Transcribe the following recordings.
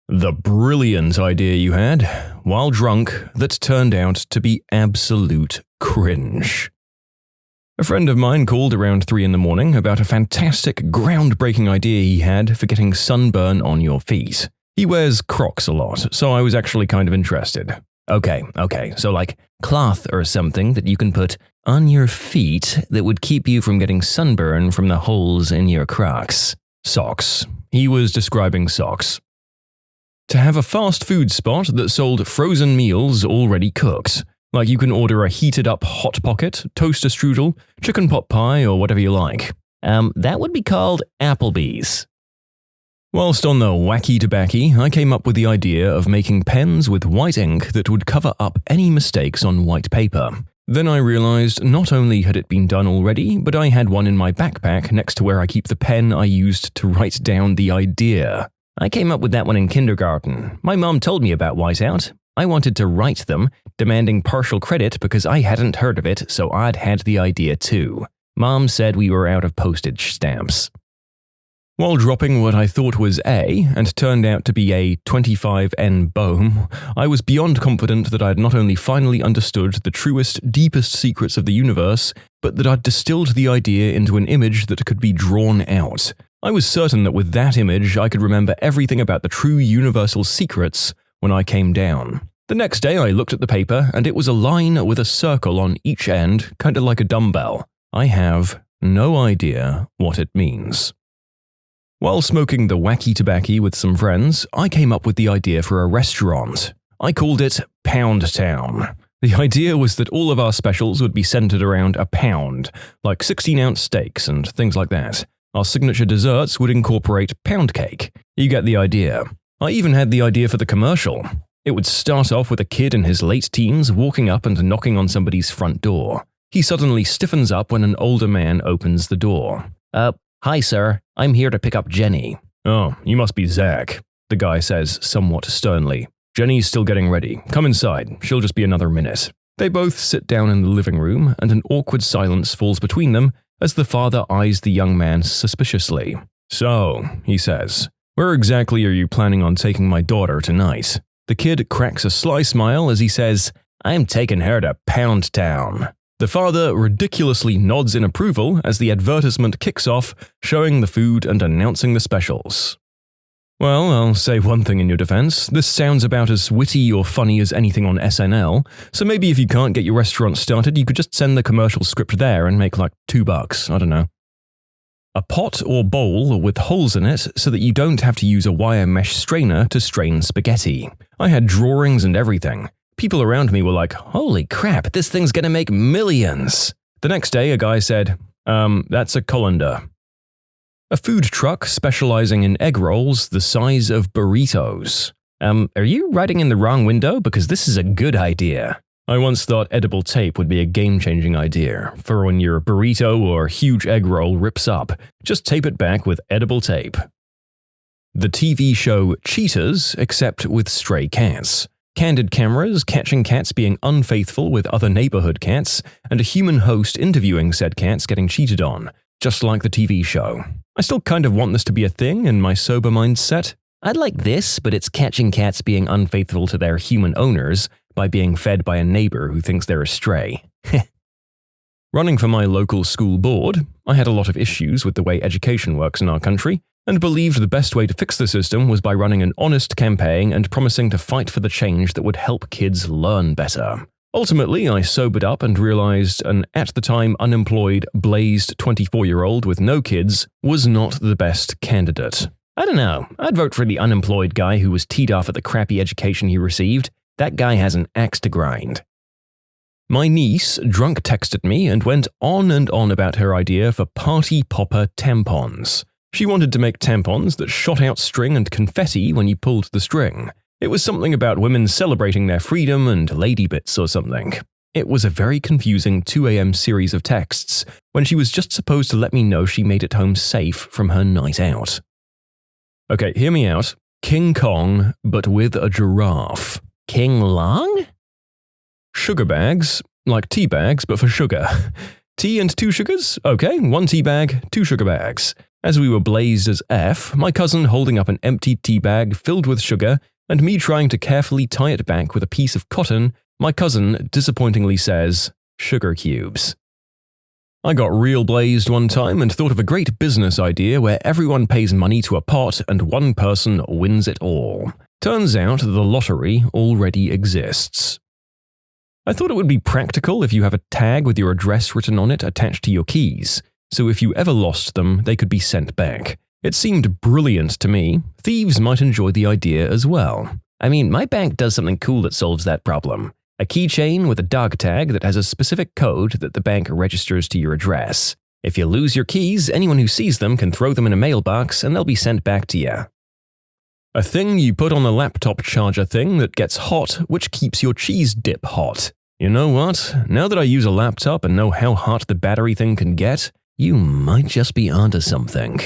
The brilliant idea you had, while drunk, that turned out to be absolute cringe. A friend of mine called around 3 in the morning about a fantastic, groundbreaking idea he had for getting sunburn on your feet. He wears Crocs a lot, so I was actually kind of interested. Okay, so like cloth or something that you can put on your feet that would keep you from getting sunburn from the holes in your Crocs. Socks. He was describing socks. To have a fast food spot that sold frozen meals already cooked. Like you can order a heated-up Hot Pocket, toaster strudel, chicken pot pie, or whatever you like. That would be called Applebee's. Whilst on the wacky tobacco, I came up with the idea of making pens with white ink that would cover up any mistakes on white paper. Then I realized not only had it been done already, but I had one in my backpack next to where I keep the pen I used to write down the idea. I came up with that one in kindergarten. My mom told me about whiteout. I wanted to write them, demanding partial credit because I hadn't heard of it, so I'd had the idea too. Mom said we were out of postage stamps. While dropping what I thought was A, and turned out to be a 25N bohm, I was beyond confident that I'd not only finally understood the truest, deepest secrets of the universe, but that I'd distilled the idea into an image that could be drawn out. I was certain that with that image I could remember everything about the true universal secrets when I came down. The next day I looked at the paper and it was a line with a circle on each end, kind of like a dumbbell. I have no idea what it means. While smoking the wacky tobacco with some friends, I came up with the idea for a restaurant. I called it Pound Town. The idea was that all of our specials would be centered around a pound, like 16-ounce steaks and things like that. Our signature desserts would incorporate pound cake. You get the idea. I even had the idea for the commercial. It would start off with a kid in his late teens walking up and knocking on somebody's front door. He suddenly stiffens up when an older man opens the door. Hi sir, I'm here to pick up Jenny. Oh, you must be Zach, the guy says somewhat sternly. Jenny's still getting ready. Come inside, she'll just be another minute. They both sit down in the living room and an awkward silence falls between them as the father eyes the young man suspiciously. So, he says, where exactly are you planning on taking my daughter tonight? The kid cracks a sly smile as he says, I'm taking her to Pound Town. The father ridiculously nods in approval as the advertisement kicks off, showing the food and announcing the specials. Well, I'll say one thing in your defense. This sounds about as witty or funny as anything on SNL, so maybe if you can't get your restaurant started, you could just send the commercial script there and make like $2, I don't know. A pot or bowl with holes in it so that you don't have to use a wire mesh strainer to strain spaghetti. I had drawings and everything. People around me were like, holy crap, this thing's gonna make millions. The next day, a guy said, that's a colander. A food truck specializing in egg rolls the size of burritos. Are you writing in the wrong window? Because this is a good idea. I once thought edible tape would be a game-changing idea for when your burrito or huge egg roll rips up. Just tape it back with edible tape. The TV show Cheaters, except with stray cats. Candid cameras catching cats being unfaithful with other neighborhood cats, and a human host interviewing said cats getting cheated on, just like the TV show. I still kind of want this to be a thing in my sober mindset. I'd like this, but it's catching cats being unfaithful to their human owners by being fed by a neighbor who thinks they're a stray. Running for my local school board, I had a lot of issues with the way education works in our country, and believed the best way to fix the system was by running an honest campaign and promising to fight for the change that would help kids learn better. Ultimately, I sobered up and realized an at-the-time unemployed, blazed 24-year-old with no kids was not the best candidate. I don't know, I'd vote for the unemployed guy who was teed off at the crappy education he received. That guy has an axe to grind. My niece drunk texted me and went on and on about her idea for party popper tampons. She wanted to make tampons that shot out string and confetti when you pulled the string. It was something about women celebrating their freedom and lady bits or something. It was a very confusing 2 a.m. series of texts when she was just supposed to let me know she made it home safe from her night out. Okay, hear me out. King Kong, but with a giraffe. King Long? Sugar bags, like tea bags, but for sugar. Tea and 2 sugars? Okay, 1 tea bag, 2 sugar bags. As we were blazed as F, my cousin holding up an empty tea bag filled with sugar, and me trying to carefully tie it back with a piece of cotton, my cousin disappointingly says, "Sugar cubes." I got real blazed one time and thought of a great business idea where everyone pays money to a pot and one person wins it all. Turns out the lottery already exists. I thought it would be practical if you have a tag with your address written on it attached to your keys, so if you ever lost them, they could be sent back. It seemed brilliant to me. Thieves might enjoy the idea as well. I mean, my bank does something cool that solves that problem. A keychain with a dog tag that has a specific code that the bank registers to your address. If you lose your keys, anyone who sees them can throw them in a mailbox and they'll be sent back to you. A thing you put on a laptop charger thing that gets hot, which keeps your cheese dip hot. You know what? Now that I use a laptop and know how hot the battery thing can get, you might just be onto something.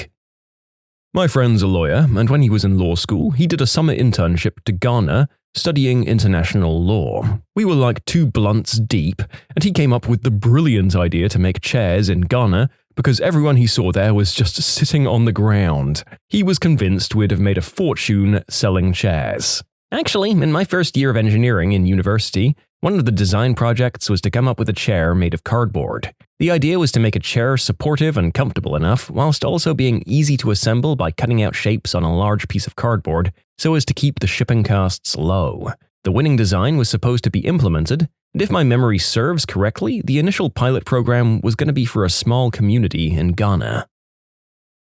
My friend's a lawyer, and when he was in law school, he did a summer internship to Ghana, studying international law. We were like 2 blunts deep, and he came up with the brilliant idea to make chairs in Ghana because everyone he saw there was just sitting on the ground. He was convinced we'd have made a fortune selling chairs. Actually, in my first year of engineering in university, one of the design projects was to come up with a chair made of cardboard. The idea was to make a chair supportive and comfortable enough, whilst also being easy to assemble by cutting out shapes on a large piece of cardboard so as to keep the shipping costs low. The winning design was supposed to be implemented, and if my memory serves correctly, the initial pilot program was going to be for a small community in Ghana.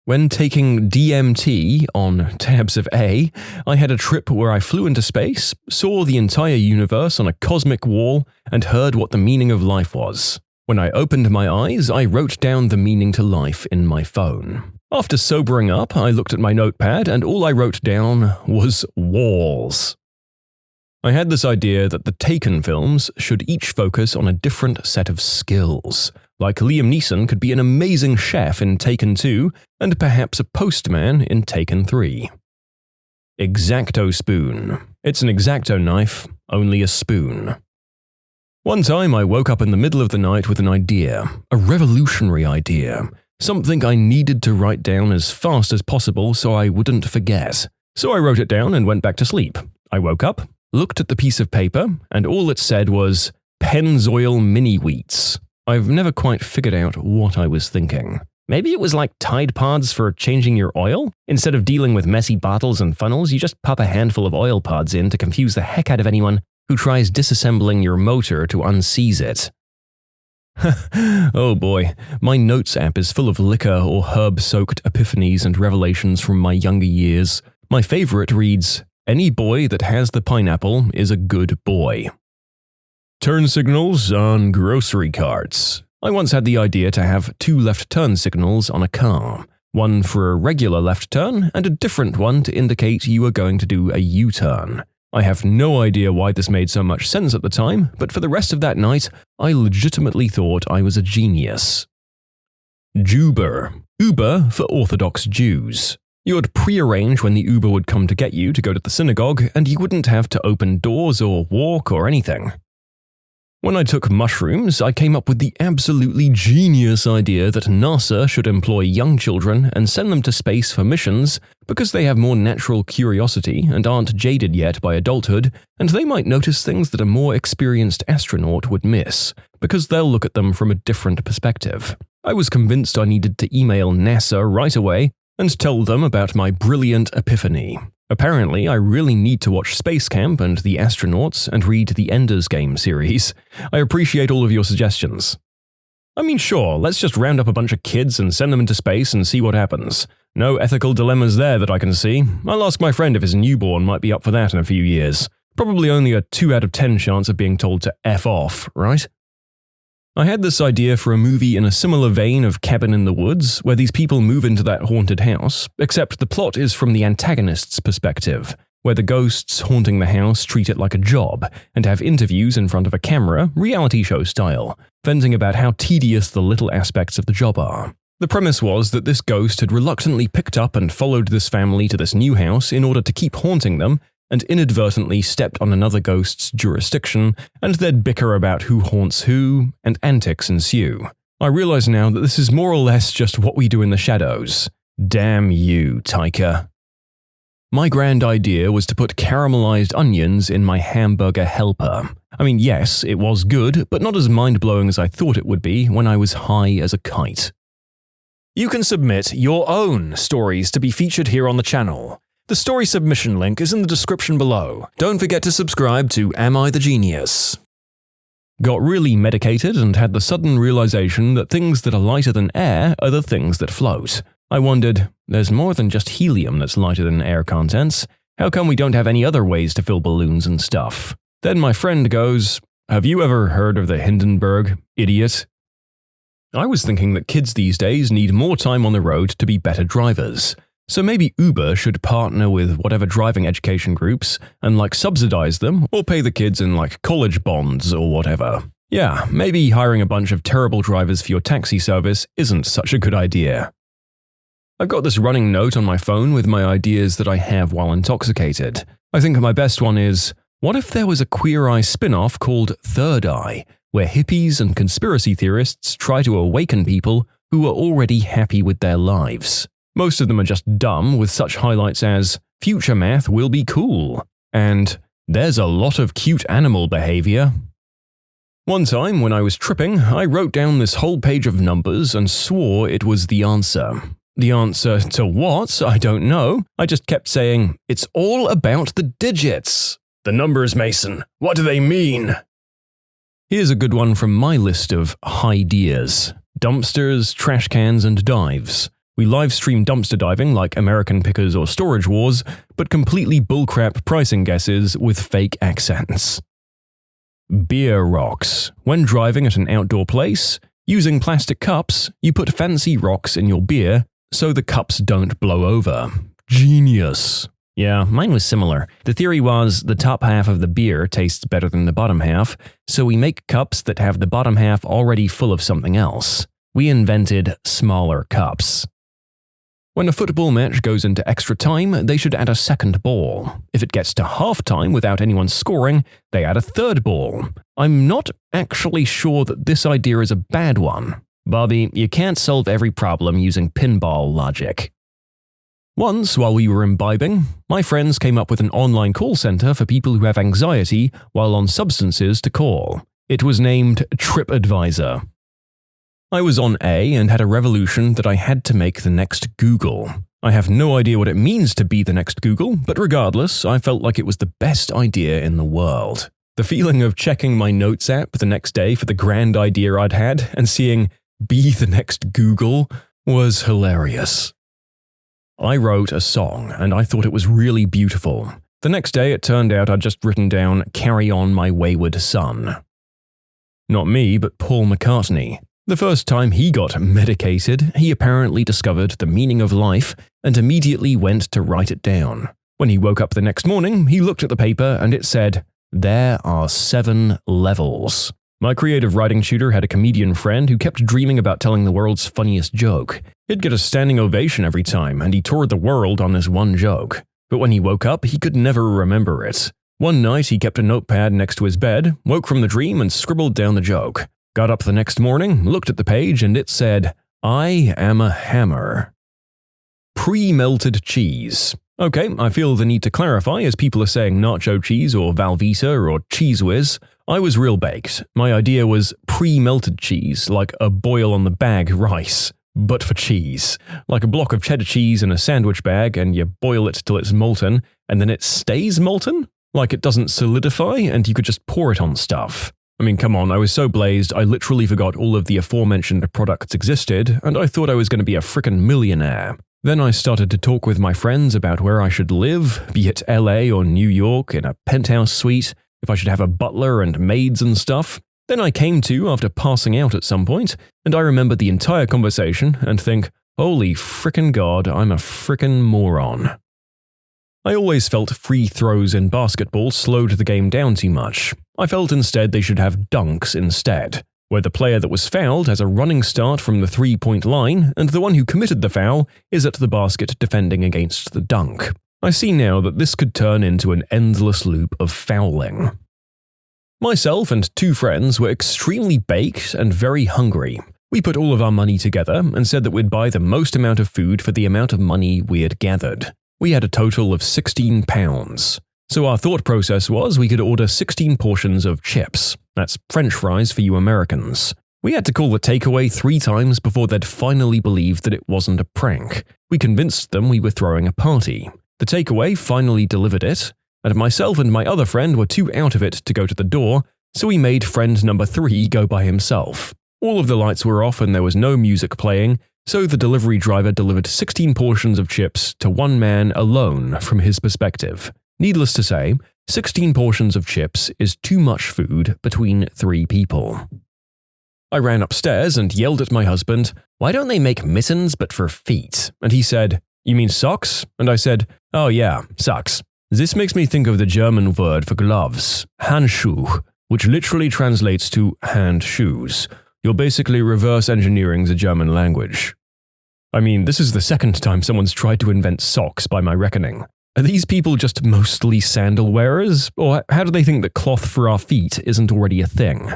When taking DMT on tabs of A, I had a trip where I flew into space, saw the entire universe on a cosmic wall, and heard what the meaning of life was. When I opened my eyes, I wrote down the meaning to life in my phone. After sobering up, I looked at my notepad and all I wrote down was walls. I had this idea that the Taken films should each focus on a different set of skills. Like Liam Neeson could be an amazing chef in Taken 2 and perhaps a postman in Taken 3. X-Acto spoon. It's an X-Acto knife, only a spoon. One time I woke up in the middle of the night with an idea, a revolutionary idea, something I needed to write down as fast as possible so I wouldn't forget. So I wrote it down and went back to sleep. I woke up, looked at the piece of paper, and all it said was, Pennzoil Mini Wheats. I've never quite figured out what I was thinking. Maybe it was like Tide Pods for changing your oil? Instead of dealing with messy bottles and funnels, you just pop a handful of oil pods in to confuse the heck out of anyone who tries disassembling your motor to unseize it. Oh boy, my notes app is full of liquor or herb-soaked epiphanies and revelations from my younger years. My favorite reads, "Any boy that has the pineapple is a good boy." Turn signals on grocery carts. I once had the idea to have 2 left turn signals on a car, one for a regular left turn and a different one to indicate you are going to do a U-turn. I have no idea why this made so much sense at the time, but for the rest of that night, I legitimately thought I was a genius. Juber. Uber for Orthodox Jews. You would pre-arrange when the Uber would come to get you to go to the synagogue, and you wouldn't have to open doors or walk or anything. When I took mushrooms, I came up with the absolutely genius idea that NASA should employ young children and send them to space for missions because they have more natural curiosity and aren't jaded yet by adulthood, and they might notice things that a more experienced astronaut would miss, because they'll look at them from a different perspective. I was convinced I needed to email NASA right away and tell them about my brilliant epiphany. Apparently, I really need to watch Space Camp and The Astronauts and read the Ender's Game series. I appreciate all of your suggestions. I mean, sure, let's just round up a bunch of kids and send them into space and see what happens. No ethical dilemmas there that I can see. I'll ask my friend if his newborn might be up for that in a few years. Probably only a 2 out of 10 chance of being told to F off, right? I had this idea for a movie in a similar vein of Cabin in the Woods, where these people move into that haunted house, except the plot is from the antagonist's perspective, where the ghosts haunting the house treat it like a job, and have interviews in front of a camera, reality show style, venting about how tedious the little aspects of the job are. The premise was that this ghost had reluctantly picked up and followed this family to this new house in order to keep haunting them, and inadvertently stepped on another ghost's jurisdiction, and they'd bicker about who haunts who, and antics ensue. I realize now that this is more or less just what we do in the shadows. Damn you, Taika. My grand idea was to put caramelized onions in my hamburger helper. I mean, yes, it was good, but not as mind-blowing as I thought it would be when I was high as a kite. You can submit your own stories to be featured here on the channel. The story submission link is in the description below. Don't forget to subscribe to Am I the Genius? Got really medicated and had the sudden realization that things that are lighter than air are the things that float. I wondered, there's more than just helium that's lighter than air contents. How come we don't have any other ways to fill balloons and stuff? Then my friend goes, have you ever heard of the Hindenburg, idiot? I was thinking that kids these days need more time on the road to be better drivers. So maybe Uber should partner with whatever driving education groups and subsidize them or pay the kids in college bonds or whatever. Yeah, maybe hiring a bunch of terrible drivers for your taxi service isn't such a good idea. I've got this running note on my phone with my ideas that I have while intoxicated. I think my best one is, what if there was a Queer Eye spin-off called Third Eye, where hippies and conspiracy theorists try to awaken people who are already happy with their lives? Most of them are just dumb, with such highlights as, future math will be cool, and there's a lot of cute animal behavior. One time, when I was tripping, I wrote down this whole page of numbers and swore it was the answer. The answer to what? I don't know. I just kept saying, it's all about the digits. The numbers, Mason. What do they mean? Here's a good one from my list of ideas. Dumpsters, trash cans, and dives. We livestream dumpster diving like American Pickers or Storage Wars, but completely bullcrap pricing guesses with fake accents. Beer rocks. When driving at an outdoor place, using plastic cups, you put fancy rocks in your beer so the cups don't blow over. Genius. Yeah, mine was similar. The theory was the top half of the beer tastes better than the bottom half, so we make cups that have the bottom half already full of something else. We invented smaller cups. When a football match goes into extra time, they should add a second ball. If it gets to halftime without anyone scoring, they add a third ball. I'm not actually sure that this idea is a bad one. Bobby, you can't solve every problem using pinball logic. Once, while we were imbibing, my friends came up with an online call center for people who have anxiety while on substances to call. It was named TripAdvisor. I was on A and had a revolution that I had to make the next Google. I have no idea what it means to be the next Google, but regardless, I felt like it was the best idea in the world. The feeling of checking my notes app the next day for the grand idea I'd had and seeing be the next Google was hilarious. I wrote a song and I thought it was really beautiful. The next day it turned out I'd just written down Carry On My Wayward Son. Not me, but Paul McCartney. The first time he got medicated, he apparently discovered the meaning of life and immediately went to write it down. When he woke up the next morning, he looked at the paper and it said, "There are 7 levels." My creative writing tutor had a comedian friend who kept dreaming about telling the world's funniest joke. He'd get a standing ovation every time, and he toured the world on this one joke. But when he woke up, he could never remember it. One night, he kept a notepad next to his bed, woke from the dream, and scribbled down the joke. Got up the next morning, looked at the page, and it said, "I am a hammer." Pre-melted cheese. Okay, I feel the need to clarify as people are saying nacho cheese or Velveeta or Cheese Whiz. I was real baked. My idea was pre-melted cheese, like a boil-on-the-bag rice, but for cheese. Like a block of cheddar cheese in a sandwich bag and you boil it till it's molten, and then it stays molten? Like it doesn't solidify and you could just pour it on stuff. I mean, come on, I was so blazed I literally forgot all of the aforementioned products existed, and I thought I was going to be a frickin' millionaire. Then I started to talk with my friends about where I should live, be it LA or New York, in a penthouse suite, if I should have a butler and maids and stuff. Then I came to after passing out at some point, and I remembered the entire conversation and think, holy frickin' God, I'm a frickin' moron. I always felt free throws in basketball slowed the game down too much. I felt instead they should have dunks instead, where the player that was fouled has a running start from the three-point line, and the one who committed the foul is at the basket defending against the dunk. I see now that this could turn into an endless loop of fouling. Myself and 2 friends were extremely baked and very hungry, We put all of our money together and said that we'd buy the most amount of food for the amount of money we had gathered. We had a total of £16. So our thought process was we could order 16 portions of chips. That's French fries for you Americans. We had to call the takeaway 3 times before they'd finally believed that it wasn't a prank. We convinced them we were throwing a party. The takeaway finally delivered it, and myself and my other friend were too out of it to go to the door, so we made friend number 3 go by himself. All of the lights were off and there was no music playing, so the delivery driver delivered 16 portions of chips to one man alone from his perspective. Needless to say, 16 portions of chips is too much food between 3 people. I ran upstairs and yelled at my husband, "Why don't they make mittens but for feet?" And he said, "You mean socks?" And I said, "Oh yeah, socks." This makes me think of the German word for gloves, Handschuh, which literally translates to hand shoes. You're basically reverse engineering the German language. I mean, this is the second time someone's tried to invent socks by my reckoning. Are these people just mostly sandal wearers? Or how do they think that cloth for our feet isn't already a thing?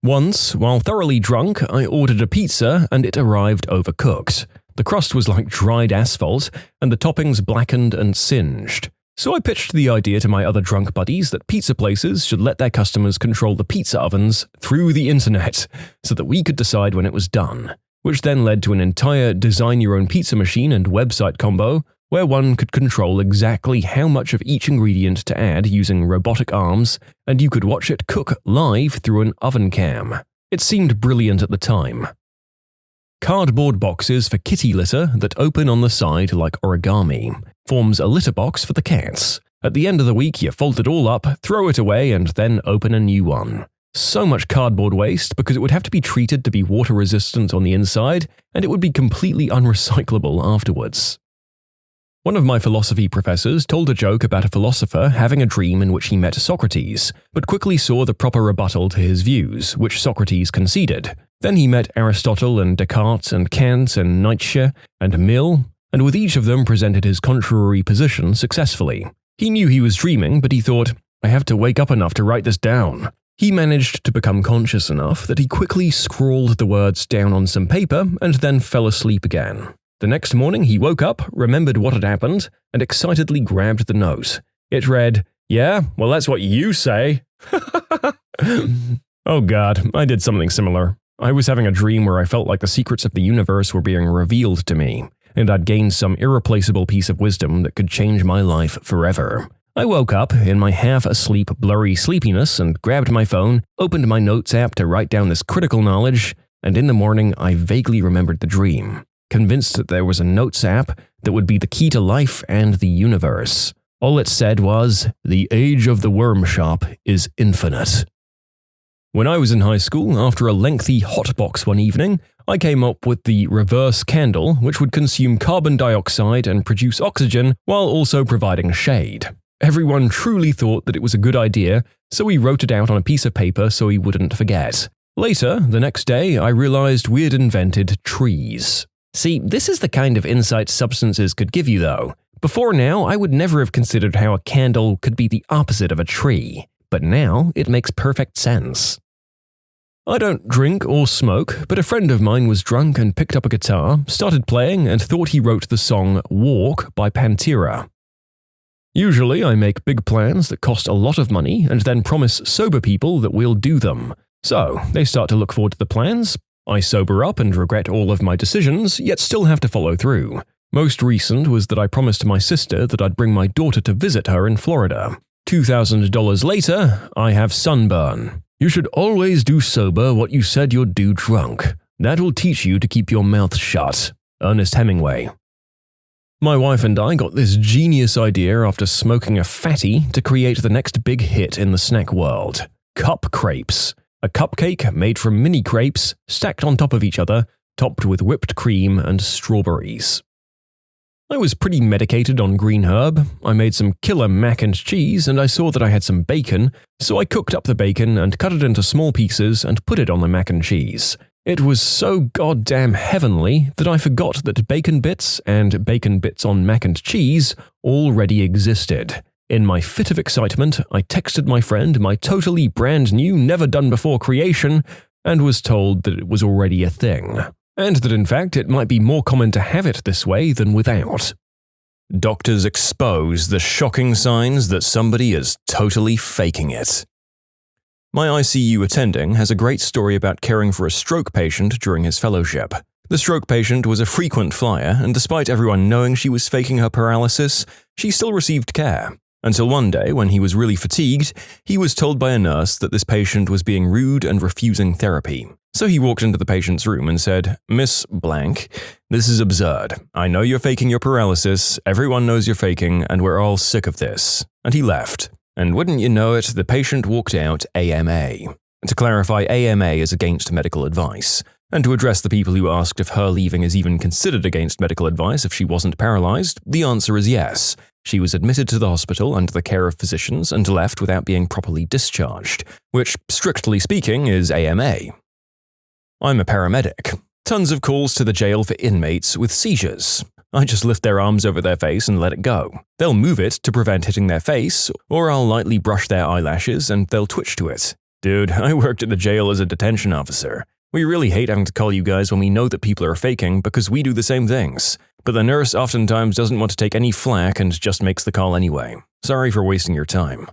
Once, while thoroughly drunk, I ordered a pizza and it arrived overcooked. The crust was like dried asphalt, and the toppings blackened and singed. So I pitched the idea to my other drunk buddies that pizza places should let their customers control the pizza ovens through the internet, so that we could decide when it was done, which then led to an entire design-your-own-pizza machine and website combo, where one could control exactly how much of each ingredient to add using robotic arms, and you could watch it cook live through an oven cam. It seemed brilliant at the time. Cardboard boxes for kitty litter that open on the side like origami forms a litter box for the cats. At the end of the week, you fold it all up, throw it away, and then open a new one. So much cardboard waste because it would have to be treated to be water resistant on the inside, and it would be completely unrecyclable afterwards. One of my philosophy professors told a joke about a philosopher having a dream in which he met Socrates, but quickly saw the proper rebuttal to his views, which Socrates conceded. Then he met Aristotle and Descartes and Kant and Nietzsche and Mill, and with each of them presented his contrary position successfully. He knew he was dreaming, but he thought, "I have to wake up enough to write this down." He managed to become conscious enough that he quickly scrawled the words down on some paper and then fell asleep again. The next morning he woke up, remembered what had happened, and excitedly grabbed the note. It read, "Yeah, well that's what you say." Oh god, I did something similar. I was having a dream where I felt like the secrets of the universe were being revealed to me, and I'd gained some irreplaceable piece of wisdom that could change my life forever. I woke up in my half-asleep, blurry sleepiness and grabbed my phone, opened my notes app to write down this critical knowledge, and in the morning I vaguely remembered the dream, convinced that there was a notes app that would be the key to life and the universe. All it said was, "The age of the worm shop is infinite." When I was in high school, after a lengthy hotbox one evening, I came up with the reverse candle, which would consume carbon dioxide and produce oxygen while also providing shade. Everyone truly thought that it was a good idea, so we wrote it out on a piece of paper so we wouldn't forget. Later, the next day, I realized we had invented trees. See, this is the kind of insight substances could give you though. Before now, I would never have considered how a candle could be the opposite of a tree, but now it makes perfect sense. I don't drink or smoke, but a friend of mine was drunk and picked up a guitar, started playing, and thought he wrote the song Walk by Pantera. Usually, I make big plans that cost a lot of money and then promise sober people that we'll do them. So, they start to look forward to the plans. I sober up and regret all of my decisions, yet still have to follow through. Most recent was that I promised my sister that I'd bring my daughter to visit her in Florida. $2,000 later, I have sunburn. You should always do sober what you said you'd do drunk. That will teach you to keep your mouth shut. Ernest Hemingway. My wife and I got this genius idea after smoking a fatty to create the next big hit in the snack world. Cup crepes. A cupcake made from mini crepes stacked on top of each other, topped with whipped cream and strawberries. I was pretty medicated on green herb. I made some killer mac and cheese and I saw that I had some bacon, so I cooked up the bacon and cut it into small pieces and put it on the mac and cheese. It was so goddamn heavenly that I forgot that bacon bits and bacon bits on mac and cheese already existed. In my fit of excitement, I texted my friend my totally brand new, never-done-before creation, and was told that it was already a thing, and that in fact it might be more common to have it this way than without. Doctors expose the shocking signs that somebody is totally faking it. My ICU attending has a great story about caring for a stroke patient during his fellowship. The stroke patient was a frequent flyer, and despite everyone knowing she was faking her paralysis, she still received care. Until one day, when he was really fatigued, he was told by a nurse that this patient was being rude and refusing therapy. So he walked into the patient's room and said, "Miss Blank, this is absurd. I know you're faking your paralysis, everyone knows you're faking, and we're all sick of this." And he left. And wouldn't you know it, the patient walked out AMA. To clarify, AMA is against medical advice. And to address the people who asked if her leaving is even considered against medical advice if she wasn't paralyzed, the answer is yes. She was admitted to the hospital under the care of physicians and left without being properly discharged, which, strictly speaking, is AMA. I'm a paramedic. Tons of calls to the jail for inmates with seizures. I just lift their arms over their face and let it go. They'll move it to prevent hitting their face, or I'll lightly brush their eyelashes and they'll twitch to it. Dude, I worked at the jail as a detention officer. We really hate having to call you guys when we know that people are faking because we do the same things. But the nurse oftentimes doesn't want to take any flack and just makes the call anyway. Sorry for wasting your time.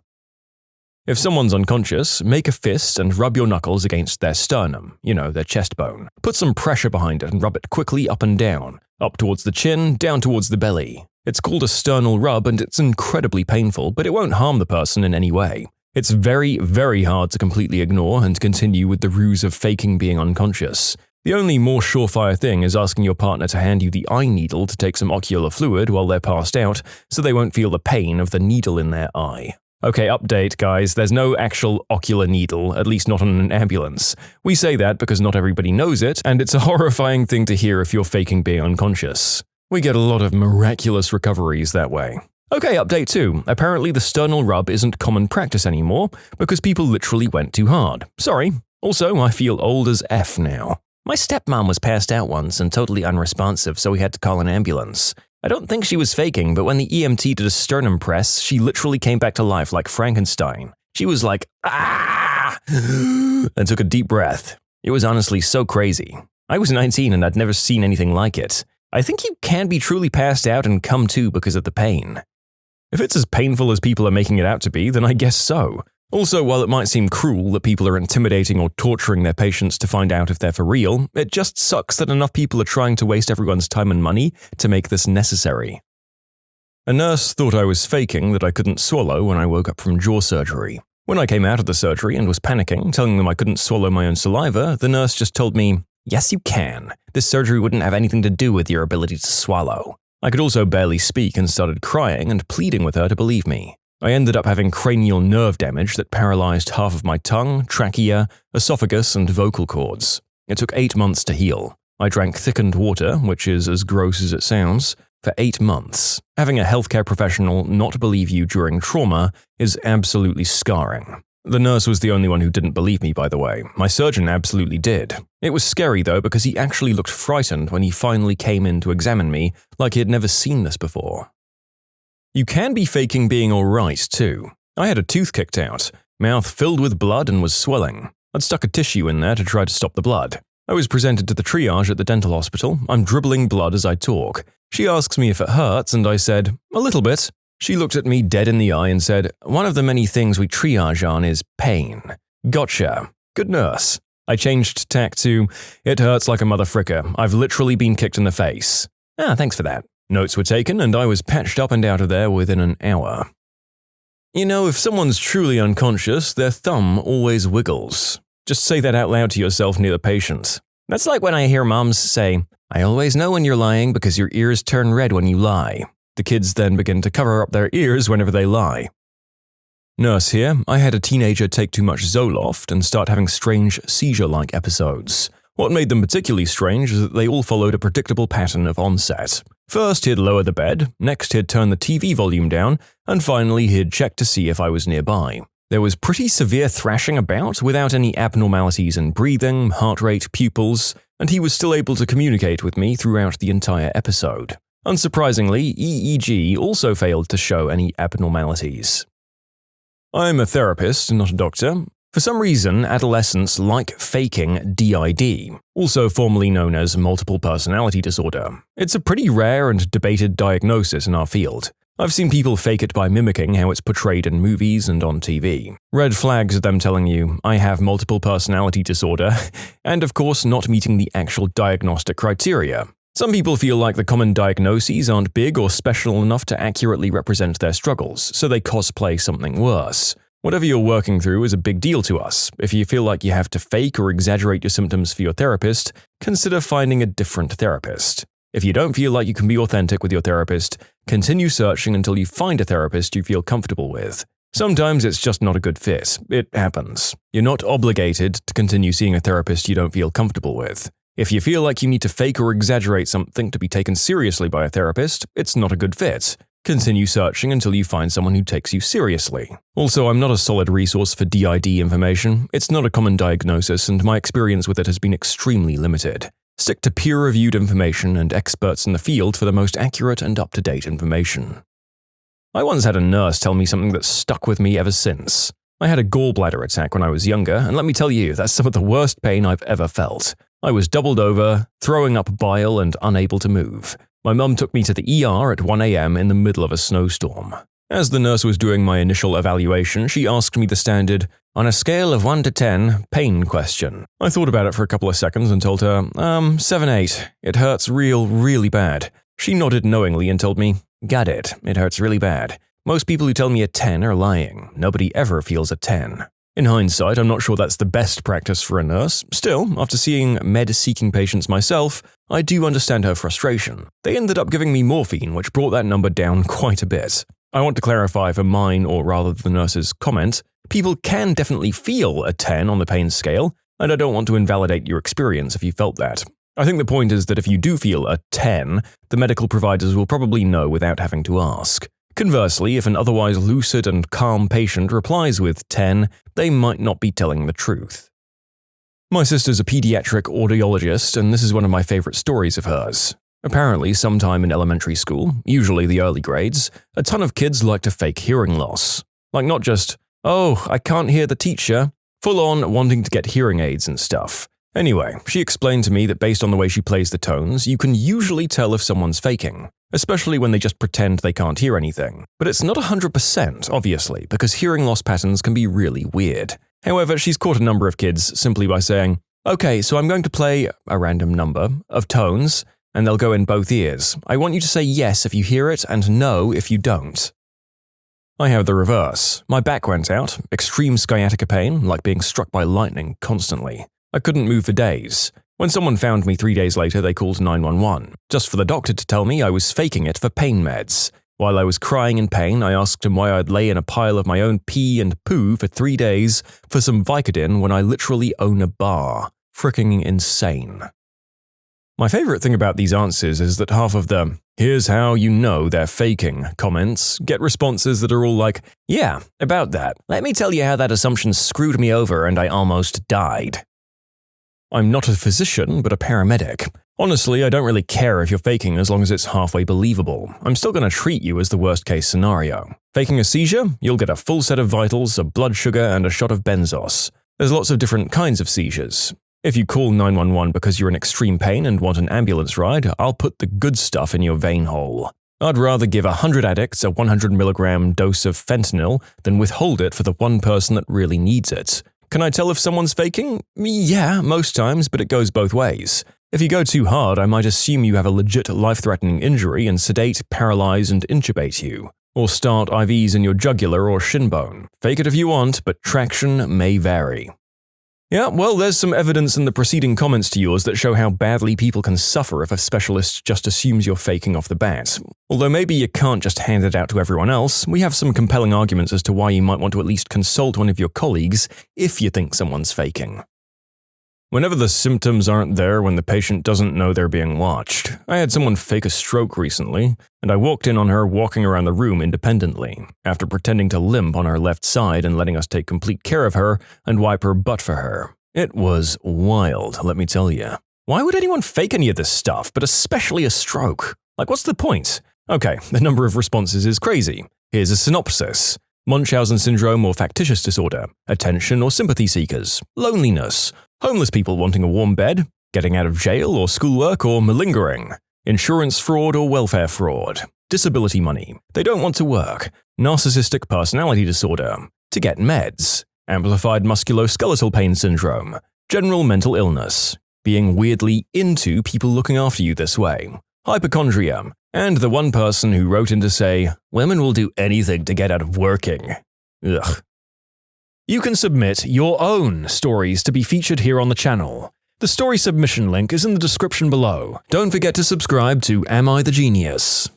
If someone's unconscious, make a fist and rub your knuckles against their sternum, their chest bone. Put some pressure behind it and rub it quickly up and down, up towards the chin, down towards the belly. It's called a sternal rub and it's incredibly painful, but it won't harm the person in any way. It's very, very hard to completely ignore and continue with the ruse of faking being unconscious. The only more surefire thing is asking your partner to hand you the eye needle to take some ocular fluid while they're passed out so they won't feel the pain of the needle in their eye. Okay, update guys, there's no actual ocular needle, at least not on an ambulance. We say that because not everybody knows it, and it's a horrifying thing to hear if you're faking being unconscious. We get a lot of miraculous recoveries that way. Okay, update 2. Apparently the sternal rub isn't common practice anymore because people literally went too hard. Sorry. Also, I feel old as F now. My stepmom was passed out once and totally unresponsive, so we had to call an ambulance. I don't think she was faking, but when the EMT did a sternum press, she literally came back to life like Frankenstein. She was like, "Ah!" and took a deep breath. It was honestly so crazy. I was 19 and I'd never seen anything like it. I think you can be truly passed out and come to because of the pain. If it's as painful as people are making it out to be, then I guess so. Also, while it might seem cruel that people are intimidating or torturing their patients to find out if they're for real, it just sucks that enough people are trying to waste everyone's time and money to make this necessary. A nurse thought I was faking that I couldn't swallow when I woke up from jaw surgery. When I came out of the surgery and was panicking, telling them I couldn't swallow my own saliva, the nurse just told me, "Yes, you can. This surgery wouldn't have anything to do with your ability to swallow." I could also barely speak and started crying and pleading with her to believe me. I ended up having cranial nerve damage that paralyzed half of my tongue, trachea, esophagus, and vocal cords. It took 8 months to heal. I drank thickened water, which is as gross as it sounds, for 8 months. Having a healthcare professional not believe you during trauma is absolutely scarring. The nurse was the only one who didn't believe me, by the way. My surgeon absolutely did. It was scary though because he actually looked frightened when he finally came in to examine me like he had never seen this before. You can be faking being alright too. I had a tooth kicked out, mouth filled with blood and was swelling. I'd stuck a tissue in there to try to stop the blood. I was presented to the triage at the dental hospital. I'm dribbling blood as I talk. She asks me if it hurts and I said, "A little bit." She looked at me dead in the eye and said, "One of the many things we triage on is pain." Gotcha. Good nurse. I changed tack to, "It hurts like a mother fricker. I've literally been kicked in the face." "Ah, thanks for that." Notes were taken and I was patched up and out of there within an hour. If someone's truly unconscious, their thumb always wiggles. Just say that out loud to yourself near the patient. That's like when I hear moms say, "I always know when you're lying because your ears turn red when you lie." The kids then begin to cover up their ears whenever they lie. Nurse here, I had a teenager take too much Zoloft and start having strange seizure-like episodes. What made them particularly strange is that they all followed a predictable pattern of onset. First, he'd lower the bed, next he'd turn the TV volume down, and finally he'd check to see if I was nearby. There was pretty severe thrashing about without any abnormalities in breathing, heart rate, pupils, and he was still able to communicate with me throughout the entire episode. Unsurprisingly, EEG also failed to show any abnormalities. I'm a therapist, not a doctor. For some reason, adolescents like faking DID, also formerly known as multiple personality disorder. It's a pretty rare and debated diagnosis in our field. I've seen people fake it by mimicking how it's portrayed in movies and on TV. Red flags are them telling you, I have multiple personality disorder, and of course not meeting the actual diagnostic criteria. Some people feel like the common diagnoses aren't big or special enough to accurately represent their struggles, so they cosplay something worse. Whatever you're working through is a big deal to us. If you feel like you have to fake or exaggerate your symptoms for your therapist, consider finding a different therapist. If you don't feel like you can be authentic with your therapist, continue searching until you find a therapist you feel comfortable with. Sometimes it's just not a good fit. It happens. You're not obligated to continue seeing a therapist you don't feel comfortable with. If you feel like you need to fake or exaggerate something to be taken seriously by a therapist, it's not a good fit. Continue searching until you find someone who takes you seriously. Also, I'm not a solid resource for DID information. It's not a common diagnosis, and my experience with it has been extremely limited. Stick to peer-reviewed information and experts in the field for the most accurate and up-to-date information. I once had a nurse tell me something that stuck with me ever since. I had a gallbladder attack when I was younger, and let me tell you, that's some of the worst pain I've ever felt. I was doubled over, throwing up bile and unable to move. My mum took me to the ER at 1 a.m. in the middle of a snowstorm. As the nurse was doing my initial evaluation, she asked me the standard, on a scale of 1 to 10, pain question. I thought about it for a couple of seconds and told her, 7-8. It hurts really bad. She nodded knowingly and told me, got it, it hurts really bad. Most people who tell me a 10 are lying. Nobody ever feels a 10. In hindsight, I'm not sure that's the best practice for a nurse. Still, after seeing med-seeking patients myself, I do understand her frustration. They ended up giving me morphine, which brought that number down quite a bit. I want to clarify for mine, or rather the nurse's comment, people can definitely feel a 10 on the pain scale, and I don't want to invalidate your experience if you felt that. I think the point is that if you do feel a 10, the medical providers will probably know without having to ask. Conversely, if an otherwise lucid and calm patient replies with 10, they might not be telling the truth. My sister's a pediatric audiologist, and this is one of my favorite stories of hers. Apparently, sometime in elementary school, usually the early grades, a ton of kids like to fake hearing loss. Like not just, oh, I can't hear the teacher, full on wanting to get hearing aids and stuff. Anyway, she explained to me that based on the way she plays the tones, you can usually tell if someone's faking, especially when they just pretend they can't hear anything. But it's not 100%, obviously, because hearing loss patterns can be really weird. However, she's caught a number of kids simply by saying, okay, so I'm going to play a random number of tones, and they'll go in both ears. I want you to say yes if you hear it and no if you don't. I have the reverse. My back went out, extreme sciatica pain, like being struck by lightning constantly. I couldn't move for days. When someone found me 3 days later, they called 911, just for the doctor to tell me I was faking it for pain meds. While I was crying in pain, I asked him why I'd lay in a pile of my own pee and poo for 3 days for some Vicodin when I literally own a bar. Fricking insane. My favorite thing about these answers is that half of the "here's how you know they're faking" comments get responses that are all like, yeah, about that. Let me tell you how that assumption screwed me over and I almost died. I'm not a physician, but a paramedic. Honestly, I don't really care if you're faking as long as it's halfway believable. I'm still going to treat you as the worst-case scenario. Faking a seizure? You'll get a full set of vitals, a blood sugar, and a shot of benzos. There's lots of different kinds of seizures. If you call 911 because you're in extreme pain and want an ambulance ride, I'll put the good stuff in your vein hole. I'd rather give 100 addicts a 100 milligram dose of fentanyl than withhold it for the one person that really needs it. Can I tell if someone's faking? Yeah, most times, but it goes both ways. If you go too hard, I might assume you have a legit life-threatening injury and sedate, paralyze, and intubate you. Or start IVs in your jugular or shin bone. Fake it if you want, but traction may vary. Yeah, well, there's some evidence in the preceding comments to yours that show how badly people can suffer if a specialist just assumes you're faking off the bat. Although maybe you can't just hand it out to everyone else, we have some compelling arguments as to why you might want to at least consult one of your colleagues if you think someone's faking. Whenever the symptoms aren't there when the patient doesn't know they're being watched. I had someone fake a stroke recently, and I walked in on her walking around the room independently, after pretending to limp on her left side and letting us take complete care of her and wipe her butt for her. It was wild, let me tell you. Why would anyone fake any of this stuff, but especially a stroke? Like, what's the point? Okay, the number of responses is crazy. Here's a synopsis. Munchausen syndrome or factitious disorder, attention or sympathy seekers, loneliness, homeless people wanting a warm bed, getting out of jail or schoolwork or malingering, insurance fraud or welfare fraud, disability money, they don't want to work, narcissistic personality disorder, to get meds, amplified musculoskeletal pain syndrome, general mental illness, being weirdly into people looking after you this way, hypochondria, and the one person who wrote in to say, "Women will do anything to get out of working." Ugh. You can submit your own stories to be featured here on the channel. The story submission link is in the description below. Don't forget to subscribe to Am I the Genius?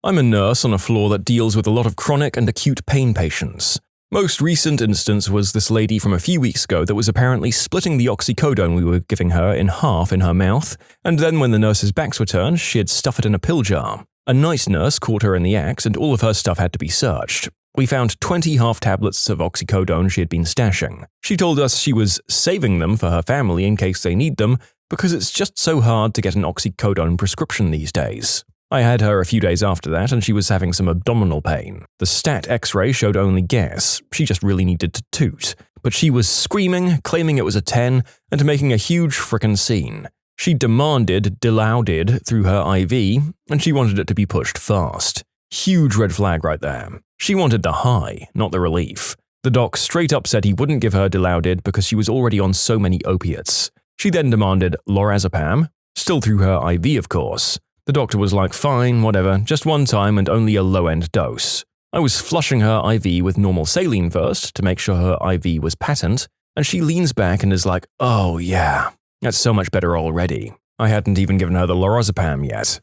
I'm a nurse on a floor that deals with a lot of chronic and acute pain patients. Most recent instance was this lady from a few weeks ago that was apparently splitting the oxycodone we were giving her in half in her mouth, and then when the nurses' backs were turned, she had stuffed it in a pill jar. A night nurse caught her in the act, and all of her stuff had to be searched. We found 20 half tablets of oxycodone she had been stashing. She told us she was saving them for her family in case they need them, because it's just so hard to get an oxycodone prescription these days. I had her a few days after that, and she was having some abdominal pain. The stat x-ray showed only gas. She just really needed to toot. But she was screaming, claiming it was a 10, and making a huge frickin' scene. She demanded Dilaudid through her IV, and she wanted it to be pushed fast. Huge red flag right there. She wanted the high, not the relief. The doc straight up said he wouldn't give her Dilaudid because she was already on so many opiates. She then demanded lorazepam, still through her IV of course. The doctor was like, fine, whatever, just one time and only a low-end dose. I was flushing her IV with normal saline first to make sure her IV was patent, and she leans back and is like, oh yeah, that's so much better already. I hadn't even given her the lorazepam yet.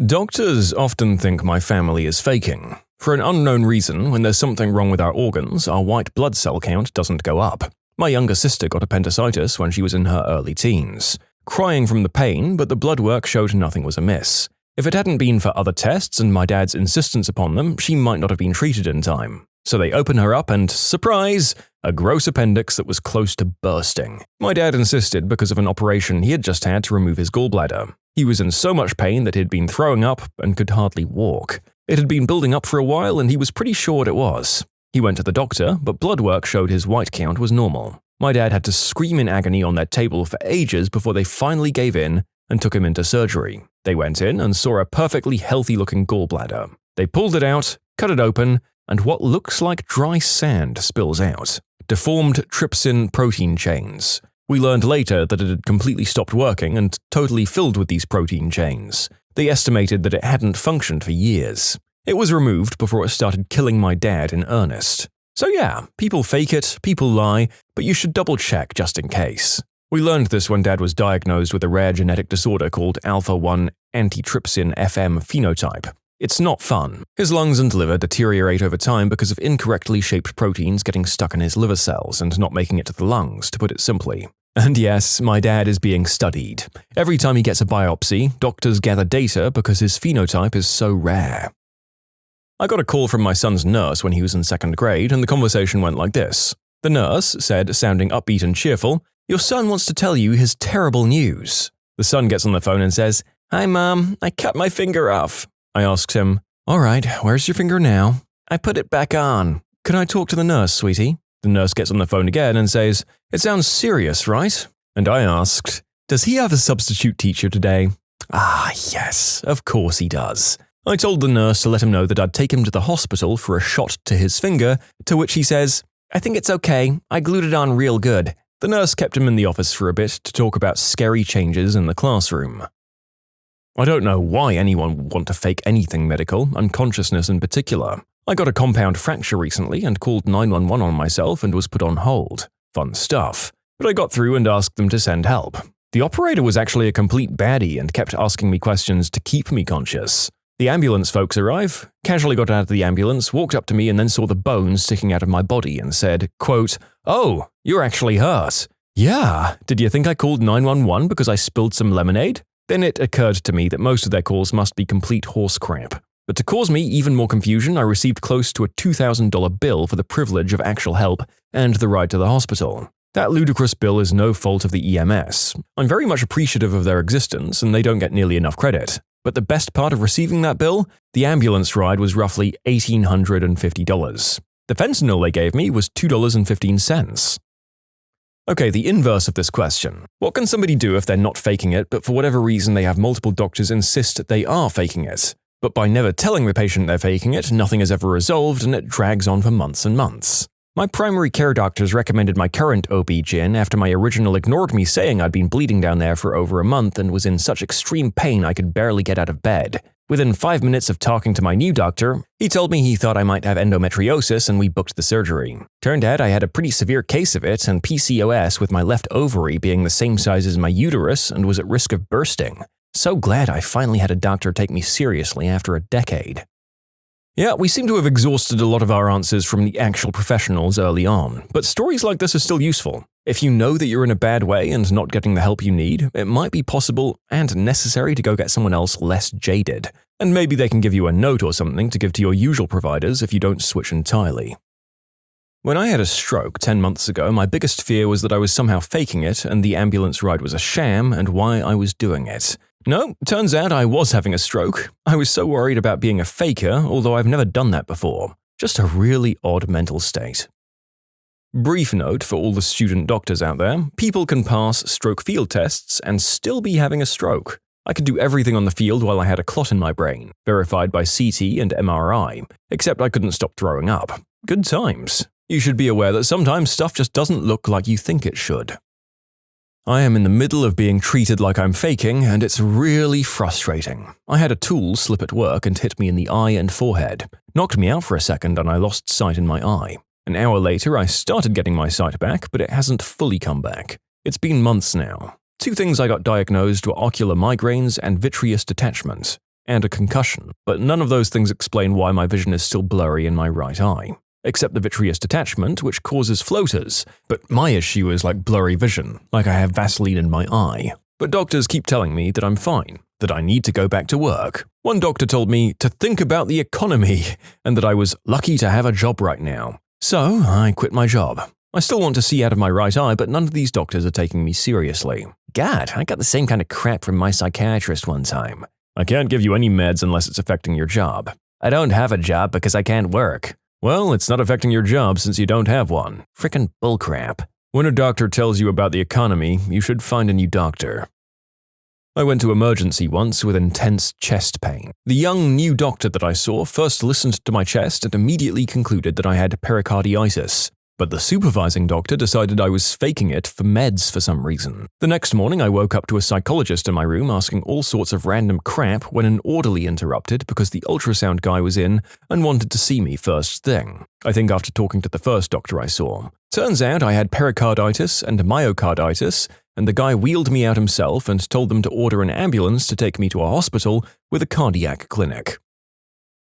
Doctors often think my family is faking. For an unknown reason, when there's something wrong with our organs, our white blood cell count doesn't go up. My younger sister got appendicitis when she was in her early teens. Crying from the pain, but the blood work showed nothing was amiss. If it hadn't been for other tests and my dad's insistence upon them, she might not have been treated in time. So they open her up and, surprise, a gross appendix that was close to bursting. My dad insisted because of an operation he had just had to remove his gallbladder. He was in so much pain that he had been throwing up and could hardly walk. It had been building up for a while and he was pretty sure what it was. He went to the doctor, but blood work showed his white count was normal. My dad had to scream in agony on their table for ages before they finally gave in and took him into surgery. They went in and saw a perfectly healthy-looking gallbladder. They pulled it out, cut it open, and what looks like dry sand spills out. Deformed trypsin protein chains. We learned later that it had completely stopped working and totally filled with these protein chains. They estimated that it hadn't functioned for years. It was removed before it started killing my dad in earnest. So yeah, people fake it, people lie, but you should double-check just in case. We learned this when Dad was diagnosed with a rare genetic disorder called alpha-1 antitrypsin FM phenotype. It's not fun. His lungs and liver deteriorate over time because of incorrectly shaped proteins getting stuck in his liver cells and not making it to the lungs, to put it simply. And yes, my dad is being studied. Every time he gets a biopsy, doctors gather data because his phenotype is so rare. I got a call from my son's nurse when he was in 2nd grade, and the conversation went like this. The nurse said, sounding upbeat and cheerful, "Your son wants to tell you his terrible news." The son gets on the phone and says, "Hi, Mom, I cut my finger off." I asked him, "All right, where's your finger now?" "I put it back on." "Can I talk to the nurse, sweetie?" The nurse gets on the phone again and says, "It sounds serious, right?" And I asked, "Does he have a substitute teacher today?" "Ah, yes, of course he does." I told the nurse to let him know that I'd take him to the hospital for a shot to his finger, to which he says, "I think it's okay, I glued it on real good." The nurse kept him in the office for a bit to talk about scary changes in the classroom. I don't know why anyone would want to fake anything medical, unconsciousness in particular. I got a compound fracture recently and called 911 on myself and was put on hold. Fun stuff. But I got through and asked them to send help. The operator was actually a complete baddie and kept asking me questions to keep me conscious. The ambulance folks arrive, casually got out of the ambulance, walked up to me and then saw the bones sticking out of my body and said, quote, "Oh, you're actually hurt." "Yeah, did you think I called 911 because I spilled some lemonade?" Then it occurred to me that most of their calls must be complete horse crap. But to cause me even more confusion, I received close to a $2,000 bill for the privilege of actual help and the ride to the hospital. That ludicrous bill is no fault of the EMS. I'm very much appreciative of their existence and they don't get nearly enough credit. But the best part of receiving that bill? The ambulance ride was roughly $1,850. The fentanyl they gave me was $2.15. Okay, the inverse of this question. What can somebody do if they're not faking it, but for whatever reason they have multiple doctors insist they are faking it? But by never telling the patient they're faking it, nothing is ever resolved and it drags on for months and months. My primary care doctors recommended my current OB-GYN after my original ignored me saying I'd been bleeding down there for over a month and was in such extreme pain I could barely get out of bed. Within 5 minutes of talking to my new doctor, he told me he thought I might have endometriosis and we booked the surgery. Turned out I had a pretty severe case of it and PCOS with my left ovary being the same size as my uterus and was at risk of bursting. So glad I finally had a doctor take me seriously after a decade. Yeah, we seem to have exhausted a lot of our answers from the actual professionals early on, but stories like this are still useful. If you know that you're in a bad way and not getting the help you need, it might be possible and necessary to go get someone else less jaded. And maybe they can give you a note or something to give to your usual providers if you don't switch entirely. When I had a stroke 10 months ago, my biggest fear was that I was somehow faking it and the ambulance ride was a sham and why I was doing it. No, turns out I was having a stroke. I was so worried about being a faker, although I've never done that before. Just a really odd mental state. Brief note for all the student doctors out there, people can pass stroke field tests and still be having a stroke. I could do everything on the field while I had a clot in my brain, verified by CT and MRI, except I couldn't stop throwing up. Good times. You should be aware that sometimes stuff just doesn't look like you think it should. I am in the middle of being treated like I'm faking, and it's really frustrating. I had a tool slip at work and hit me in the eye and forehead. Knocked me out for a second and I lost sight in my eye. An hour later, I started getting my sight back, but it hasn't fully come back. It's been months now. 2 things I got diagnosed were ocular migraines and vitreous detachment, and a concussion, but none of those things explain why my vision is still blurry in my right eye. Except the vitreous detachment, which causes floaters, but my issue is like blurry vision, like I have Vaseline in my eye. But doctors keep telling me that I'm fine, that I need to go back to work. One doctor told me to think about the economy, and that I was lucky to have a job right now. So I quit my job. I still want to see out of my right eye, but none of these doctors are taking me seriously. God, I got the same kind of crap from my psychiatrist one time. I can't give you any meds unless it's affecting your job. I don't have a job because I can't work. Well, it's not affecting your job since you don't have one. Frickin' bullcrap. When a doctor tells you about the economy, you should find a new doctor. I went to emergency once with intense chest pain. The young new doctor that I saw first listened to my chest and immediately concluded that I had pericarditis. But the supervising doctor decided I was faking it for meds for some reason. The next morning, I woke up to a psychologist in my room asking all sorts of random crap when an orderly interrupted because the ultrasound guy was in and wanted to see me first thing. I think after talking to the first doctor I saw. Turns out I had pericarditis and myocarditis, and the guy wheeled me out himself and told them to order an ambulance to take me to a hospital with a cardiac clinic.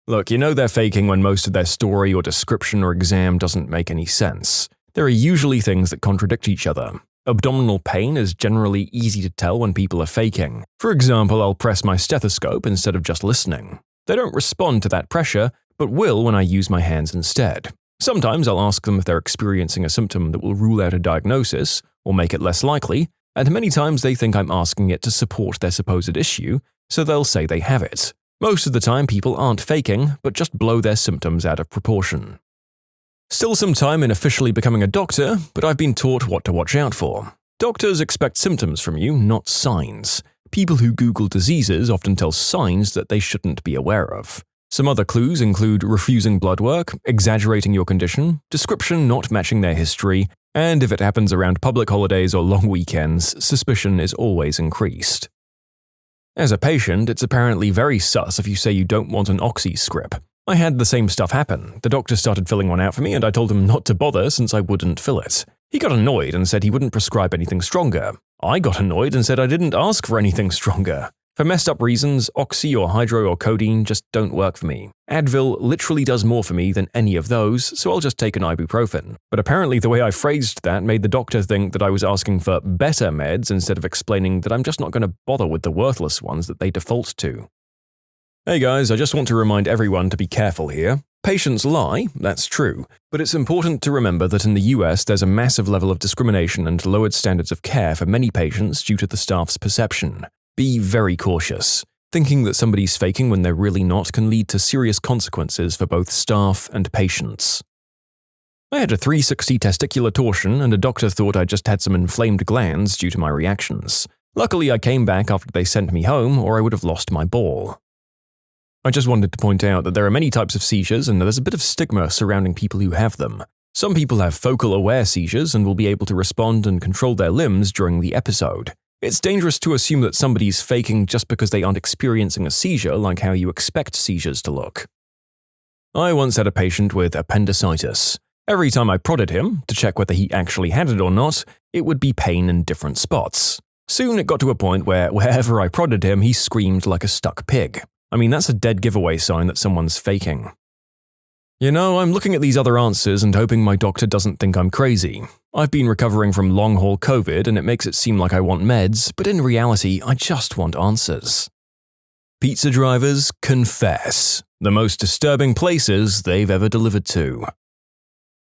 Look, you know they're faking when most of their story or description or exam doesn't make any sense. There are usually things that contradict each other. Abdominal pain is generally easy to tell when people are faking. For example, I'll press my stethoscope instead of just listening. They don't respond to that pressure, but will when I use my hands instead. Sometimes I'll ask them if they're experiencing a symptom that will rule out a diagnosis or make it less likely, and many times they think I'm asking it to support their supposed issue, so they'll say they have it. Most of the time people aren't faking, but just blow their symptoms out of proportion. Still some time in officially becoming a doctor, but I've been taught what to watch out for. Doctors expect symptoms from you, not signs. People who Google diseases often tell signs that they shouldn't be aware of. Some other clues include refusing blood work, exaggerating your condition, description not matching their history, and if it happens around public holidays or long weekends, suspicion is always increased. As a patient, it's apparently very sus if you say you don't want an oxy script. I had the same stuff happen. The doctor started filling one out for me and I told him not to bother since I wouldn't fill it. He got annoyed and said he wouldn't prescribe anything stronger. I got annoyed and said I didn't ask for anything stronger. For messed up reasons, oxy or hydro or codeine just don't work for me. Advil literally does more for me than any of those, so I'll just take an ibuprofen. But apparently the way I phrased that made the doctor think that I was asking for better meds instead of explaining that I'm just not going to bother with the worthless ones that they default to. Hey guys, I just want to remind everyone to be careful here. Patients lie, that's true, but it's important to remember that in the US there's a massive level of discrimination and lowered standards of care for many patients due to the staff's perception. Be very cautious. Thinking that somebody's faking when they're really not can lead to serious consequences for both staff and patients. I had a 360 testicular torsion, and a doctor thought I just had some inflamed glands due to my reactions. Luckily, I came back after they sent me home, or I would have lost my ball. I just wanted to point out that there are many types of seizures, and there's a bit of stigma surrounding people who have them. Some people have focal aware seizures and will be able to respond and control their limbs during the episode. It's dangerous to assume that somebody's faking just because they aren't experiencing a seizure like how you expect seizures to look. I once had a patient with appendicitis. Every time I prodded him, to check whether he actually had it or not, it would be pain in different spots. Soon it got to a point where wherever I prodded him, he screamed like a stuck pig. I mean, that's a dead giveaway sign that someone's faking. You know, I'm looking at these other answers and hoping my doctor doesn't think I'm crazy. I've been recovering from long-haul COVID and it makes it seem like I want meds, but in reality, I just want answers. Pizza drivers confess the most disturbing places they've ever delivered to.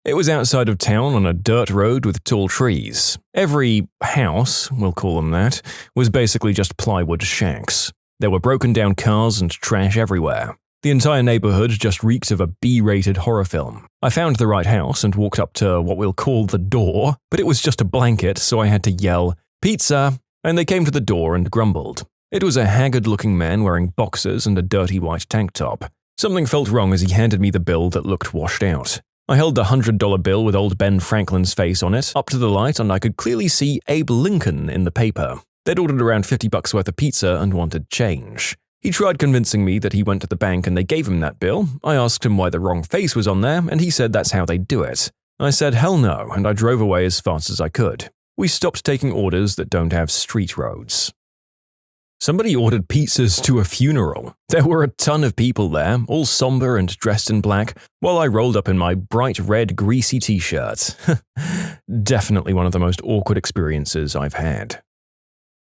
It was outside of town on a dirt road with tall trees. Every house, we'll call them that, was basically just plywood shacks. There were broken down cars and trash everywhere. The entire neighborhood just reeked of a B-rated horror film. I found the right house and walked up to what we'll call the door, but it was just a blanket, so I had to yell, "Pizza!" and they came to the door and grumbled. It was a haggard-looking man wearing boxers and a dirty white tank top. Something felt wrong as he handed me the bill that looked washed out. I held the $100 bill with old Ben Franklin's face on it up to the light, and I could clearly see Abe Lincoln in the paper. They'd ordered around $50 worth of pizza and wanted change. He tried convincing me that he went to the bank and they gave him that bill. I asked him why the wrong face was on there, and he said that's how they do it. I said hell no, and I drove away as fast as I could. We stopped taking orders that don't have street roads. Somebody ordered pizzas to a funeral. There were a ton of people there, all somber and dressed in black, while I rolled up in my bright red greasy t-shirt. Definitely one of the most awkward experiences I've had.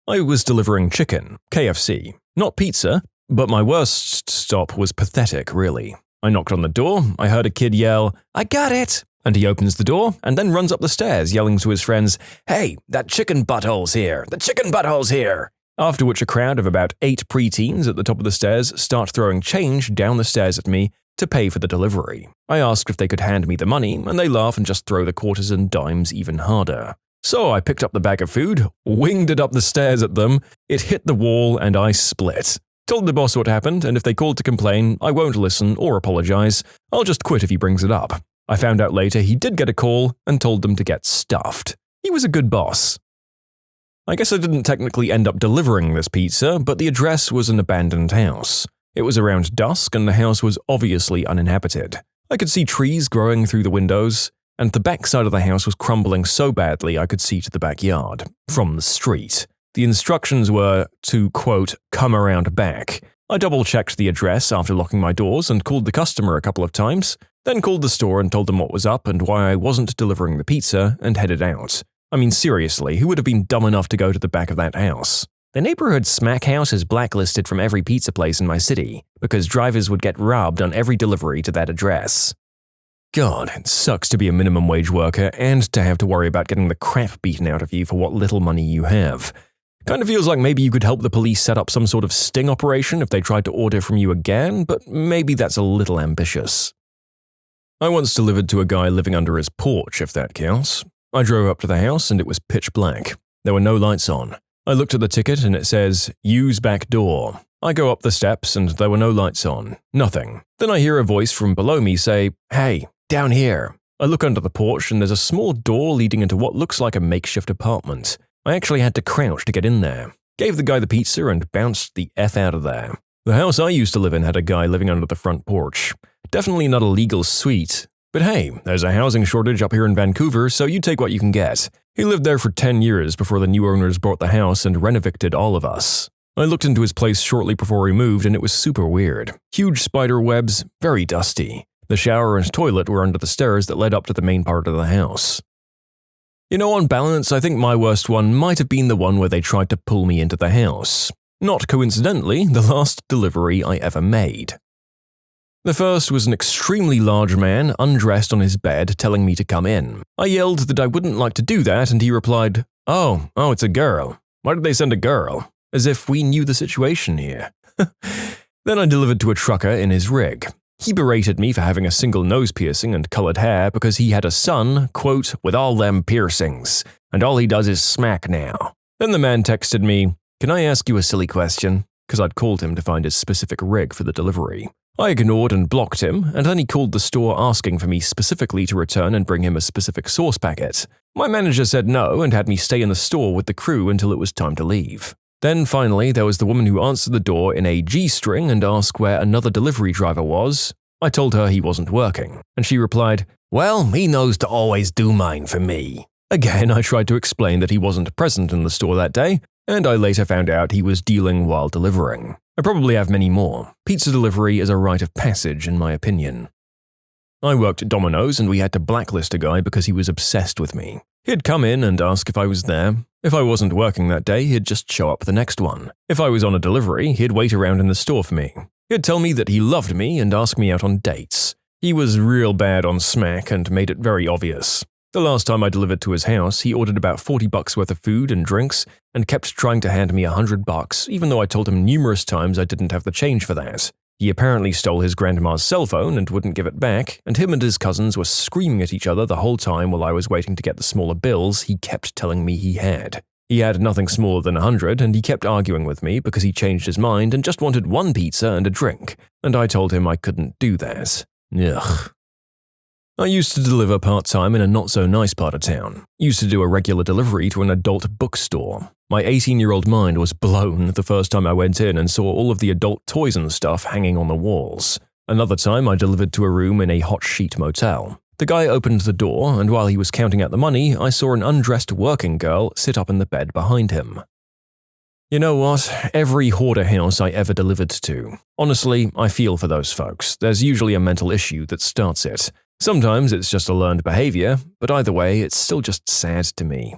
I was delivering chicken, KFC, not pizza, but my worst stop was pathetic, really. I knocked on the door, I heard a kid yell, "I got it!" And he opens the door and then runs up the stairs yelling to his friends, "Hey, that chicken butthole's here! The chicken butthole's here!" After which a crowd of about 8 preteens at the top of the stairs start throwing change down the stairs at me to pay for the delivery. I asked if they could hand me the money, and they laugh and just throw the quarters and dimes even harder. So I picked up the bag of food, winged it up the stairs at them, it hit the wall and I split. Told the boss what happened, and if they called to complain, I won't listen or apologize. I'll just quit if he brings it up. I found out later he did get a call and told them to get stuffed. He was a good boss. I guess I didn't technically end up delivering this pizza, but the address was an abandoned house. It was around dusk and the house was obviously uninhabited. I could see trees growing through the windows, and the backside of the house was crumbling so badly I could see to the backyard, from the street. The instructions were to, quote, "come around back." I double-checked the address after locking my doors and called the customer a couple of times, then called the store and told them what was up and why I wasn't delivering the pizza, and headed out. I mean, seriously, who would have been dumb enough to go to the back of that house? The neighborhood smack house is blacklisted from every pizza place in my city, because drivers would get robbed on every delivery to that address. God, it sucks to be a minimum wage worker and to have to worry about getting the crap beaten out of you for what little money you have. Kind of feels like maybe you could help the police set up some sort of sting operation if they tried to order from you again, but maybe that's a little ambitious. I once delivered to a guy living under his porch, if that counts. I drove up to the house and it was pitch black. There were no lights on. I looked at the ticket and it says, "Use back door." I go up the steps and there were no lights on. Nothing. Then I hear a voice from below me say, "Hey, down here." I look under the porch and there's a small door leading into what looks like a makeshift apartment. I actually had to crouch to get in there. Gave the guy the pizza and bounced the F out of there. The house I used to live in had a guy living under the front porch. Definitely not a legal suite. But hey, there's a housing shortage up here in Vancouver, so you take what you can get. He lived there for 10 years before the new owners bought the house and renovicted all of us. I looked into his place shortly before we moved and it was super weird. Huge spider webs, very dusty. The shower and toilet were under the stairs that led up to the main part of the house. You know, on balance, I think my worst one might have been the one where they tried to pull me into the house. Not coincidentally, the last delivery I ever made. The first was an extremely large man undressed on his bed telling me to come in. I yelled that I wouldn't like to do that and he replied, Oh, it's a girl. Why did they send a girl? As if we knew the situation here. Then I delivered to a trucker in his rig. He berated me for having a single nose piercing and colored hair because he had a son, quote, with all them piercings, and all he does is smack now. Then the man texted me, "Can I ask you a silly question?" Because I'd called him to find his specific rig for the delivery. I ignored and blocked him, and then he called the store asking for me specifically to return and bring him a specific sauce packet. My manager said no and had me stay in the store with the crew until it was time to leave. Then finally, there was the woman who answered the door in a G-string and asked where another delivery driver was. I told her he wasn't working, and she replied, "Well, he knows to always do mine for me." Again, I tried to explain that he wasn't present in the store that day, and I later found out he was dealing while delivering. I probably have many more. Pizza delivery is a rite of passage, in my opinion. I worked at Domino's and we had to blacklist a guy because he was obsessed with me. He'd come in and ask if I was there. If I wasn't working that day, he'd just show up the next one. If I was on a delivery, he'd wait around in the store for me. He'd tell me that he loved me and ask me out on dates. He was real bad on smack and made it very obvious. The last time I delivered to his house, he ordered about $40 worth of food and drinks and kept trying to hand me $100, even though I told him numerous times I didn't have the change for that. He apparently stole his grandma's cell phone and wouldn't give it back, and him and his cousins were screaming at each other the whole time while I was waiting to get the smaller bills he kept telling me he had. He had nothing smaller than 100, and he kept arguing with me because he changed his mind and just wanted one pizza and a drink, and I told him I couldn't do that. Ugh. I used to deliver part-time in a not-so-nice part of town. Used to do a regular delivery to an adult bookstore. My 18-year-old mind was blown the first time I went in and saw all of the adult toys and stuff hanging on the walls. Another time I delivered to a room in a hot sheet motel. The guy opened the door, and while he was counting out the money, I saw an undressed working girl sit up in the bed behind him. You know what? Every hoarder house I ever delivered to. Honestly, I feel for those folks. There's usually a mental issue that starts it. Sometimes it's just a learned behavior, but either way, it's still just sad to me.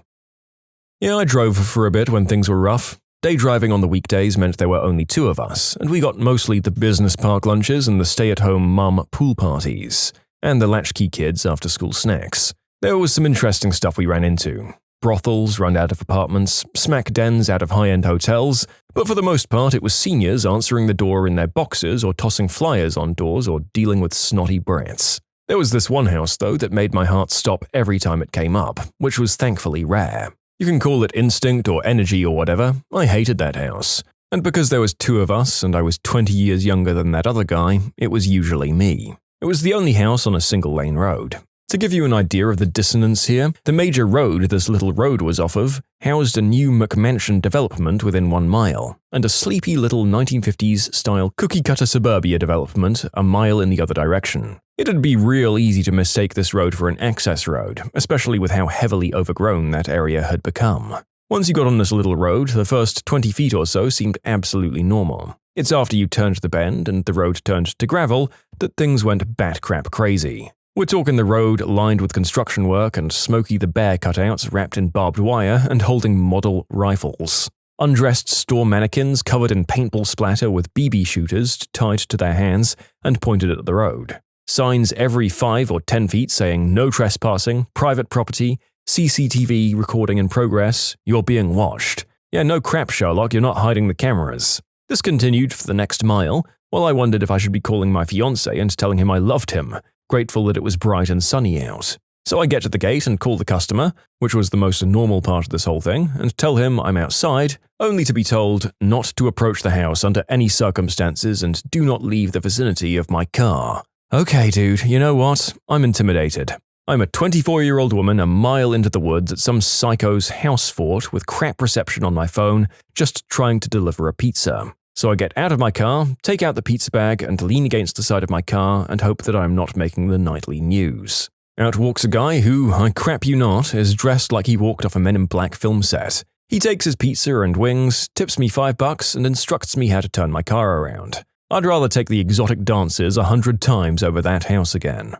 Yeah, I drove for a bit when things were rough. Day driving on the weekdays meant there were only two of us, and we got mostly the business park lunches and the stay-at-home mum pool parties, and the latchkey kids after-school snacks. There was some interesting stuff we ran into. Brothels run out of apartments, smack dens out of high-end hotels, but for the most part it was seniors answering the door in their boxers or tossing flyers on doors or dealing with snotty brats. There was this one house, though, that made my heart stop every time it came up, which was thankfully rare. You can call it instinct or energy or whatever, I hated that house. And because there was two of us and I was 20 years younger than that other guy, it was usually me. It was the only house on a single-lane road. To give you an idea of the dissonance here, the major road this little road was off of housed a new McMansion development within 1 mile, and a sleepy little 1950s-style cookie-cutter suburbia development a mile in the other direction. It'd be real easy to mistake this road for an access road, especially with how heavily overgrown that area had become. Once you got on this little road, the first 20 feet or so seemed absolutely normal. It's after you turned the bend and the road turned to gravel that things went bat-crap crazy. We're talking the road lined with construction work and Smokey the Bear cutouts wrapped in barbed wire and holding model rifles. Undressed store mannequins covered in paintball splatter with BB shooters tied to their hands and pointed at the road. Signs every 5 or 10 feet saying no trespassing, private property, CCTV recording in progress, you're being watched. Yeah, no crap, Sherlock, you're not hiding the cameras. This continued for the next mile, while I wondered if I should be calling my fiancé and telling him I loved him, grateful that it was bright and sunny out. So I get to the gate and call the customer, which was the most normal part of this whole thing, and tell him I'm outside, only to be told not to approach the house under any circumstances and do not leave the vicinity of my car. Okay, dude, you know what? I'm intimidated. I'm a 24-year-old woman a mile into the woods at some psycho's house fort with crap reception on my phone, just trying to deliver a pizza. So I get out of my car, take out the pizza bag, and lean against the side of my car and hope that I'm not making the nightly news. Out walks a guy who, I crap you not, is dressed like he walked off a Men in Black film set. He takes his pizza and wings, tips me $5, and instructs me how to turn my car around. I'd rather take the exotic dances 100 times over that house again.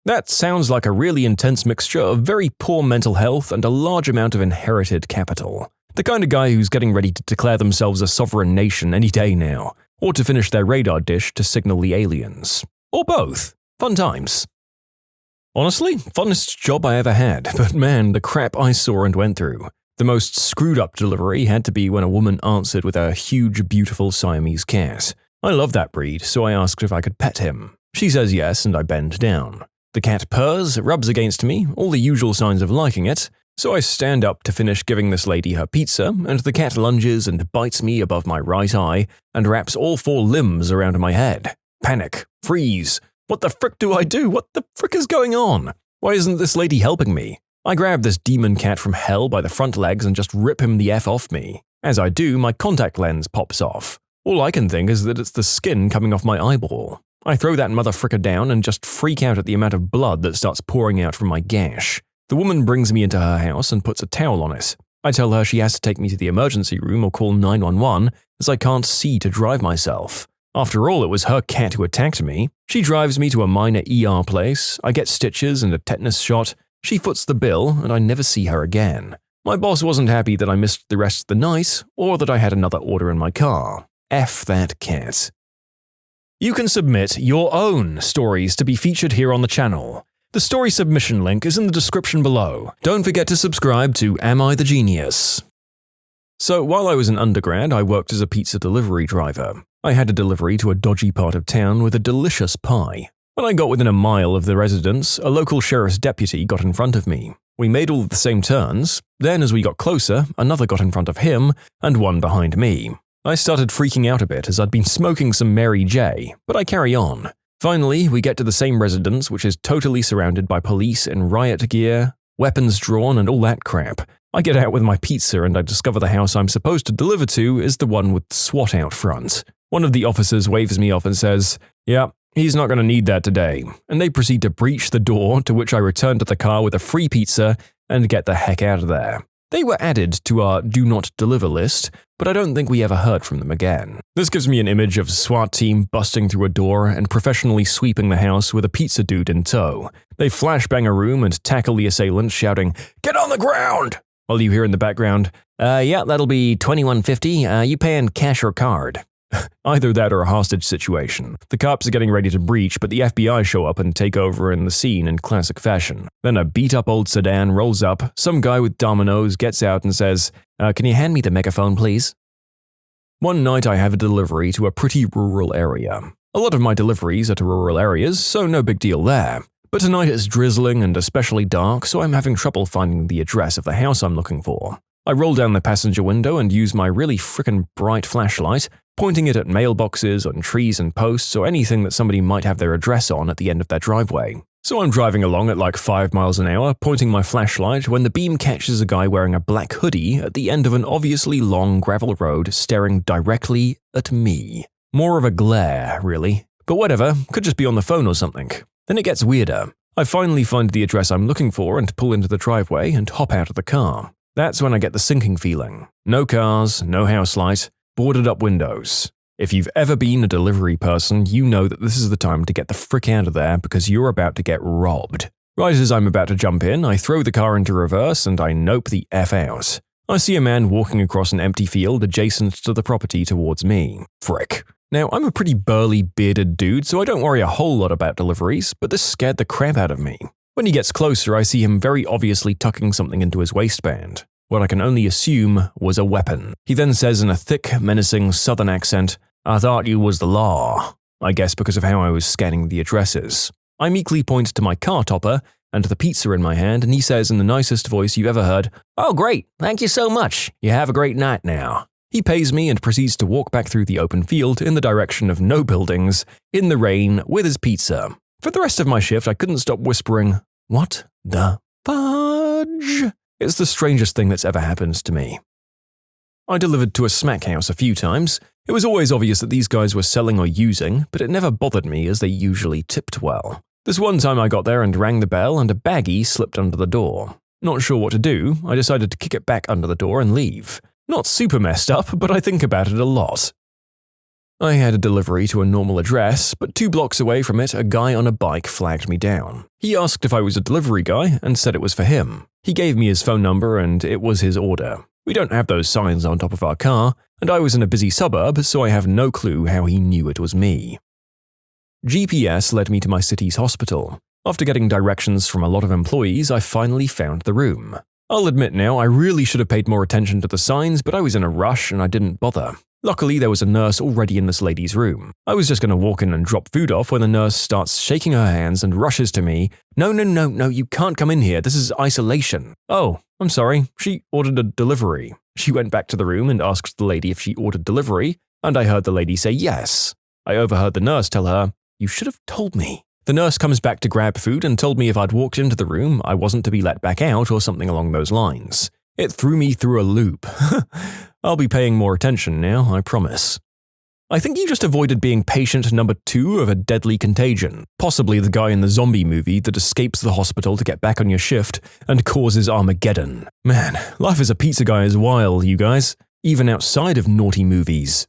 That sounds like a really intense mixture of very poor mental health and a large amount of inherited capital. The kind of guy who's getting ready to declare themselves a sovereign nation any day now, or to finish their radar dish to signal the aliens. Or both. Fun times. Honestly, funnest job I ever had, but man, the crap I saw and went through. The most screwed up delivery had to be when a woman answered with a huge, beautiful Siamese cat. I love that breed, so I asked if I could pet him. She says yes, and I bend down. The cat purrs, rubs against me, all the usual signs of liking it, so I stand up to finish giving this lady her pizza, and the cat lunges and bites me above my right eye and wraps all 4 limbs around my head. Panic. Freeze. What the frick do I do? What the frick is going on? Why isn't this lady helping me? I grab this demon cat from hell by the front legs and just rip him the F off me. As I do, my contact lens pops off. All I can think is that it's the skin coming off my eyeball. I throw that motherfricker down and just freak out at the amount of blood that starts pouring out from my gash. The woman brings me into her house and puts a towel on it. I tell her she has to take me to the emergency room or call 911 as I can't see to drive myself. After all, it was her cat who attacked me. She drives me to a minor ER place, I get stitches and a tetanus shot, she foots the bill, and I never see her again. My boss wasn't happy that I missed the rest of the night, or that I had another order in my car. F that cat. You can submit your own stories to be featured here on the channel. The story submission link is in the description below. Don't forget to subscribe to Am I the Genius? So while I was an undergrad, I worked as a pizza delivery driver. I had a delivery to a dodgy part of town with a delicious pie. When I got within a mile of the residence, a local sheriff's deputy got in front of me. We made all of the same turns. Then as we got closer, another got in front of him and one behind me. I started freaking out a bit as I'd been smoking some Mary J, but I carry on. Finally, we get to the same residence, which is totally surrounded by police in riot gear, weapons drawn and all that crap. I get out with my pizza and I discover the house I'm supposed to deliver to is the one with SWAT out front. One of the officers waves me off and says, "Yeah, he's not going to need that today," and they proceed to breach the door, to which I return to the car with a free pizza and get the heck out of there. They were added to our do not deliver list, but I don't think we ever heard from them again. This gives me an image of SWAT team busting through a door and professionally sweeping the house with a pizza dude in tow. They flashbang a room and tackle the assailant, shouting, "Get on the ground!" While you hear in the background, "Yeah, that'll be $21.50, you paying cash or card?" Either that or a hostage situation. The cops are getting ready to breach, but the FBI show up and take over in the scene in classic fashion. Then a beat-up old sedan rolls up, some guy with dominoes gets out and says, "Can you hand me the megaphone, please?" One night I have a delivery to a pretty rural area. A lot of my deliveries are to rural areas, so no big deal there. But tonight it's drizzling and especially dark, so I'm having trouble finding the address of the house I'm looking for. I roll down the passenger window and use my really frickin' bright flashlight, pointing it at mailboxes, on trees and posts, or anything that somebody might have their address on at the end of their driveway. So I'm driving along at like 5 miles an hour, pointing my flashlight, when the beam catches a guy wearing a black hoodie at the end of an obviously long gravel road staring directly at me. More of a glare, really. But whatever, could just be on the phone or something. Then it gets weirder. I finally find the address I'm looking for and pull into the driveway and hop out of the car. That's when I get the sinking feeling. No cars, no house light, boarded up windows. If you've ever been a delivery person, you know that this is the time to get the frick out of there because you're about to get robbed. Right as I'm about to jump in, I throw the car into reverse and I nope the F out. I see a man walking across an empty field adjacent to the property towards me. Frick. Now, I'm a pretty burly, bearded dude, so I don't worry a whole lot about deliveries, but this scared the crap out of me. When he gets closer, I see him very obviously tucking something into his waistband. What I can only assume was a weapon. He then says in a thick, menacing southern accent, "I thought you was the law." I guess because of how I was scanning the addresses. I meekly point to my car topper and the pizza in my hand, and he says in the nicest voice you've ever heard, "Oh great, thank you so much. You have a great night now." He pays me and proceeds to walk back through the open field in the direction of no buildings, in the rain, with his pizza. For the rest of my shift, I couldn't stop whispering, "What the fudge?" It's the strangest thing that's ever happened to me. I delivered to a smack house a few times. It was always obvious that these guys were selling or using, but it never bothered me as they usually tipped well. This one time I got there and rang the bell and a baggie slipped under the door. Not sure what to do, I decided to kick it back under the door and leave. Not super messed up, but I think about it a lot. I had a delivery to a normal address, but 2 blocks away from it, a guy on a bike flagged me down. He asked if I was a delivery guy and said it was for him. He gave me his phone number and it was his order. We don't have those signs on top of our car, and I was in a busy suburb, so I have no clue how he knew it was me. GPS led me to my city's hospital. After getting directions from a lot of employees, I finally found the room. I'll admit now, I really should have paid more attention to the signs, but I was in a rush and I didn't bother. Luckily, there was a nurse already in this lady's room. I was just going to walk in and drop food off when the nurse starts shaking her hands and rushes to me. No, you can't come in here. This is isolation. Oh, I'm sorry. She ordered a delivery. She went back to the room and asked the lady if she ordered delivery, and I heard the lady say yes. I overheard the nurse tell her, "You should have told me." The nurse comes back to grab food and told me if I'd walked into the room, I wasn't to be let back out or something along those lines. It threw me through a loop. I'll be paying more attention now, I promise. I think you just avoided being patient number 2 of a deadly contagion, possibly the guy in the zombie movie that escapes the hospital to get back on your shift and causes Armageddon. Man, life as a pizza guy is wild, you guys, even outside of naughty movies.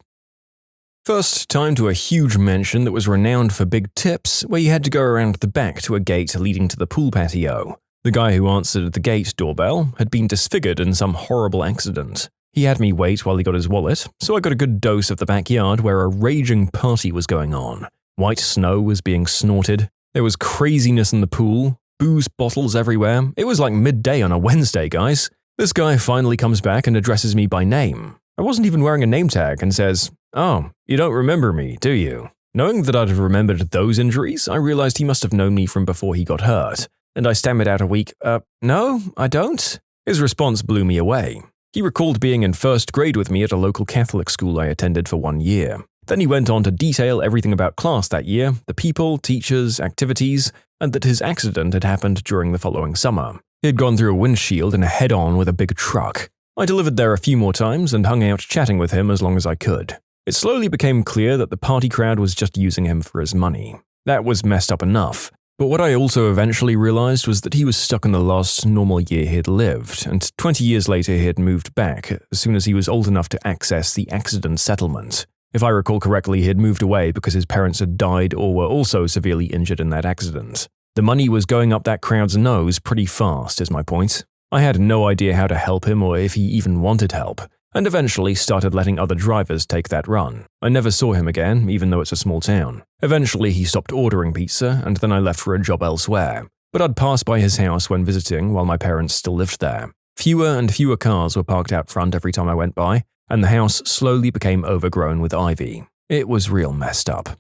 First time to a huge mansion that was renowned for big tips, where you had to go around the back to a gate leading to the pool patio. The guy who answered the gate doorbell had been disfigured in some horrible accident. He had me wait while he got his wallet, so I got a good dose of the backyard where a raging party was going on. White snow was being snorted, there was craziness in the pool, booze bottles everywhere. It was like midday on a Wednesday, guys. This guy finally comes back and addresses me by name. I wasn't even wearing a name tag and says, "Oh, you don't remember me, do you?" Knowing that I'd have remembered those injuries, I realized he must have known me from before he got hurt, and I stammered out a weak, "No, I don't." His response blew me away. He recalled being in first grade with me at a local Catholic school I attended for 1 year. Then he went on to detail everything about class that year, the people, teachers, activities, and that his accident had happened during the following summer. He had gone through a windshield in a head-on with a big truck. I delivered there a few more times and hung out chatting with him as long as I could. It slowly became clear that the party crowd was just using him for his money. That was messed up enough. But what I also eventually realized was that he was stuck in the last normal year he'd lived, and 20 years later he had moved back as soon as he was old enough to access the accident settlement. If I recall correctly, he had moved away because his parents had died or were also severely injured in that accident. The money was going up that crowd's nose pretty fast, is my point. I had no idea how to help him or if he even wanted help, and eventually started letting other drivers take that run. I never saw him again, even though it's a small town. Eventually he stopped ordering pizza, and then I left for a job elsewhere. But I'd pass by his house when visiting while my parents still lived there. Fewer and fewer cars were parked out front every time I went by, and the house slowly became overgrown with ivy. It was real messed up.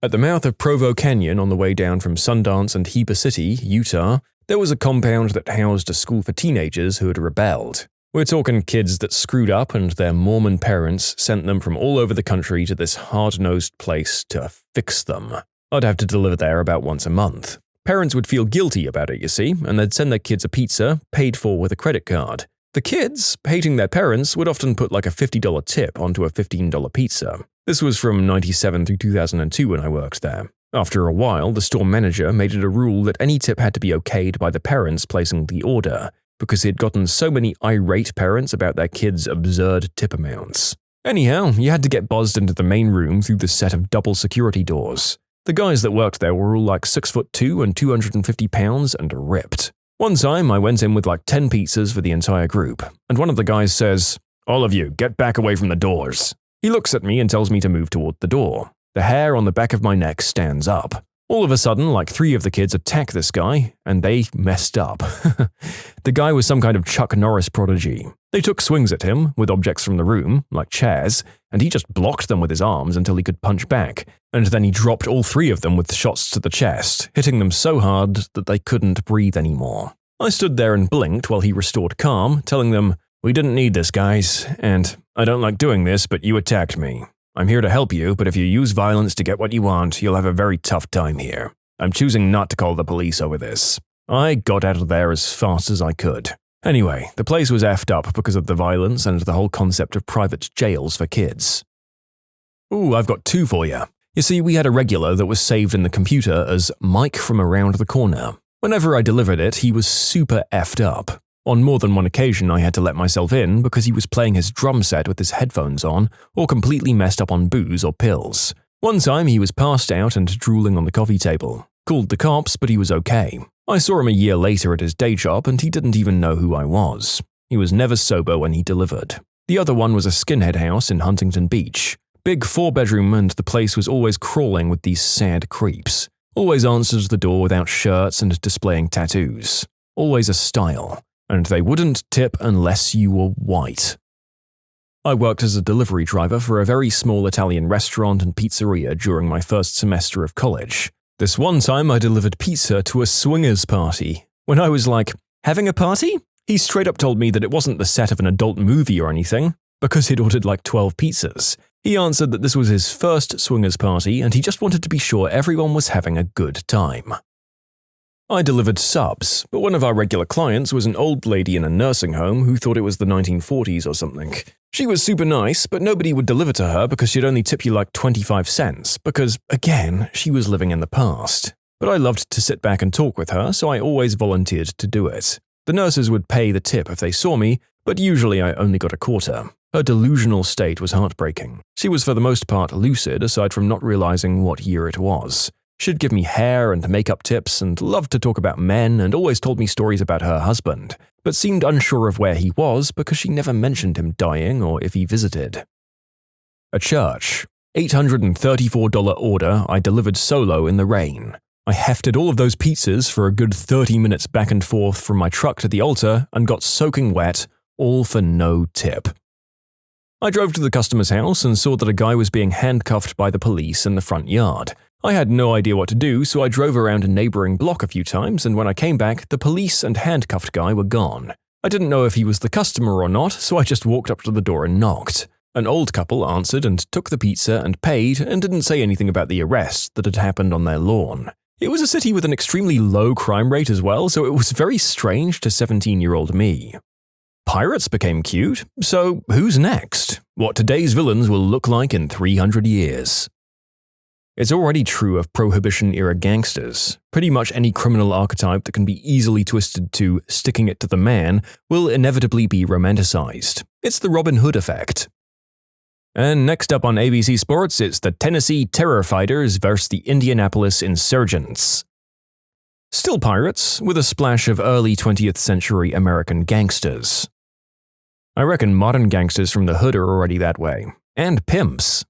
At the mouth of Provo Canyon on the way down from Sundance and Heber City, Utah, there was a compound that housed a school for teenagers who had rebelled. We're talking kids that screwed up and their Mormon parents sent them from all over the country to this hard-nosed place to fix them. I'd have to deliver there about once a month. Parents would feel guilty about it, you see, and they'd send their kids a pizza, paid for with a credit card. The kids, hating their parents, would often put like a $50 tip onto a $15 pizza. This was from 1997 through 2002 when I worked there. After a while, the store manager made it a rule that any tip had to be okayed by the parents placing the order, because he had gotten so many irate parents about their kids' absurd tip amounts. Anyhow, you had to get buzzed into the main room through the set of double security doors. The guys that worked there were all like 6'2" and 250 pounds and ripped. One time, I went in with like 10 pizzas for the entire group, and one of the guys says, "All of you, get back away from the doors." He looks at me and tells me to move toward the door. The hair on the back of my neck stands up. All of a sudden, like 3 of the kids attack this guy, and they messed up. The guy was some kind of Chuck Norris prodigy. They took swings at him, with objects from the room, like chairs, and he just blocked them with his arms until he could punch back, and then he dropped all 3 of them with shots to the chest, hitting them so hard that they couldn't breathe anymore. I stood there and blinked while he restored calm, telling them, "We didn't need this, guys, and I don't like doing this, but you attacked me. I'm here to help you, but if you use violence to get what you want, you'll have a very tough time here. I'm choosing not to call the police over this." I got out of there as fast as I could. Anyway, the place was effed up because of the violence and the whole concept of private jails for kids. Ooh, I've got 2 for you. You see, we had a regular that was saved in the computer as Mike from around the corner. Whenever I delivered it, he was super effed up. On more than one occasion, I had to let myself in because he was playing his drum set with his headphones on or completely messed up on booze or pills. One time, he was passed out and drooling on the coffee table. Called the cops, but he was okay. I saw him a year later at his day job and he didn't even know who I was. He was never sober when he delivered. The other one was a skinhead house in Huntington Beach. Big 4-bedroom, and the place was always crawling with these sad creeps. Always answered the door without shirts and displaying tattoos. Always a style. and they wouldn't tip unless you were white. I worked as a delivery driver for a very small Italian restaurant and pizzeria during my first semester of college. This one time I delivered pizza to a swingers party. When I was like, "Having a party?" He straight up told me that it wasn't the set of an adult movie or anything, because he'd ordered like 12 pizzas. He answered that this was his first swingers party and he just wanted to be sure everyone was having a good time. I delivered subs, but one of our regular clients was an old lady in a nursing home who thought it was the 1940s or something. She was super nice, but nobody would deliver to her because she'd only tip you like 25 cents, because, again, she was living in the past. But I loved to sit back and talk with her, so I always volunteered to do it. The nurses would pay the tip if they saw me, but usually I only got a quarter. Her delusional state was heartbreaking. She was for the most part lucid, aside from not realizing what year it was. She'd give me hair and makeup tips and loved to talk about men and always told me stories about her husband, but seemed unsure of where he was because she never mentioned him dying or if he visited. A church. $834 order I delivered solo in the rain. I hefted all of those pizzas for a good 30 minutes back and forth from my truck to the altar and got soaking wet, all for no tip. I drove to the customer's house and saw that a guy was being handcuffed by the police in the front yard. I had no idea what to do, so I drove around a neighboring block a few times, and when I came back, the police and handcuffed guy were gone. I didn't know if he was the customer or not, so I just walked up to the door and knocked. An old couple answered and took the pizza and paid and didn't say anything about the arrest that had happened on their lawn. It was a city with an extremely low crime rate as well, so it was very strange to 17-year-old me. Pirates became cute, so who's next? What today's villains will look like in 300 years. It's already true of Prohibition-era gangsters. Pretty much any criminal archetype that can be easily twisted to sticking it to the man will inevitably be romanticized. It's the Robin Hood effect. And next up on ABC Sports, it's the Tennessee Terror Fighters versus the Indianapolis Insurgents. Still pirates, with a splash of early 20th century American gangsters. I reckon modern gangsters from the hood are already that way. And pimps.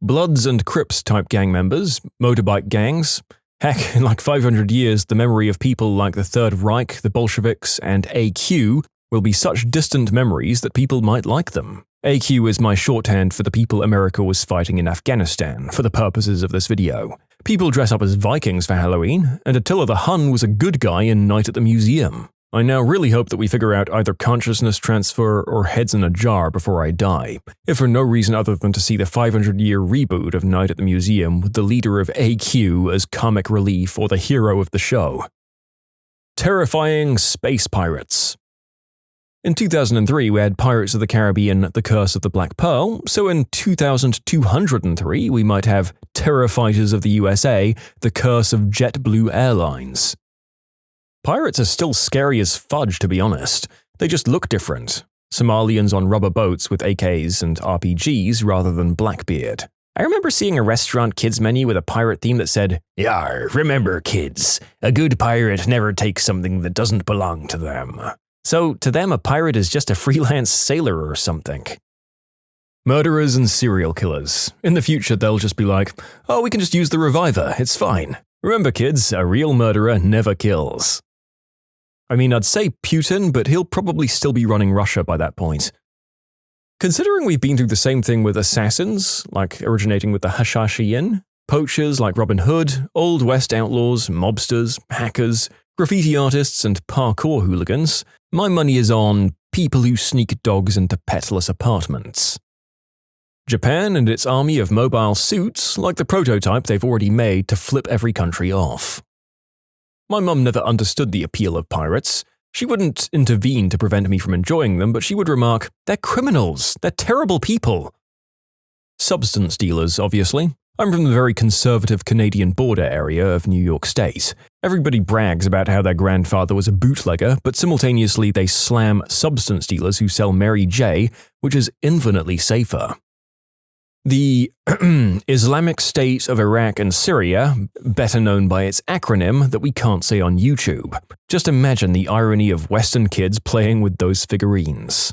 Bloods and Crips type gang members, motorbike gangs. Heck, in like 500 years, the memory of people like the Third Reich, the Bolsheviks, and AQ will be such distant memories that people might like them. AQ is my shorthand for the people America was fighting in Afghanistan, for the purposes of this video. People dress up as Vikings for Halloween, and Attila the Hun was a good guy in Night at the Museum. I now really hope that we figure out either consciousness transfer or heads in a jar before I die, if for no reason other than to see the 500-year reboot of Night at the Museum with the leader of AQ as comic relief or the hero of the show. Terrifying space pirates. In 2003, we had Pirates of the Caribbean, The Curse of the Black Pearl, so in 2203, we might have Terror Fighters of the USA, The Curse of JetBlue Airlines. Pirates are still scary as fudge, to be honest. They just look different. Somalians on rubber boats with AKs and RPGs rather than Blackbeard. I remember seeing a restaurant kids menu with a pirate theme that said, "Yar, remember kids, a good pirate never takes something that doesn't belong to them." So, to them, a pirate is just a freelance sailor or something. Murderers and serial killers. In the future, they'll just be like, "Oh, we can just use the reviver, it's fine." Remember kids, a real murderer never kills. I mean, I'd say Putin, but he'll probably still be running Russia by that point. Considering we've been through the same thing with assassins, like originating with the Hashashiyin, poachers like Robin Hood, Old West outlaws, mobsters, hackers, graffiti artists, and parkour hooligans, my money is on people who sneak dogs into petless apartments. Japan and its army of mobile suits like the prototype they've already made to flip every country off. My mum never understood the appeal of pirates. She wouldn't intervene to prevent me from enjoying them, but she would remark, "They're criminals. They're terrible people." Substance dealers, obviously. I'm from the very conservative Canadian border area of New York State. Everybody brags about how their grandfather was a bootlegger, but simultaneously they slam substance dealers who sell Mary J., which is infinitely safer. The Islamic State of Iraq and Syria, better known by its acronym that we can't say on YouTube. Just imagine the irony of Western kids playing with those figurines.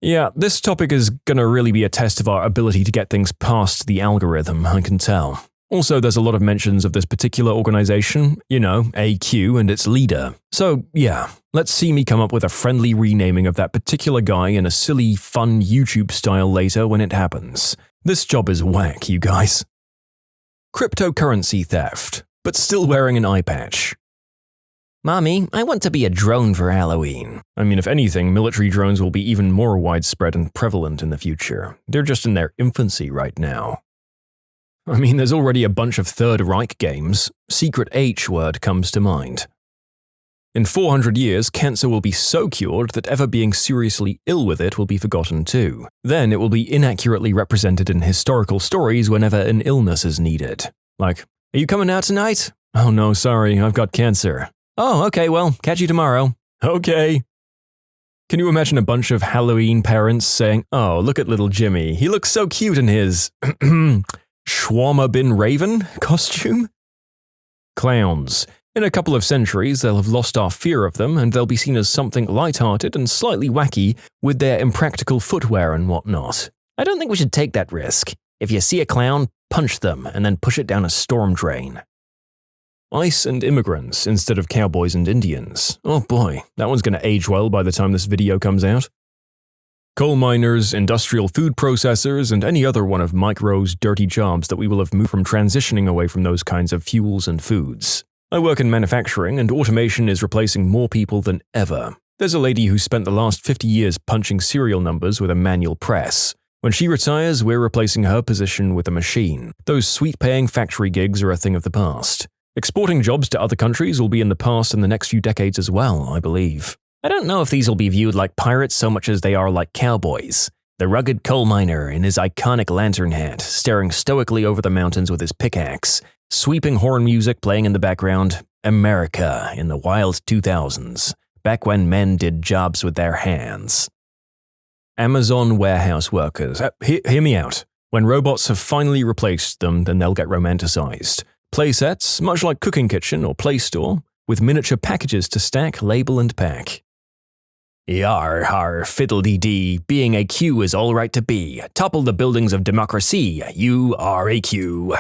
Yeah, this topic is gonna really be a test of our ability to get things past the algorithm, I can tell. Also, there's a lot of mentions of this particular organization, AQ and its leader. So, yeah, let's see me come up with a friendly renaming of that particular guy in a silly, fun YouTube style later when it happens. This job is whack, you guys. Cryptocurrency theft, but still wearing an eye patch. Mommy, I want to be a drone for Halloween. I mean, if anything, military drones will be even more widespread and prevalent in the future. They're just in their infancy right now. I mean, there's already a bunch of Third Reich games. Secret H word comes to mind. In 400 years, cancer will be so cured that ever being seriously ill with it will be forgotten too. Then it will be inaccurately represented in historical stories whenever an illness is needed. Like, are you coming out tonight? Oh no, sorry, I've got cancer. Oh, okay, well, catch you tomorrow. Okay. Can you imagine a bunch of Halloween parents saying, oh, look at little Jimmy, he looks so cute in his Shawarma bin Raven costume? Clowns. In a couple of centuries, they'll have lost our fear of them, and they'll be seen as something light-hearted and slightly wacky with their impractical footwear and whatnot. I don't think we should take that risk. If you see a clown, punch them, and then push it down a storm drain. ICE and immigrants instead of cowboys and Indians. Oh boy, that one's going to age well by the time this video comes out. Coal miners, industrial food processors, and any other one of Micro's dirty jobs that we will have moved from transitioning away from those kinds of fuels and foods. I work in manufacturing, and automation is replacing more people than ever. There's a lady who spent the last 50 years punching serial numbers with a manual press. When she retires, we're replacing her position with a machine. Those sweet-paying factory gigs are a thing of the past. Exporting jobs to other countries will be in the past in the next few decades as well, I believe. I don't know if these will be viewed like pirates so much as they are like cowboys. The rugged coal miner in his iconic lantern hat, staring stoically over the mountains with his pickaxe, sweeping horn music playing in the background. America in the wild 2000s, back when men did jobs with their hands. Amazon warehouse workers. Hear me out. When robots have finally replaced them, then they'll get romanticized. Playsets, much like Cooking Kitchen or Play Store, with miniature packages to stack, label, and pack. Yar har fiddle-dee-dee, being a Q is all right to be. Topple the buildings of democracy, you are a Q.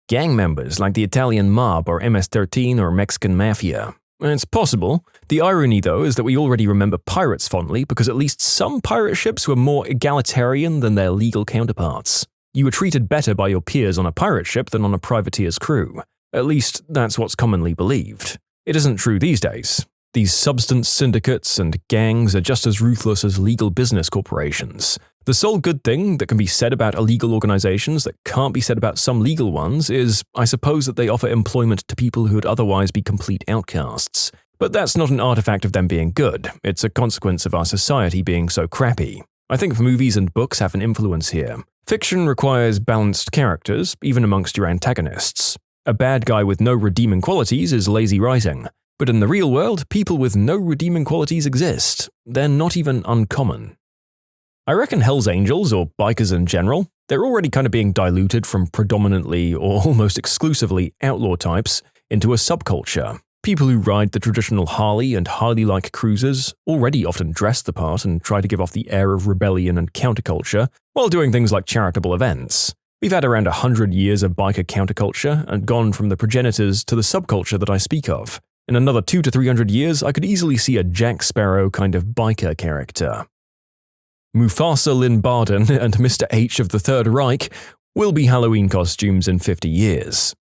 Gang members like the Italian mob or MS-13 or Mexican mafia. It's possible. The irony, though, is that we already remember pirates fondly because at least some pirate ships were more egalitarian than their legal counterparts. You were treated better by your peers on a pirate ship than on a privateer's crew. At least, that's what's commonly believed. It isn't true these days. These substance syndicates and gangs are just as ruthless as legal business corporations. The sole good thing that can be said about illegal organizations that can't be said about some legal ones is, I suppose, that they offer employment to people who would otherwise be complete outcasts. But that's not an artifact of them being good, it's a consequence of our society being so crappy. I think movies and books have an influence here. Fiction requires balanced characters, even amongst your antagonists. A bad guy with no redeeming qualities is lazy writing. But in the real world, people with no redeeming qualities exist. They're not even uncommon. I reckon Hell's Angels, or bikers in general, they're already kind of being diluted from predominantly or almost exclusively outlaw types into a subculture. People who ride the traditional Harley and Harley-like cruisers already often dress the part and try to give off the air of rebellion and counterculture while doing things like charitable events. We've had around 100 years of biker counterculture and gone from the progenitors to the subculture that I speak of. In another 200 to 300 years, I could easily see a Jack Sparrow kind of biker character. Mufasa Lynn Barden and Mr. H of the Third Reich will be Halloween costumes in 50 years.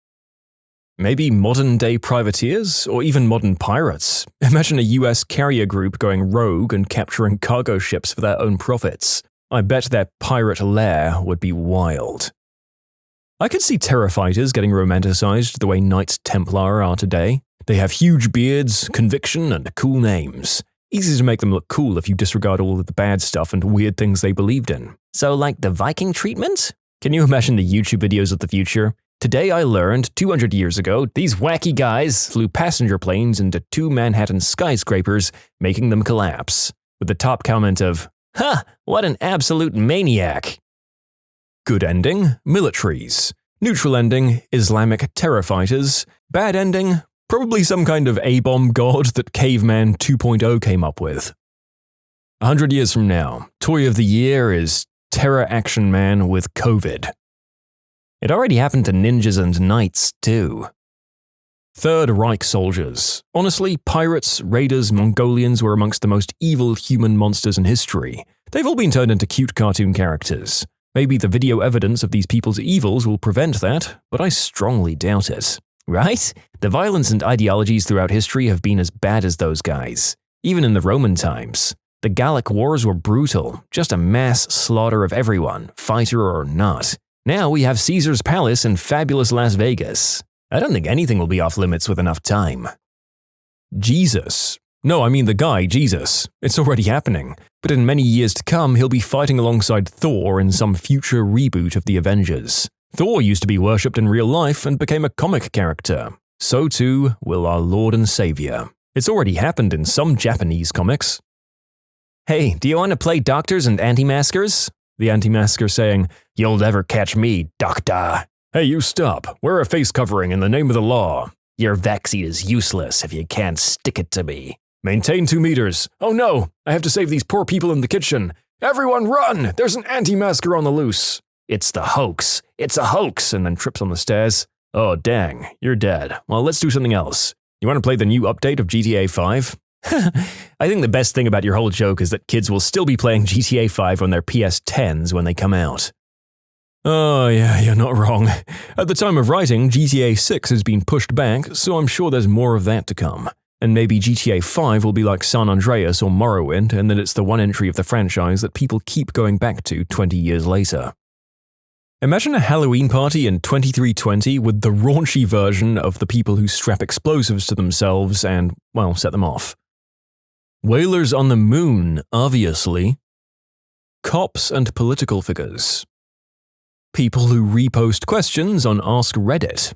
Maybe modern-day privateers, or even modern pirates. Imagine a US carrier group going rogue and capturing cargo ships for their own profits. I bet their pirate lair would be wild. I could see Terror Fighters getting romanticized the way Knights Templar are today. They have huge beards, conviction, and cool names. Easy to make them look cool if you disregard all of the bad stuff and weird things they believed in. So like the Viking treatment? Can you imagine the YouTube videos of the future? Today I learned 200 years ago, these wacky guys flew passenger planes into 2 Manhattan skyscrapers, making them collapse. With the top comment of, "Huh, what an absolute maniac." Good ending, militaries. Neutral ending, Islamic terror fighters. Bad ending, probably some kind of A-bomb god that Caveman 2.0 came up with. 100 years from now, toy of the year is Terror Action Man with COVID. It already happened to ninjas and knights, too. Third Reich soldiers. Honestly, pirates, raiders, Mongolians were amongst the most evil human monsters in history. They've all been turned into cute cartoon characters. Maybe the video evidence of these people's evils will prevent that, but I strongly doubt it. Right? The violence and ideologies throughout history have been as bad as those guys. Even in the Roman times. The Gallic Wars were brutal, just a mass slaughter of everyone, fighter or not. Now we have Caesar's Palace in fabulous Las Vegas. I don't think anything will be off limits with enough time. Jesus. No, I mean the guy, Jesus. It's already happening. But in many years to come, he'll be fighting alongside Thor in some future reboot of the Avengers. Thor used to be worshipped in real life and became a comic character. So too will our Lord and Savior. It's already happened in some Japanese comics. Hey, do you want to play doctors and anti-maskers? The anti-masker saying, "You'll never catch me, doctor." Hey, you stop. Wear a face covering in the name of the law. Your vaccine is useless if you can't stick it to me. Maintain 2 meters. Oh no, I have to save these poor people in the kitchen. Everyone run! There's an anti-masker on the loose. It's the hoax. It's a hoax, and then trips on the stairs. Oh dang, you're dead. Well, let's do something else. You want to play the new update of GTA 5? I think the best thing about your whole joke is that kids will still be playing GTA 5 on their PS10s when they come out. Oh yeah, you're not wrong. At the time of writing, GTA 6 has been pushed back, so I'm sure there's more of that to come. And maybe GTA 5 will be like San Andreas or Morrowind, and that it's the one entry of the franchise that people keep going back to 20 years later. Imagine a Halloween party in 2320 with the raunchy version of the people who strap explosives to themselves and, well, set them off. Whalers on the moon, obviously. Cops and political figures. People who repost questions on Ask Reddit.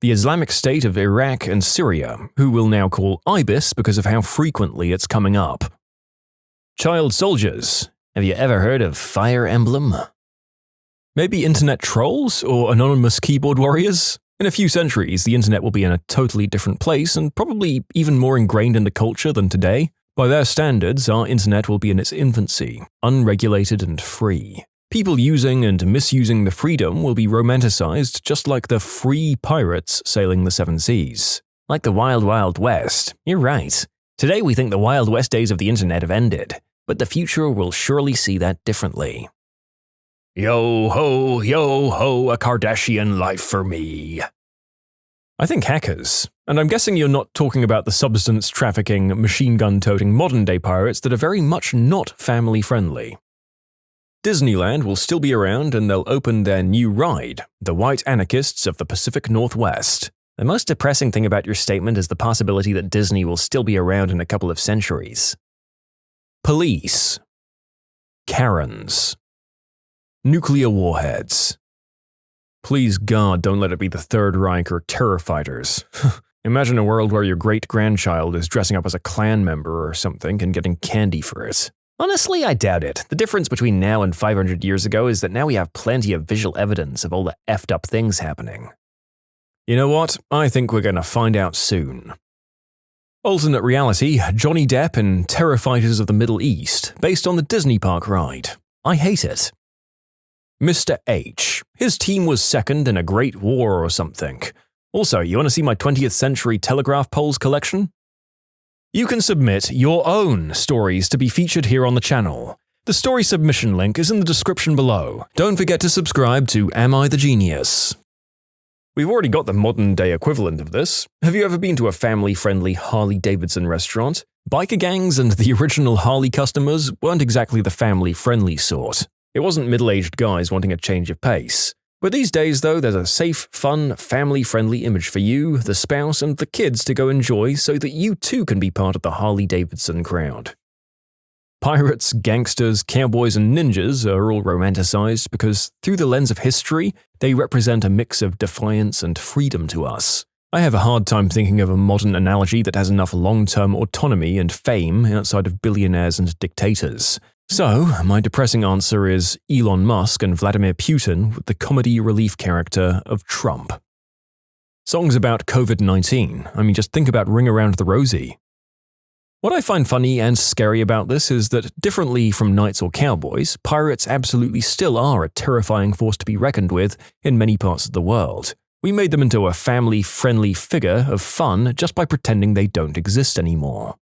The Islamic State of Iraq and Syria, who we'll now call IBIS because of how frequently it's coming up. Child soldiers. Have you ever heard of Fire Emblem? Maybe internet trolls or anonymous keyboard warriors? In a few centuries, the internet will be in a totally different place and probably even more ingrained in the culture than today. By their standards, our internet will be in its infancy, unregulated and free. People using and misusing the freedom will be romanticized just like the free pirates sailing the seven seas. Like the Wild Wild West. You're right. Today we think the Wild West days of the internet have ended, but the future will surely see that differently. Yo ho, a Kardashian life for me. I think hackers, and I'm guessing you're not talking about the substance trafficking, machine gun toting modern day pirates that are very much not family friendly. Disneyland will still be around and they'll open their new ride, the White Anarchists of the Pacific Northwest. The most depressing thing about your statement is the possibility that Disney will still be around in a couple of centuries. Police. Karens. Nuclear warheads. Please God, don't let it be the Third Reich or terror fighters. Imagine a world where your great-grandchild is dressing up as a Klan member or something and getting candy for it. Honestly, I doubt it. The difference between now and 500 years ago is that now we have plenty of visual evidence of all the effed up things happening. You know what? I think we're gonna find out soon. Alternate reality, Johnny Depp in Terror Fighters of the Middle East, based on the Disney Park ride. I hate it. Mr. H. His team was second in a great war or something. Also, you want to see my 20th century telegraph poles collection? You can submit your own stories to be featured here on the channel. The story submission link is in the description below. Don't forget to subscribe to Am I the Genius? We've already got the modern-day equivalent of this. Have you ever been to a family-friendly Harley-Davidson restaurant? Biker gangs and the original Harley customers weren't exactly the family-friendly sort. It wasn't middle-aged guys wanting a change of pace. But these days, though, there's a safe, fun, family-friendly image for you, the spouse, and the kids to go enjoy so that you too can be part of the Harley-Davidson crowd. Pirates, gangsters, cowboys, and ninjas are all romanticized because, through the lens of history, they represent a mix of defiance and freedom to us. I have a hard time thinking of a modern analogy that has enough long-term autonomy and fame outside of billionaires and dictators. So, my depressing answer is Elon Musk and Vladimir Putin with the comedy relief character of Trump. Songs about COVID-19. I mean, just think about Ring Around the Rosie. What I find funny and scary about this is that, differently from knights or cowboys, pirates absolutely still are a terrifying force to be reckoned with in many parts of the world. We made them into a family-friendly figure of fun just by pretending they don't exist anymore.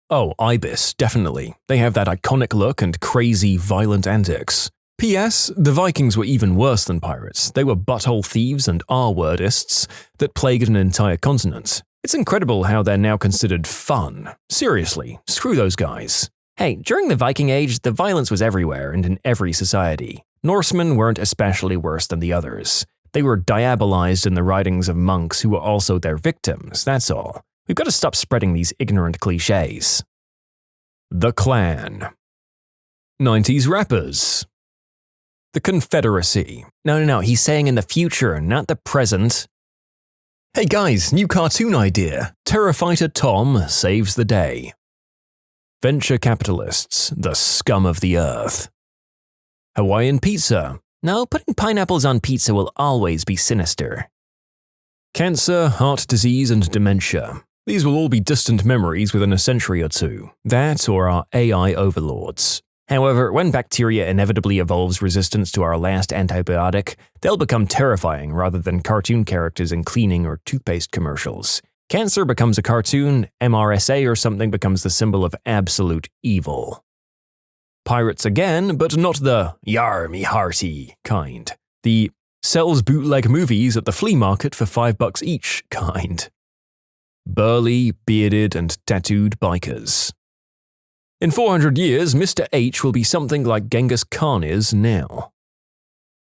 Oh, ibis, definitely. They have that iconic look and crazy, violent antics. P.S. The Vikings were even worse than pirates. They were butthole thieves and R-wordists that plagued an entire continent. It's incredible how they're now considered fun. Seriously, screw those guys. Hey, during the Viking Age, the violence was everywhere and in every society. Norsemen weren't especially worse than the others. They were diabolized in the writings of monks who were also their victims, that's all. We've got to stop spreading these ignorant cliches. The Klan. 90s rappers. The Confederacy. No, he's saying in the future, not the present. Hey guys, new cartoon idea. Terrorfighter Tom saves the day. Venture capitalists, the scum of the earth. Hawaiian pizza. No, putting pineapples on pizza will always be sinister. Cancer, heart disease, and dementia. These will all be distant memories within a century or two. That or our AI overlords. However, when bacteria inevitably evolves resistance to our last antibiotic, they'll become terrifying rather than cartoon characters in cleaning or toothpaste commercials. Cancer becomes a cartoon, MRSA or something becomes the symbol of absolute evil. Pirates again, but not the "yar me hearty" kind. The sells bootleg movies at the flea market for $5 each kind. Burly, bearded, and tattooed bikers. In 400 years, Mr. H will be something like Genghis Khan is now.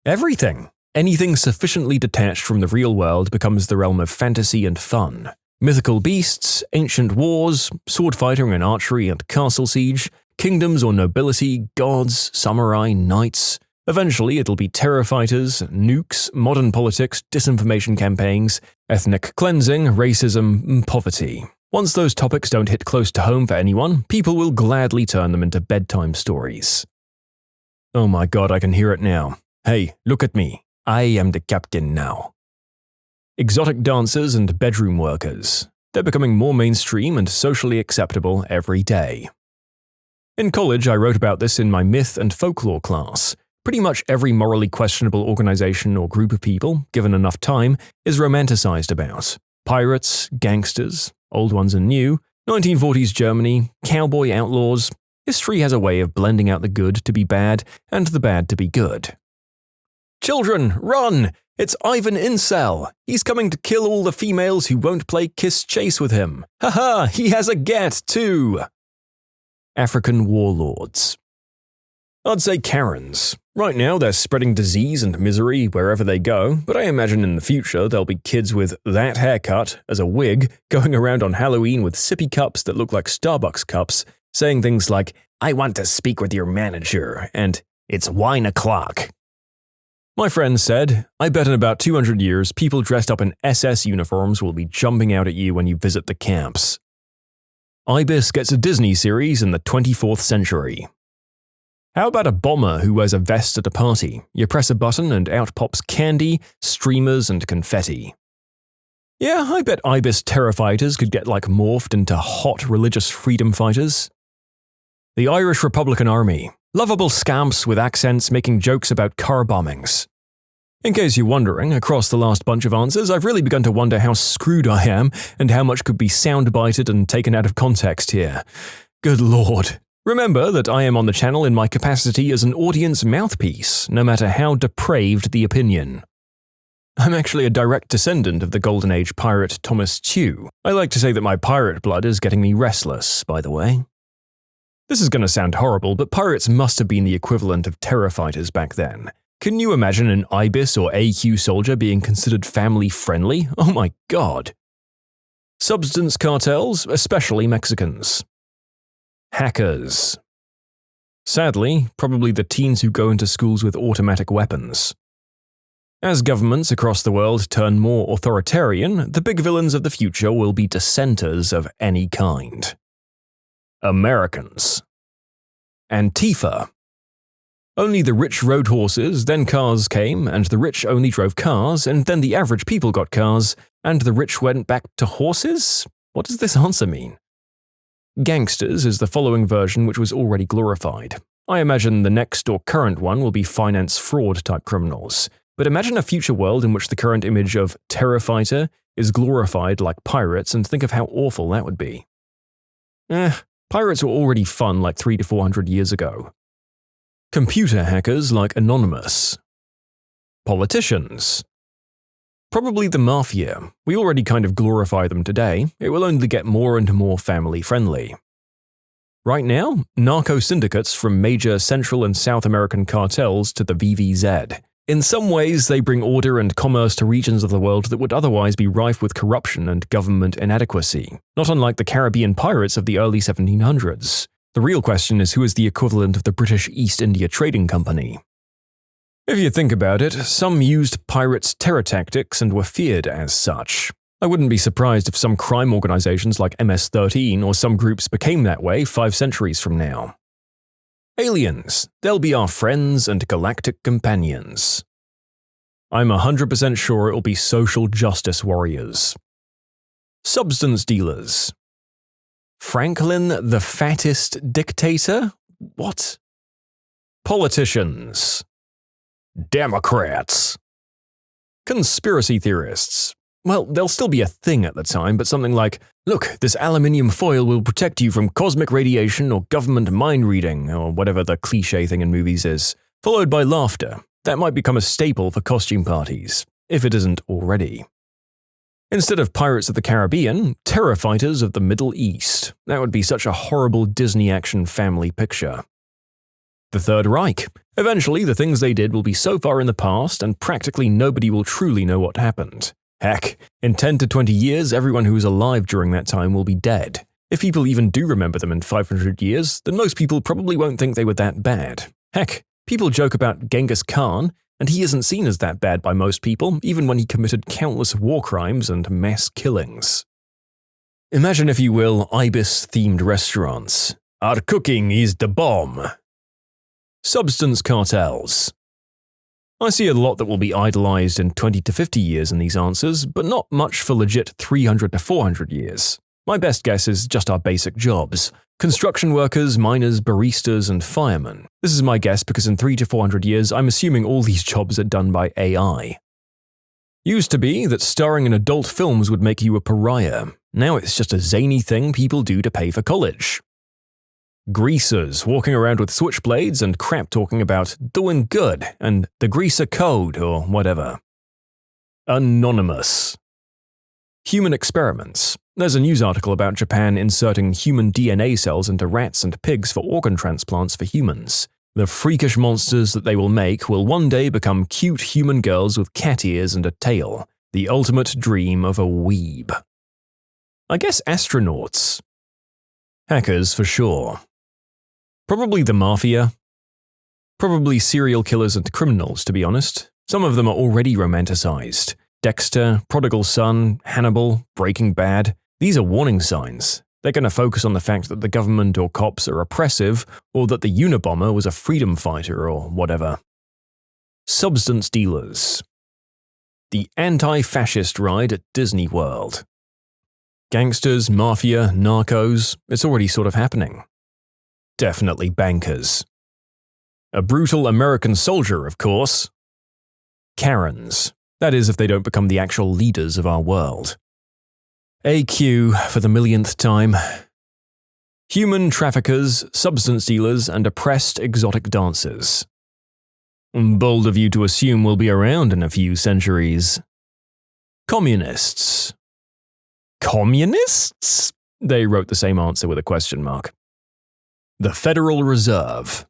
Everything. Anything sufficiently detached from the real world becomes the realm of fantasy and fun. Mythical beasts, ancient wars, sword fighting and archery and castle siege, kingdoms or nobility, gods, samurai, knights. Eventually, it'll be terror fighters, nukes, modern politics, disinformation campaigns, ethnic cleansing, racism, and poverty. Once those topics don't hit close to home for anyone, people will gladly turn them into bedtime stories. Oh my god, I can hear it now. Hey, look at me. I am the captain now. Exotic dancers and bedroom workers. They're becoming more mainstream and socially acceptable every day. In college, I wrote about this in my myth and folklore class. Pretty much every morally questionable organization or group of people, given enough time, is romanticized about. Pirates, gangsters, old ones and new, 1940s Germany, cowboy outlaws. History has a way of blending out the good to be bad and the bad to be good. Children, run! It's Ivan Incel! He's coming to kill all the females who won't play kiss chase with him. Haha, he has a get too! African warlords. I'd say Karens. Right now they're spreading disease and misery wherever they go, but I imagine in the future there'll be kids with that haircut as a wig going around on Halloween with sippy cups that look like Starbucks cups, saying things like, "I want to speak with your manager," and "It's wine o'clock." My friend said, I bet in about 200 years people dressed up in SS uniforms will be jumping out at you when you visit the camps. Ibis gets a Disney series in the 24th century. How about a bomber who wears a vest at a party? You press a button and out pops candy, streamers, and confetti. Yeah, I bet Ibis terror fighters could get morphed into hot religious freedom fighters. The Irish Republican Army. Lovable scamps with accents making jokes about car bombings. In case you're wondering, across the last bunch of answers, I've really begun to wonder how screwed I am and how much could be soundbited and taken out of context here. Good lord. Remember that I am on the channel in my capacity as an audience mouthpiece, no matter how depraved the opinion. I'm actually a direct descendant of the Golden Age pirate Thomas Tew. I like to say that my pirate blood is getting me restless, by the way. This is going to sound horrible, but pirates must have been the equivalent of terror fighters back then. Can you imagine an Ibis or AQ soldier being considered family-friendly? Oh my god. Substance cartels, especially Mexicans. Hackers. Sadly, probably the teens who go into schools with automatic weapons. As governments across the world turn more authoritarian, the big villains of the future will be dissenters of any kind. Americans. Antifa. Only the rich rode horses, then cars came, and the rich only drove cars, and then the average people got cars, and the rich went back to horses? What does this answer mean? Gangsters is the following version which was already glorified. I imagine the next or current one will be finance fraud type criminals. But imagine a future world in which the current image of terror fighter is glorified like pirates, and think of how awful that would be. Pirates were already fun like 300 to 400 years ago. Computer hackers like Anonymous. Politicians. Probably the mafia. We already kind of glorify them today. It will only get more and more family-friendly. Right now, narco syndicates from major Central and South American cartels to the VVZ. In some ways, they bring order and commerce to regions of the world that would otherwise be rife with corruption and government inadequacy, not unlike the Caribbean pirates of the early 1700s. The real question is who is the equivalent of the British East India Trading Company. If you think about it, some used pirates' terror tactics and were feared as such. I wouldn't be surprised if some crime organizations like MS-13 or some groups became that way 5 centuries from now. Aliens, they'll be our friends and galactic companions. I'm 100% sure it'll be social justice warriors. Substance dealers. Franklin the fattest dictator? What? Politicians. Democrats. Conspiracy theorists. Well, they'll still be a thing at the time, but something like, look, this aluminium foil will protect you from cosmic radiation or government mind reading, or whatever the cliché thing in movies is, followed by laughter. That might become a staple for costume parties, if it isn't already. Instead of Pirates of the Caribbean, terror fighters of the Middle East. That would be such a horrible Disney action family picture. The Third Reich. Eventually, the things they did will be so far in the past, and practically nobody will truly know what happened. Heck, in 10 to 20 years, everyone who was alive during that time will be dead. If people even do remember them in 500 years, then most people probably won't think they were that bad. Heck, people joke about Genghis Khan, and he isn't seen as that bad by most people, even when he committed countless war crimes and mass killings. Imagine, if you will, Ibis-themed restaurants. Our cooking is the bomb. Substance cartels. I see a lot that will be idolized in 20 to 50 years in these answers, but not much for legit 300 to 400 years. My best guess is just our basic jobs. Construction workers, miners, baristas, and firemen. This is my guess because in 300 to 400 years, I'm assuming all these jobs are done by AI. Used to be that starring in adult films would make you a pariah. Now it's just a zany thing people do to pay for college. Greasers walking around with switchblades and crap talking about doing good and the greaser code or whatever. Anonymous. Human experiments. There's a news article about Japan inserting human DNA cells into rats and pigs for organ transplants for humans. The freakish monsters that they will make will one day become cute human girls with cat ears and a tail. The ultimate dream of a weeb. I guess astronauts. Hackers for sure. Probably the mafia. Probably serial killers and criminals, to be honest. Some of them are already romanticized. Dexter, Prodigal Son, Hannibal, Breaking Bad. These are warning signs. They're going to focus on the fact that the government or cops are oppressive, or that the Unabomber was a freedom fighter or whatever. Substance dealers. The anti-fascist ride at Disney World. Gangsters, mafia, narcos, it's already sort of happening. Definitely bankers. A brutal American soldier, of course. Karens. That is, if they don't become the actual leaders of our world. AQ for the millionth time. Human traffickers, substance dealers, and oppressed exotic dancers. Bold of you to assume we'll be around in a few centuries. Communists. Communists? They wrote the same answer with a question mark. The Federal Reserve.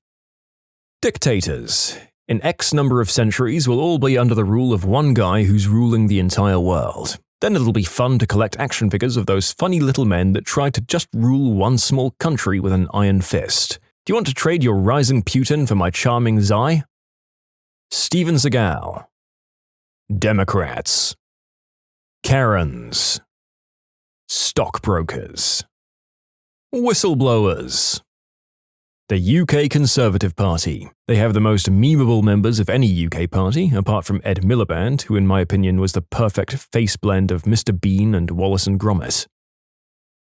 Dictators. In X number of centuries, we'll all be under the rule of one guy who's ruling the entire world. Then it'll be fun to collect action figures of those funny little men that tried to just rule one small country with an iron fist. Do you want to trade your rising Putin for my charming Tsai? Steven Seagal. Democrats. Karens. Stockbrokers. Whistleblowers. The UK Conservative Party. They have the most memeable members of any UK party, apart from Ed Miliband, who in my opinion was the perfect face blend of Mr. Bean and Wallace and Gromit.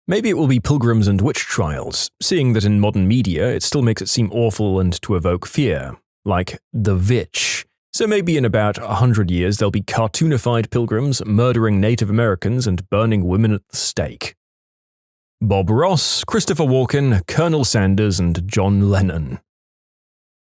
Maybe it will be pilgrims and witch trials, seeing that in modern media it still makes it seem awful and to evoke fear, like the Witch. So maybe in about 100 years there'll be cartoonified pilgrims murdering Native Americans and burning women at the stake. Bob Ross, Christopher Walken, Colonel Sanders, and John Lennon.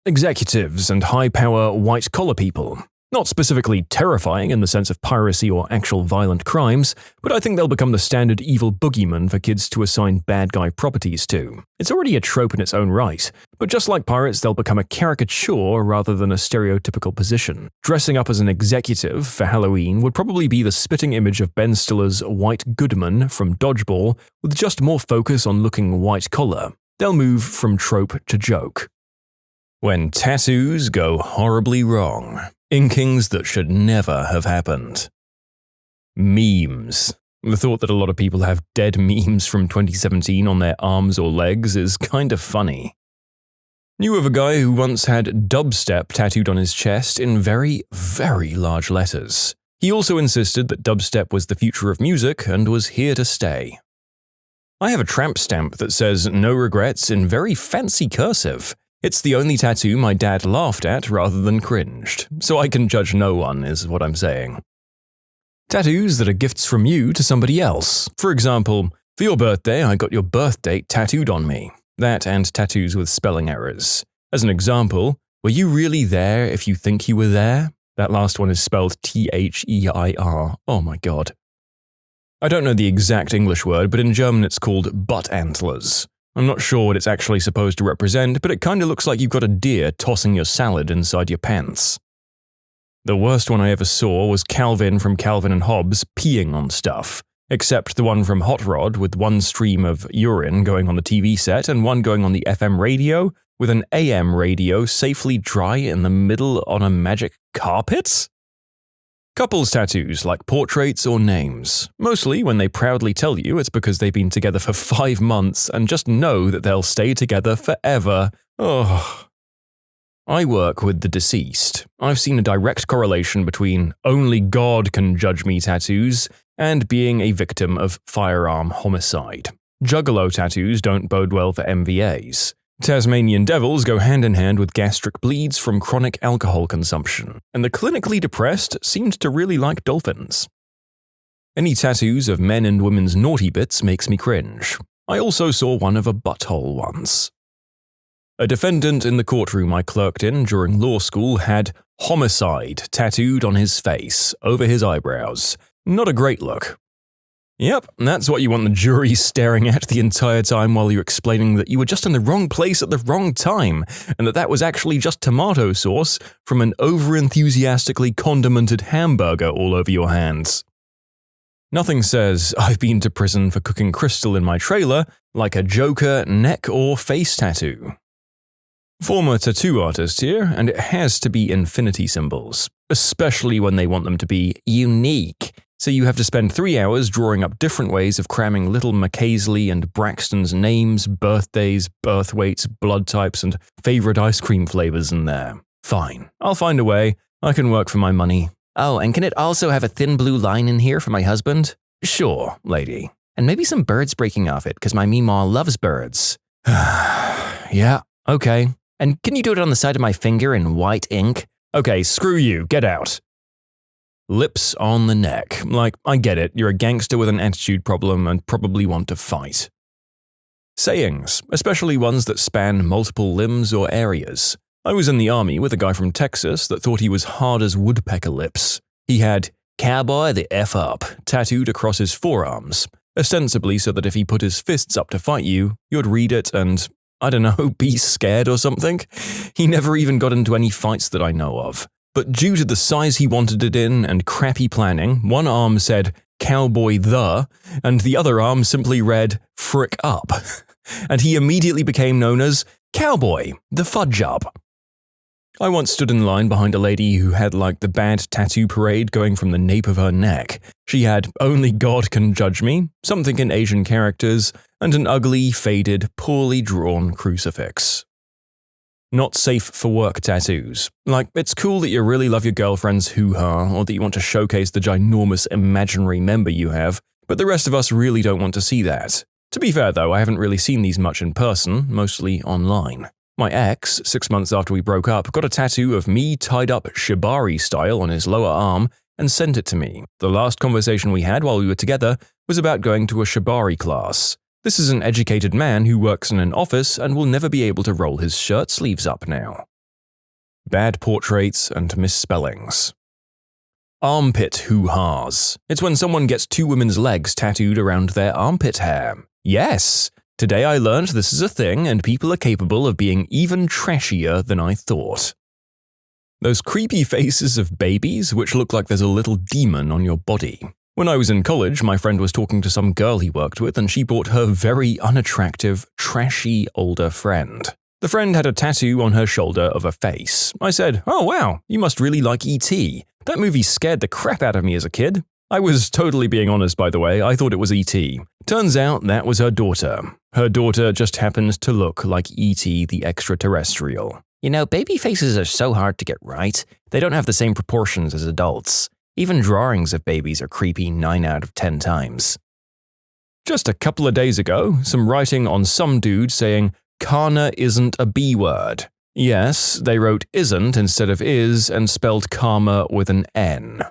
Executives and high-power white-collar people. Not specifically terrifying in the sense of piracy or actual violent crimes, but I think they'll become the standard evil boogeyman for kids to assign bad guy properties to. It's already a trope in its own right, but just like pirates, they'll become a caricature rather than a stereotypical position. Dressing up as an executive for Halloween would probably be the spitting image of Ben Stiller's White Goodman from Dodgeball, with just more focus on looking white-collar. They'll move from trope to joke. When tattoos go horribly wrong. Inkings that should never have happened. Memes. The thought that a lot of people have dead memes from 2017 on their arms or legs is kind of funny. Knew of a guy who once had dubstep tattooed on his chest in very, very large letters. He also insisted that dubstep was the future of music and was here to stay. I have a tramp stamp that says "No regrets" in very fancy cursive. It's the only tattoo my dad laughed at rather than cringed, so I can judge no one, is what I'm saying. Tattoos that are gifts from you to somebody else. For example, for your birthday, I got your birth date tattooed on me. That and tattoos with spelling errors. As an example, were you really there if you think you were there? That last one is spelled T-H-E-I-R. Oh my god. I don't know the exact English word, but in German it's called butt antlers. I'm not sure what it's actually supposed to represent, but it kinda looks like you've got a deer tossing your salad inside your pants. The worst one I ever saw was Calvin from Calvin and Hobbes peeing on stuff, except the one from Hot Rod with one stream of urine going on the TV set and one going on the FM radio, with an AM radio safely dry in the middle on a magic carpet? Couples tattoos like portraits or names. Mostly when they proudly tell you it's because they've been together for 5 months and just know that they'll stay together forever. Oh. I work with the deceased. I've seen a direct correlation between "only God can judge me" tattoos and being a victim of firearm homicide. Juggalo tattoos don't bode well for MVAs. Tasmanian devils go hand in hand with gastric bleeds from chronic alcohol consumption, and the clinically depressed seemed to really like dolphins. Any tattoos of men and women's naughty bits makes me cringe. I also saw one of a butthole once. A defendant in the courtroom I clerked in during law school had "homicide" tattooed on his face, over his eyebrows. Not a great look. Yep, that's what you want the jury staring at the entire time while you're explaining that you were just in the wrong place at the wrong time, and that was actually just tomato sauce from an over-enthusiastically condimented hamburger all over your hands. Nothing says "I've been to prison for cooking crystal in my trailer" like a Joker neck or face tattoo. Former tattoo artist here, and it has to be infinity symbols, especially when they want them to be unique. So you have to spend 3 hours drawing up different ways of cramming little McCaisley and Braxton's names, birthdays, birth weights, blood types, and favorite ice cream flavors in there. Fine, I'll find a way. I can work for my money. Oh, and can it also have a thin blue line in here for my husband? Sure, lady. And maybe some birds breaking off it, because my meemaw loves birds. Yeah, okay. And can you do it on the side of my finger in white ink? Okay, screw you, get out. Lips on the neck. Like, I get it, you're a gangster with an attitude problem and probably want to fight. Sayings, especially ones that span multiple limbs or areas. I was in the army with a guy from Texas that thought he was hard as woodpecker lips. He had "Cowboy the F up" tattooed across his forearms, ostensibly so that if he put his fists up to fight you, you'd read it and, I don't know, be scared or something. He never even got into any fights that I know of. But due to the size he wanted it in and crappy planning, one arm said "Cowboy the," and the other arm simply read "Frick up." And he immediately became known as Cowboy the Fudge Up. I once stood in line behind a lady who had like the bad tattoo parade going from the nape of her neck. She had "Only God can judge me," something in Asian characters, and an ugly, faded, poorly drawn crucifix. Not safe for work tattoos. Like, it's cool that you really love your girlfriend's hoo-ha, or that you want to showcase the ginormous imaginary member you have, but the rest of us really don't want to see that. To be fair though, I haven't really seen these much in person, mostly online. My ex, 6 months after we broke up, got a tattoo of me tied up shibari style on his lower arm and sent it to me. The last conversation we had while we were together was about going to a shibari class. This is an educated man who works in an office and will never be able to roll his shirt sleeves up now. Bad portraits and misspellings. Armpit hoo-has. It's when someone gets two women's legs tattooed around their armpit hair. Yes! Today I learned this is a thing and people are capable of being even trashier than I thought. Those creepy faces of babies which look like there's a little demon on your body. When I was in college, my friend was talking to some girl he worked with and she brought her very unattractive, trashy older friend. The friend had a tattoo on her shoulder of a face. I said, "Oh wow, you must really like E.T. That movie scared the crap out of me as a kid." I was totally being honest, by the way. I thought it was E.T. Turns out that was her daughter. Her daughter just happened to look like E.T. the extraterrestrial. You know, baby faces are so hard to get right. They don't have the same proportions as adults. Even drawings of babies are creepy 9 out of 10 times. Just a couple of days ago, some writing on some dude saying, "Kana isn't a B word." Yes, they wrote isn't instead of is and spelled karma with an N.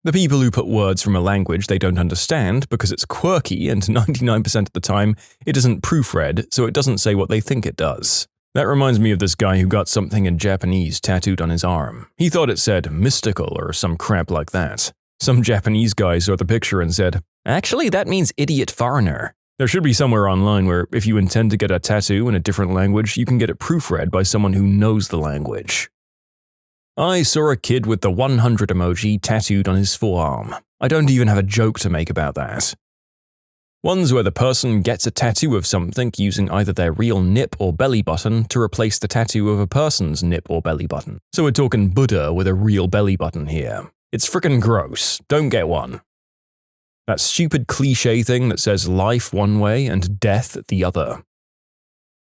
The people who put words from a language they don't understand because it's quirky and 99% of the time it isn't proofread, so it doesn't say what they think it does. That reminds me of this guy who got something in Japanese tattooed on his arm. He thought it said mystical or some crap like that. Some Japanese guy saw the picture and said, "Actually, that means idiot foreigner." There should be somewhere online where if you intend to get a tattoo in a different language, you can get it proofread by someone who knows the language. I saw a kid with the 100 emoji tattooed on his forearm. I don't even have a joke to make about that. Ones where the person gets a tattoo of something using either their real nip or belly button to replace the tattoo of a person's nip or belly button. So we're talking Buddha with a real belly button here. It's frickin' gross. Don't get one. That stupid cliche thing that says life one way and death the other.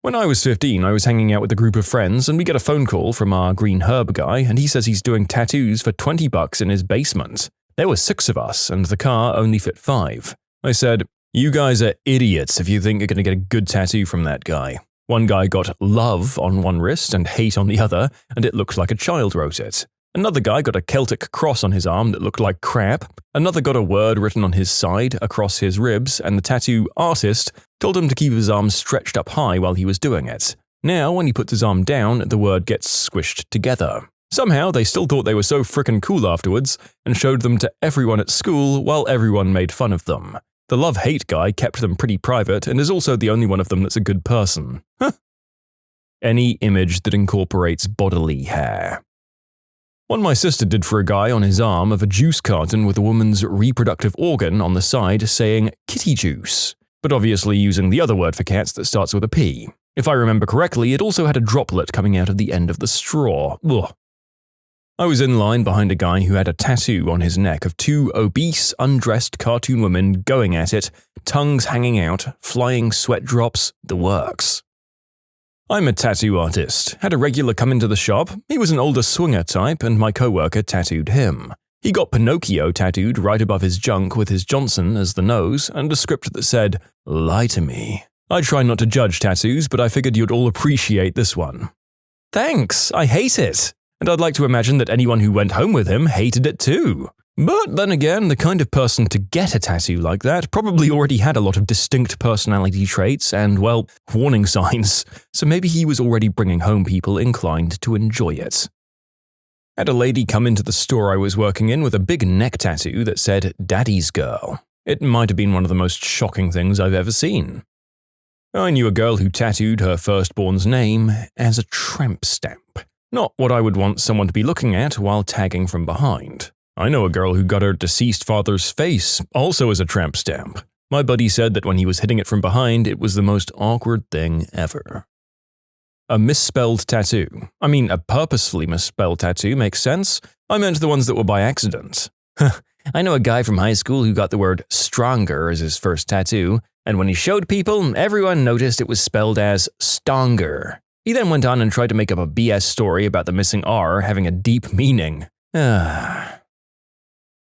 When I was 15, I was hanging out with a group of friends and we get a phone call from our green herb guy and he says he's doing tattoos for $20 in his basement. There were 6 of us and the car only fit 5. I said, "You guys are idiots if you think you're going to get a good tattoo from that guy." One guy got love on one wrist and hate on the other, and it looked like a child wrote it. Another guy got a Celtic cross on his arm that looked like crap. Another got a word written on his side across his ribs, and the tattoo artist told him to keep his arm stretched up high while he was doing it. Now, when he puts his arm down, the word gets squished together. Somehow, they still thought they were so frickin' cool afterwards, and showed them to everyone at school while everyone made fun of them. The love-hate guy kept them pretty private and is also the only one of them that's a good person. Any image that incorporates bodily hair. One my sister did for a guy on his arm of a juice carton with a woman's reproductive organ on the side saying kitty juice, but obviously using the other word for cats that starts with a P. If I remember correctly, it also had a droplet coming out of the end of the straw. Ugh. I was in line behind a guy who had a tattoo on his neck of 2 obese, undressed cartoon women going at it, tongues hanging out, flying sweat drops, the works. I'm a tattoo artist. Had a regular come into the shop. He was an older swinger type and my coworker tattooed him. He got Pinocchio tattooed right above his junk with his Johnson as the nose and a script that said, "Lie to me." I try not to judge tattoos, but I figured you'd all appreciate this one. Thanks, I hate it. And I'd like to imagine that anyone who went home with him hated it too. But then again, the kind of person to get a tattoo like that probably already had a lot of distinct personality traits and, well, warning signs, so maybe he was already bringing home people inclined to enjoy it. Had a lady come into the store I was working in with a big neck tattoo that said, "Daddy's Girl." It might have been one of the most shocking things I've ever seen. I knew a girl who tattooed her firstborn's name as a tramp stamp. Not what I would want someone to be looking at while tagging from behind. I know a girl who got her deceased father's face, also as a tramp stamp. My buddy said that when he was hitting it from behind, it was the most awkward thing ever. A misspelled tattoo. I mean, a purposefully misspelled tattoo makes sense. I meant the ones that were by accident. I know a guy from high school who got the word stronger as his first tattoo, and when he showed people, everyone noticed it was spelled as stonger. He then went on and tried to make up a BS story about the missing R having a deep meaning.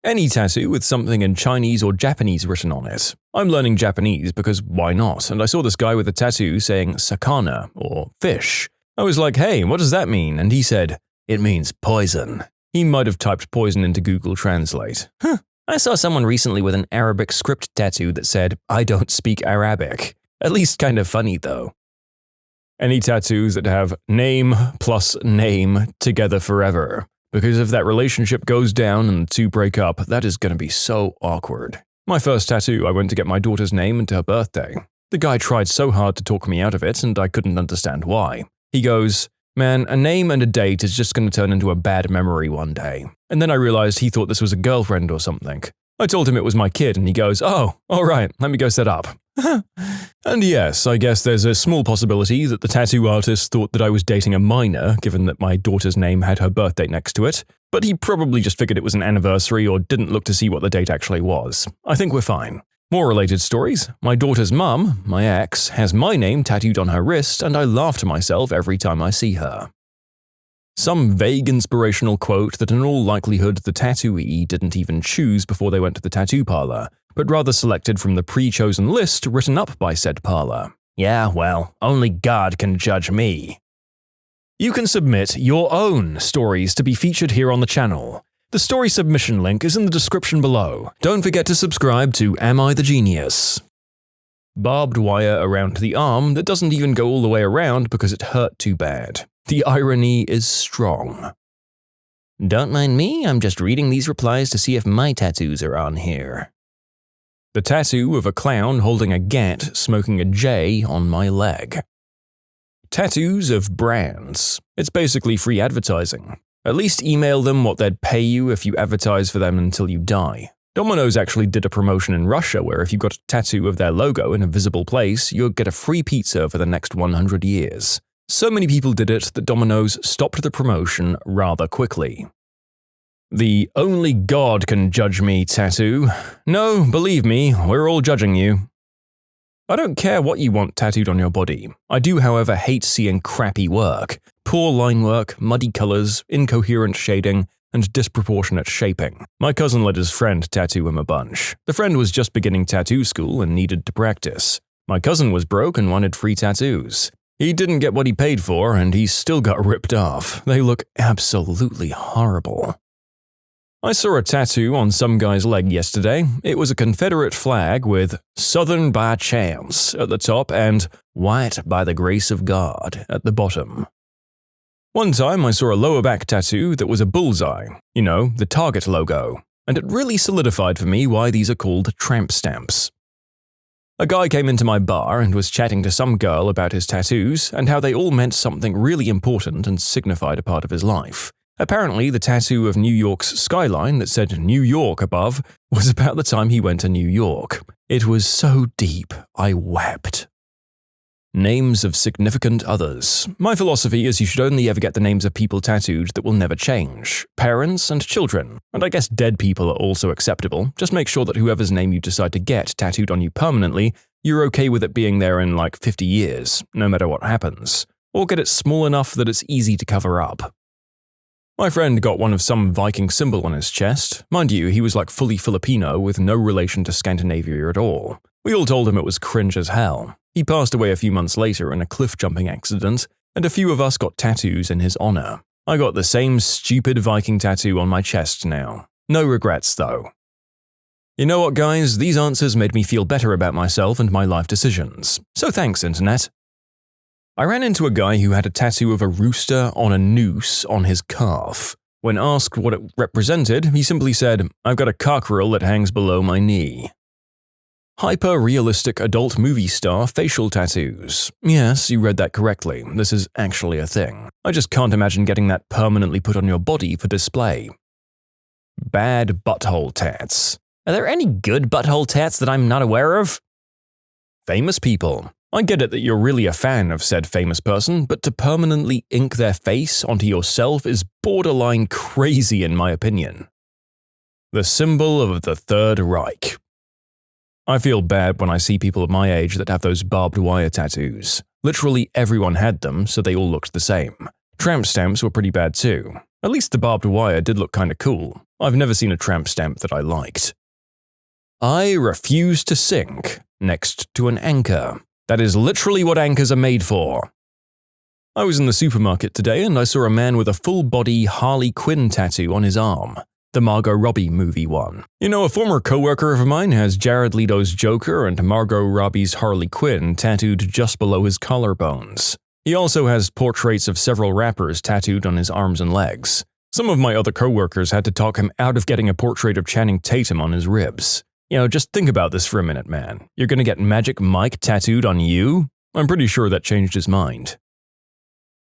Any tattoo with something in Chinese or Japanese written on it. I'm learning Japanese because why not? And I saw this guy with a tattoo saying sakana or fish. I was like, hey, what does that mean? And he said, it means poison. He might have typed poison into Google Translate. I saw someone recently with an Arabic script tattoo that said, I don't speak Arabic. At least kind of funny though. Any tattoos that have name plus name together forever. Because if that relationship goes down and the two break up, that is going to be so awkward. My first tattoo, I went to get my daughter's name and her birthday. The guy tried so hard to talk me out of it and I couldn't understand why. He goes, man, a name and a date is just going to turn into a bad memory one day. And then I realized he thought this was a girlfriend or something. I told him it was my kid and he goes, oh, all right, let me go set up. And yes, I guess there's a small possibility that the tattoo artist thought that I was dating a minor, given that my daughter's name had her birthday next to it, but he probably just figured it was an anniversary or didn't look to see what the date actually was. I think we're fine. More related stories. My daughter's mum, my ex, has my name tattooed on her wrist and I laugh to myself every time I see her. Some vague inspirational quote that in all likelihood the tattooee didn't even choose before they went to the tattoo parlor, but rather selected from the pre-chosen list written up by said parlor. Yeah, well, only God can judge me. You can submit your own stories to be featured here on the channel. The story submission link is in the description below. Don't forget to subscribe to Am I the Genius? Barbed wire around the arm that doesn't even go all the way around because it hurt too bad. The irony is strong. Don't mind me, I'm just reading these replies to see if my tattoos are on here. The tattoo of a clown holding a gat smoking a J on my leg. Tattoos of brands. It's basically free advertising. At least email them what they'd pay you if you advertise for them until you die. Domino's actually did a promotion in Russia where if you got a tattoo of their logo in a visible place, you'd get a free pizza for the next 100 years. So many people did it that Domino's stopped the promotion rather quickly. The only God can judge me tattoo. No, believe me, we're all judging you. I don't care what you want tattooed on your body. I do, however, hate seeing crappy work. Poor line work, muddy colors, incoherent shading, and disproportionate shaping. My cousin let his friend tattoo him a bunch. The friend was just beginning tattoo school and needed to practice. My cousin was broke and wanted free tattoos. He didn't get what he paid for, and he still got ripped off. They look absolutely horrible. I saw a tattoo on some guy's leg yesterday. It was a Confederate flag with Southern by chance at the top and White by the grace of God at the bottom. One time I saw a lower back tattoo that was a bullseye, you know, the Target logo, and it really solidified for me why these are called tramp stamps. A guy came into my bar and was chatting to some girl about his tattoos and how they all meant something really important and signified a part of his life. Apparently, the tattoo of New York's skyline that said New York above was about the time he went to New York. It was so deep, I wept. Names of significant others. My philosophy is you should only ever get the names of people tattooed that will never change. Parents and children. And I guess dead people are also acceptable. Just make sure that whoever's name you decide to get tattooed on you permanently, you're okay with it being there in like 50 years, no matter what happens. Or get it small enough that it's easy to cover up. My friend got one of some Viking symbol on his chest. Mind you, he was like fully Filipino with no relation to Scandinavia at all. We all told him it was cringe as hell. He passed away a few months later in a cliff-jumping accident, and a few of us got tattoos in his honor. I got the same stupid Viking tattoo on my chest now. No regrets, though. You know what, guys? These answers made me feel better about myself and my life decisions. So thanks, Internet. I ran into a guy who had a tattoo of a rooster on a noose on his calf. When asked what it represented, he simply said, "I've got a cockerel that hangs below my knee." Hyper-realistic adult movie star facial tattoos. Yes, you read that correctly. This is actually a thing. I just can't imagine getting that permanently put on your body for display. Bad butthole tats. Are there any good butthole tats that I'm not aware of? Famous people. I get it that you're really a fan of said famous person, but to permanently ink their face onto yourself is borderline crazy in my opinion. The symbol of the Third Reich. I feel bad when I see people of my age that have those barbed wire tattoos. Literally everyone had them, so they all looked the same. Tramp stamps were pretty bad too. At least the barbed wire did look kinda cool. I've never seen a tramp stamp that I liked. I refuse to sink next to an anchor. That is literally what anchors are made for. I was in the supermarket today and I saw a man with a full-body Harley Quinn tattoo on his arm. The Margot Robbie movie one. You know, a former coworker of mine has Jared Leto's Joker and Margot Robbie's Harley Quinn tattooed just below his collarbones. He also has portraits of several rappers tattooed on his arms and legs. Some of my other coworkers had to talk him out of getting a portrait of Channing Tatum on his ribs. You know, just think about this for a minute, man. You're gonna get Magic Mike tattooed on you? I'm pretty sure that changed his mind.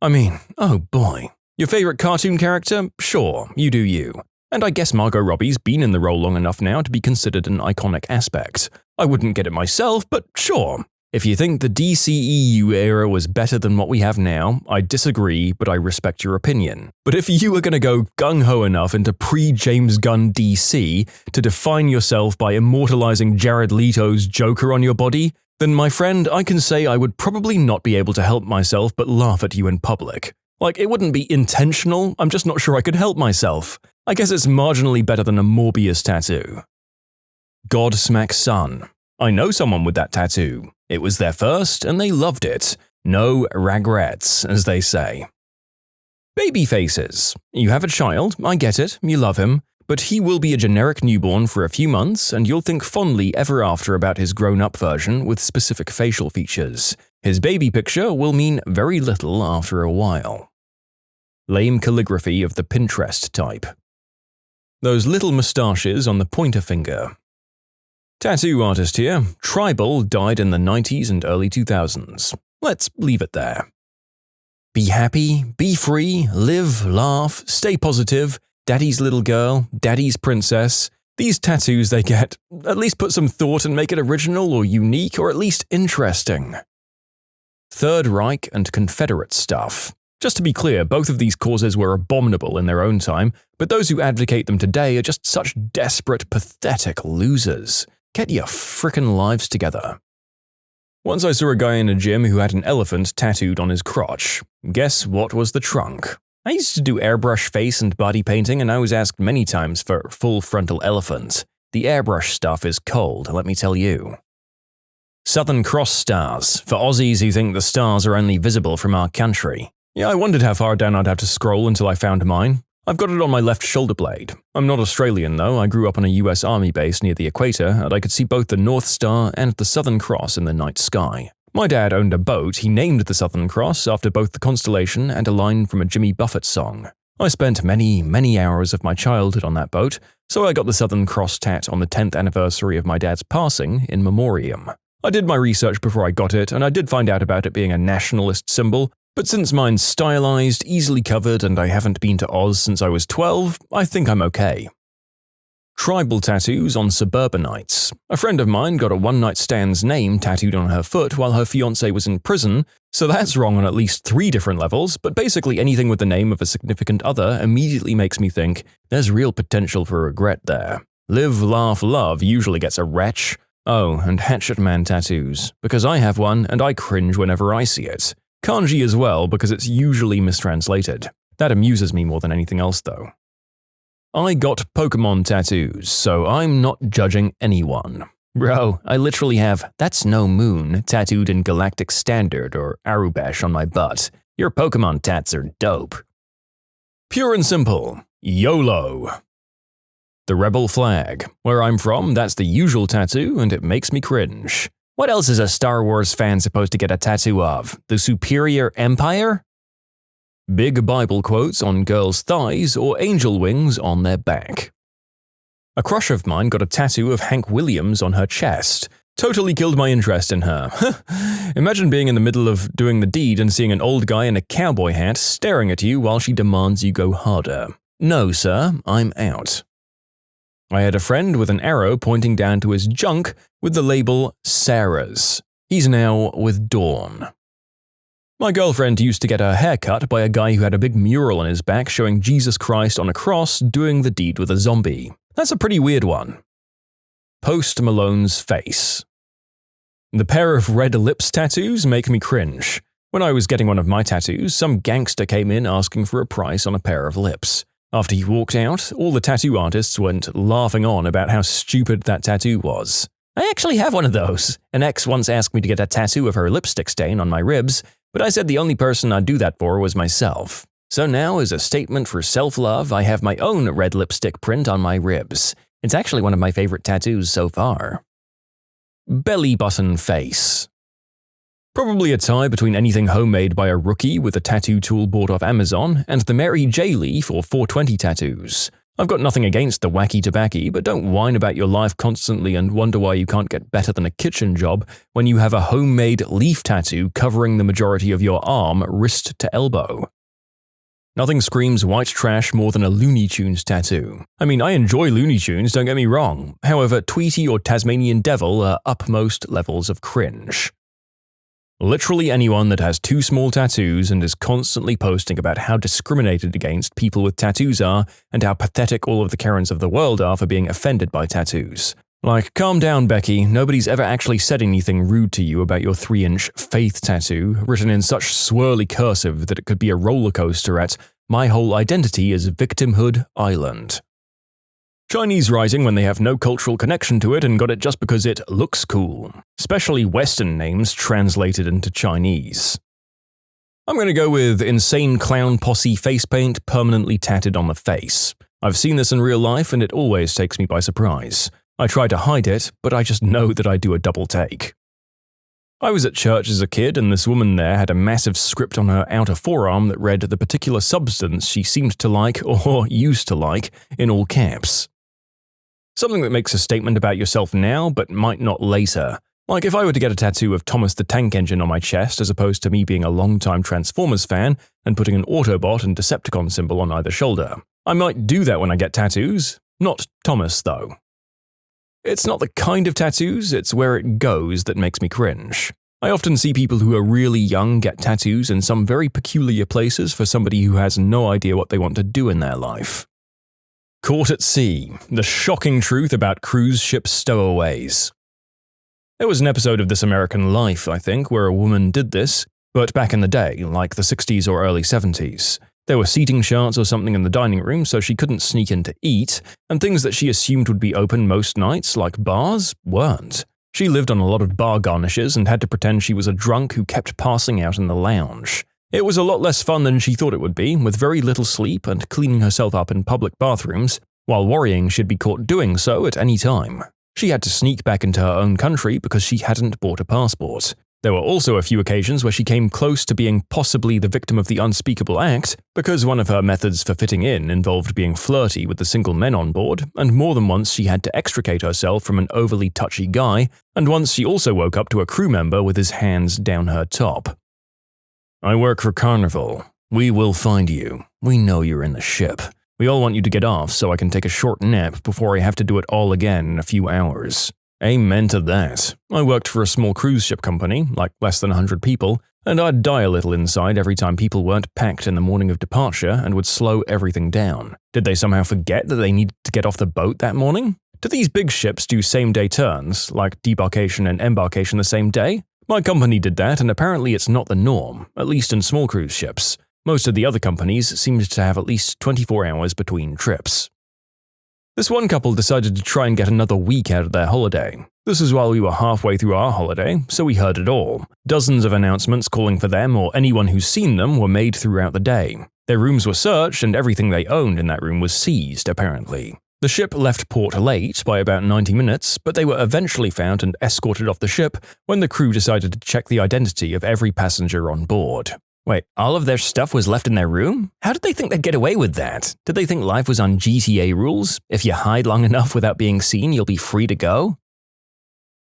I mean, oh boy. Your favorite cartoon character? Sure, you do you. And I guess Margot Robbie's been in the role long enough now to be considered an iconic aspect. I wouldn't get it myself, but sure. If you think the DCEU era was better than what we have now, I disagree, but I respect your opinion. But if you were going to go gung-ho enough into pre-James Gunn DC to define yourself by immortalizing Jared Leto's Joker on your body, then my friend, I can say I would probably not be able to help myself but laugh at you in public. Like, it wouldn't be intentional, I'm just not sure I could help myself. I guess it's marginally better than a Morbius tattoo. Godsmack Son. I know someone with that tattoo. It was their first, and they loved it. No regrets, as they say. Baby faces. You have a child, I get it, you love him, but he will be a generic newborn for a few months, and you'll think fondly ever after about his grown-up version with specific facial features. His baby picture will mean very little after a while. Lame calligraphy of the Pinterest type. Those little moustaches on the pointer finger. Tattoo artist here. Tribal died in the 90s and early 2000s. Let's leave it there. Be happy, be free, live, laugh, stay positive, daddy's little girl, daddy's princess. These tattoos they get, at least put some thought and make it original or unique or at least interesting. Third Reich and Confederate stuff. Just to be clear, both of these causes were abominable in their own time, but those who advocate them today are just such desperate, pathetic losers. Get your frickin' lives together. Once I saw a guy in a gym who had an elephant tattooed on his crotch. Guess what was the trunk? I used to do airbrush face and body painting and I was asked many times for full frontal elephant. The airbrush stuff is cold, let me tell you. Southern Cross stars, for Aussies who think the stars are only visible from our country. Yeah, I wondered how far down I'd have to scroll until I found mine. I've got it on my left shoulder blade. I'm not Australian though, I grew up on a US Army base near the equator and I could see both the North Star and the Southern Cross in the night sky. My dad owned a boat he named the Southern Cross after both the constellation and a line from a Jimmy Buffett song. I spent many hours of my childhood on that boat, so I got the Southern Cross tat on the 10th anniversary of my dad's passing in memoriam. I did my research before I got it and I did find out about it being a nationalist symbol, but since mine's stylized, easily covered, and I haven't been to Oz since I was 12, I think I'm okay. Tribal tattoos on suburbanites. A friend of mine got a one-night stand's name tattooed on her foot while her fiancé was in prison, so that's wrong on at least 3 different levels, but basically anything with the name of a significant other immediately makes me think there's real potential for regret there. Live, laugh, love usually gets a wretch. Oh, and Hatchet Man tattoos, because I have one and I cringe whenever I see it. Kanji as well, because it's usually mistranslated. That amuses me more than anything else, though. I got Pokemon tattoos, so I'm not judging anyone. Bro, I literally have "That's no moon" tattooed in Galactic Standard or Arubash on my butt. Your Pokemon tats are dope. Pure and simple. YOLO. The Rebel flag. Where I'm from, that's the usual tattoo, and it makes me cringe. What else is a Star Wars fan supposed to get a tattoo of? The Superior Empire? Big Bible quotes on girls' thighs or angel wings on their back. A crush of mine got a tattoo of Hank Williams on her chest. Totally killed my interest in her. Imagine being in the middle of doing the deed and seeing an old guy in a cowboy hat staring at you while she demands you go harder. No, sir, I'm out. I had a friend with an arrow pointing down to his junk with the label Sarah's. He's now with Dawn. My girlfriend used to get her hair cut by a guy who had a big mural on his back showing Jesus Christ on a cross doing the deed with a zombie. That's a pretty weird one. Post Malone's face. The pair of red lips tattoos make me cringe. When I was getting one of my tattoos, some gangster came in asking for a price on a pair of lips. After he walked out, all the tattoo artists went laughing on about how stupid that tattoo was. I actually have one of those. An ex once asked me to get a tattoo of her lipstick stain on my ribs, but I said the only person I'd do that for was myself. So now, as a statement for self-love, I have my own red lipstick print on my ribs. It's actually one of my favorite tattoos so far. Belly button face. Probably a tie between anything homemade by a rookie with a tattoo tool bought off Amazon and the Mary J. Leaf or 420 tattoos. I've got nothing against the wacky tobacco, but don't whine about your life constantly and wonder why you can't get better than a kitchen job when you have a homemade leaf tattoo covering the majority of your arm, wrist to elbow. Nothing screams white trash more than a Looney Tunes tattoo. I mean, I enjoy Looney Tunes, don't get me wrong. However, Tweety or Tasmanian Devil are upmost levels of cringe. Literally anyone that has two small tattoos and is constantly posting about how discriminated against people with tattoos are and how pathetic all of the Karens of the world are for being offended by tattoos. Like, calm down, Becky, nobody's ever actually said anything rude to you about your 3-inch faith tattoo, written in such swirly cursive that it could be a roller coaster at "My whole identity is Victimhood Island." Chinese writing when they have no cultural connection to it and got it just because it looks cool. Especially Western names translated into Chinese. I'm going to go with insane clown posse face paint permanently tatted on the face. I've seen this in real life and it always takes me by surprise. I try to hide it, but I just know that I do a double take. I was at church as a kid and this woman there had a massive script on her outer forearm that read the particular substance she seemed to like or used to like in all caps. Something that makes a statement about yourself now, but might not later. Like if I were to get a tattoo of Thomas the Tank Engine on my chest as opposed to me being a long-time Transformers fan and putting an Autobot and Decepticon symbol on either shoulder. I might do that when I get tattoos. Not Thomas, though. It's not the kind of tattoos, it's where it goes that makes me cringe. I often see people who are really young get tattoos in some very peculiar places for somebody who has no idea what they want to do in their life. Caught at sea, the shocking truth about cruise ship stowaways. There was an episode of This American Life, I think, where a woman did this, but back in the day, like the 60s or early 70s. There were seating charts or something in the dining room, so she couldn't sneak in to eat, and things that she assumed would be open most nights, like bars, weren't. She lived on a lot of bar garnishes and had to pretend she was a drunk who kept passing out in the lounge. It was a lot less fun than she thought it would be, with very little sleep and cleaning herself up in public bathrooms, while worrying she'd be caught doing so at any time. She had to sneak back into her own country because she hadn't bought a passport. There were also a few occasions where she came close to being possibly the victim of the unspeakable act, because one of her methods for fitting in involved being flirty with the single men on board, and more than once she had to extricate herself from an overly touchy guy, and once she also woke up to a crew member with his hands down her top. I work for Carnival. We will find you. We know you're in the ship. We all want you to get off so I can take a short nap before I have to do it all again in a few hours. Amen to that. I worked for a small cruise ship company, like less than 100 people, and I'd die a little inside every time people weren't packed in the morning of departure and would slow everything down. Did they somehow forget that they needed to get off the boat that morning? Do these big ships do same-day turns, like debarkation and embarkation the same day? My company did that, and apparently it's not the norm, at least in small cruise ships. Most of the other companies seemed to have at least 24 hours between trips. This one couple decided to try and get another week out of their holiday. This was while we were halfway through our holiday, so we heard it all. Dozens of announcements calling for them or anyone who's seen them were made throughout the day. Their rooms were searched and everything they owned in that room was seized, apparently. The ship left port late by about 90 minutes, but they were eventually found and escorted off the ship when the crew decided to check the identity of every passenger on board. Wait, all of their stuff was left in their room? How did they think they'd get away with that? Did they think life was on GTA rules? If you hide long enough without being seen, you'll be free to go?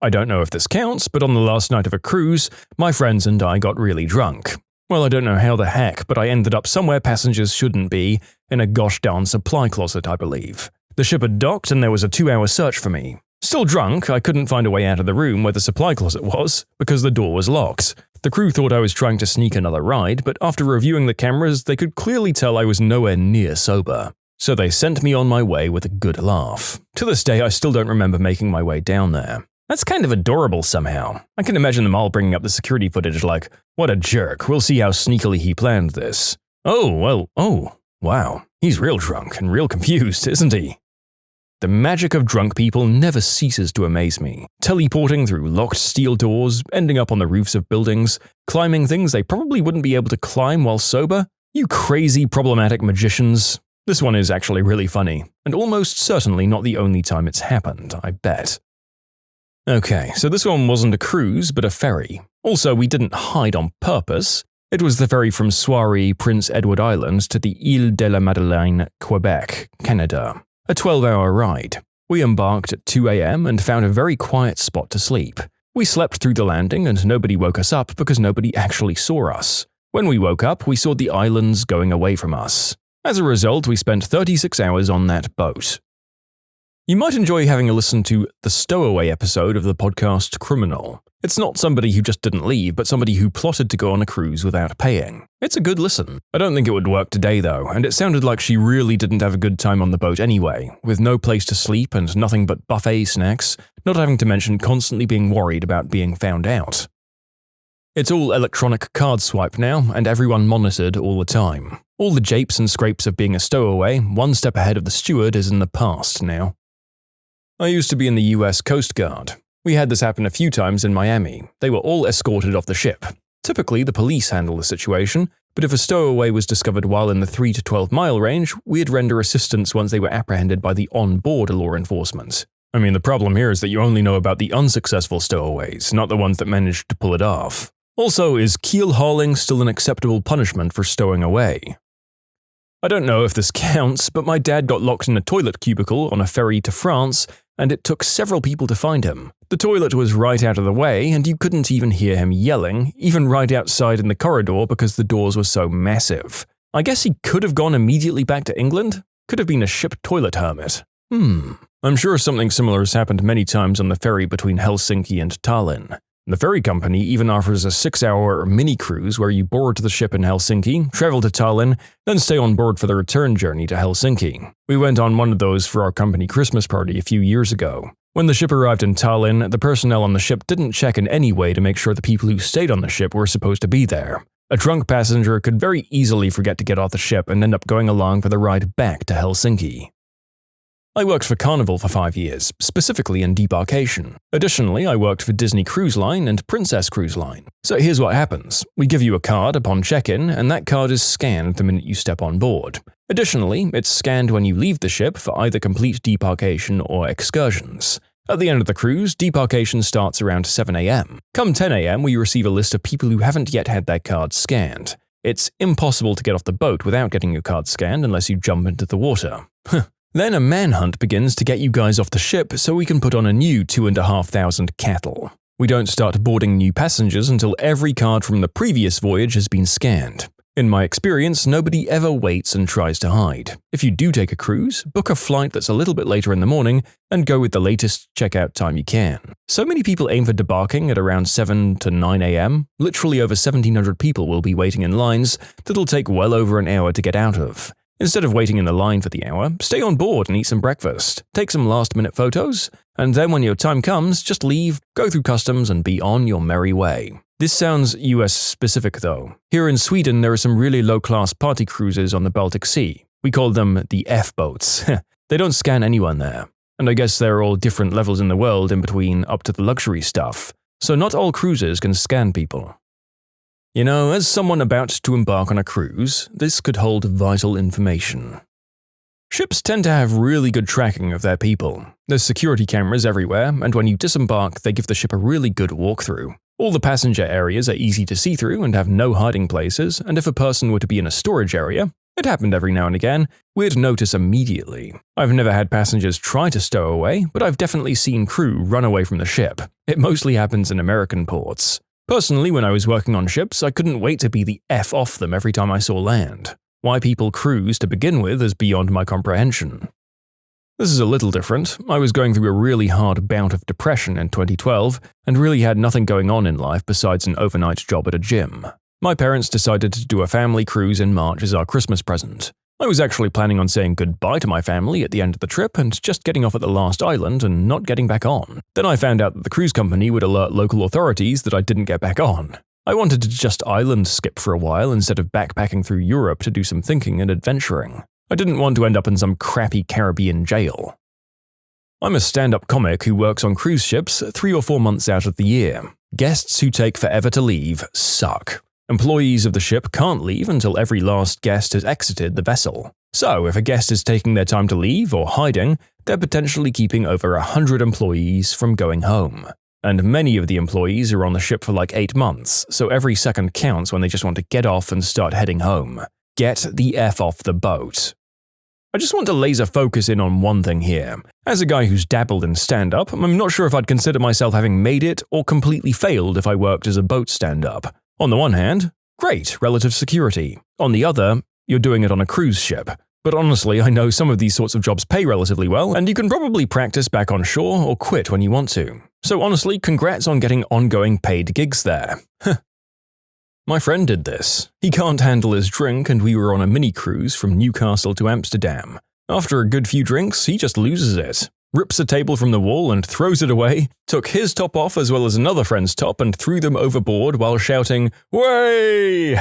I don't know if this counts, but on the last night of a cruise, my friends and I got really drunk. Well, I don't know how the heck, but I ended up somewhere passengers shouldn't be, in a gosh darn supply closet, I believe. The ship had docked and there was a 2-hour search for me. Still drunk, I couldn't find a way out of the room where the supply closet was, because the door was locked. The crew thought I was trying to sneak another ride, but after reviewing the cameras, they could clearly tell I was nowhere near sober. So they sent me on my way with a good laugh. To this day, I still don't remember making my way down there. That's kind of adorable somehow. I can imagine them all bringing up the security footage like, what a jerk, we'll see how sneakily he planned this. Oh, wow. He's real drunk and real confused, isn't he? The magic of drunk people never ceases to amaze me, teleporting through locked steel doors, ending up on the roofs of buildings, climbing things they probably wouldn't be able to climb while sober. You crazy, problematic magicians. This one is actually really funny, and almost certainly not the only time it's happened, I bet. Okay, so this one wasn't a cruise, but a ferry. Also, we didn't hide on purpose. It was the ferry from Soirée, Prince Edward Island to the Île de la Madeleine, Quebec, Canada. A 12-hour ride. We embarked at 2 a.m. and found a very quiet spot to sleep. We slept through the landing and nobody woke us up because nobody actually saw us. When we woke up, we saw the islands going away from us. As a result, we spent 36 hours on that boat. You might enjoy having a listen to the Stowaway episode of the podcast Criminal. It's not somebody who just didn't leave, but somebody who plotted to go on a cruise without paying. It's a good listen. I don't think it would work today though, and it sounded like she really didn't have a good time on the boat anyway, with no place to sleep and nothing but buffet snacks, not having to mention constantly being worried about being found out. It's all electronic card swipe now, and everyone monitored all the time. All the japes and scrapes of being a stowaway, one step ahead of the steward, is in the past now. I used to be in the US Coast Guard. We had this happen a few times in Miami. They were all escorted off the ship. Typically, the police handle the situation, but if a stowaway was discovered while in the 3 to 12 mile range, we'd render assistance once they were apprehended by the on-board law enforcement. I mean, the problem here is that you only know about the unsuccessful stowaways, not the ones that managed to pull it off. Also, is keel hauling still an acceptable punishment for stowing away? I don't know if this counts, but my dad got locked in a toilet cubicle on a ferry to France, and it took several people to find him. The toilet was right out of the way, and you couldn't even hear him yelling, even right outside in the corridor because the doors were so massive. I guess he could have gone immediately back to England? Could have been a ship toilet hermit. I'm sure something similar has happened many times on the ferry between Helsinki and Tallinn. The ferry company even offers a 6-hour mini cruise where you board the ship in Helsinki, travel to Tallinn, then stay on board for the return journey to Helsinki. We went on one of those for our company Christmas party a few years ago. When the ship arrived in Tallinn, the personnel on the ship didn't check in any way to make sure the people who stayed on the ship were supposed to be there. A drunk passenger could very easily forget to get off the ship and end up going along for the ride back to Helsinki. I worked for Carnival for 5 years, specifically in debarkation. Additionally, I worked for Disney Cruise Line and Princess Cruise Line. So here's what happens. We give you a card upon check-in, and that card is scanned the minute you step on board. Additionally, it's scanned when you leave the ship for either complete debarkation or excursions. At the end of the cruise, debarkation starts around 7 a.m. Come 10 a.m., we receive a list of people who haven't yet had their cards scanned. It's impossible to get off the boat without getting your card scanned unless you jump into the water. Then a manhunt begins to get you guys off the ship so we can put on a new 2,500 cattle. We don't start boarding new passengers until every card from the previous voyage has been scanned. In my experience, nobody ever waits and tries to hide. If you do take a cruise, book a flight that's a little bit later in the morning and go with the latest checkout time you can. So many people aim for debarking at around 7 to 9 a.m. Literally over 1,700 people will be waiting in lines that'll take well over an hour to get out of. Instead of waiting in the line for the hour, stay on board and eat some breakfast, take some last-minute photos, and then when your time comes, just leave, go through customs, and be on your merry way. This sounds US-specific though. Here in Sweden, there are some really low-class party cruises on the Baltic Sea. We call them the F-boats. They don't scan anyone there. And I guess there are all different levels in the world in between up to the luxury stuff. So not all cruises can scan people. You know, as someone about to embark on a cruise, this could hold vital information. Ships tend to have really good tracking of their people. There's security cameras everywhere, and when you disembark, they give the ship a really good walkthrough. All the passenger areas are easy to see through and have no hiding places, and if a person were to be in a storage area, it happened every now and again, we'd notice immediately. I've never had passengers try to stow away, but I've definitely seen crew run away from the ship. It mostly happens in American ports. Personally, when I was working on ships, I couldn't wait to be the F off them every time I saw land. Why people cruise to begin with is beyond my comprehension. This is a little different. I was going through a really hard bout of depression in 2012 and really had nothing going on in life besides an overnight job at a gym. My parents decided to do a family cruise in March as our Christmas present. I was actually planning on saying goodbye to my family at the end of the trip and just getting off at the last island and not getting back on. Then I found out that the cruise company would alert local authorities that I didn't get back on. I wanted to just island skip for a while instead of backpacking through Europe to do some thinking and adventuring. I didn't want to end up in some crappy Caribbean jail. I'm a stand-up comic who works on cruise ships 3 or 4 months out of the year. Guests who take forever to leave suck. Employees of the ship can't leave until every last guest has exited the vessel. So, if a guest is taking their time to leave or hiding, they're potentially keeping over 100 employees from going home. And many of the employees are on the ship for like 8 months, so every second counts when they just want to get off and start heading home. Get the F off the boat. I just want to laser focus in on one thing here. As a guy who's dabbled in stand-up, I'm not sure if I'd consider myself having made it or completely failed if I worked as a boat stand-up. On the one hand, great relative security. On the other, you're doing it on a cruise ship. But honestly, I know some of these sorts of jobs pay relatively well, and you can probably practice back on shore or quit when you want to. So honestly, congrats on getting ongoing paid gigs there. My friend did this. He can't handle his drink, and we were on a mini-cruise from Newcastle to Amsterdam. After a good few drinks, he just loses it. Rips a table from the wall and throws it away, took his top off as well as another friend's top and threw them overboard while shouting, "Way!"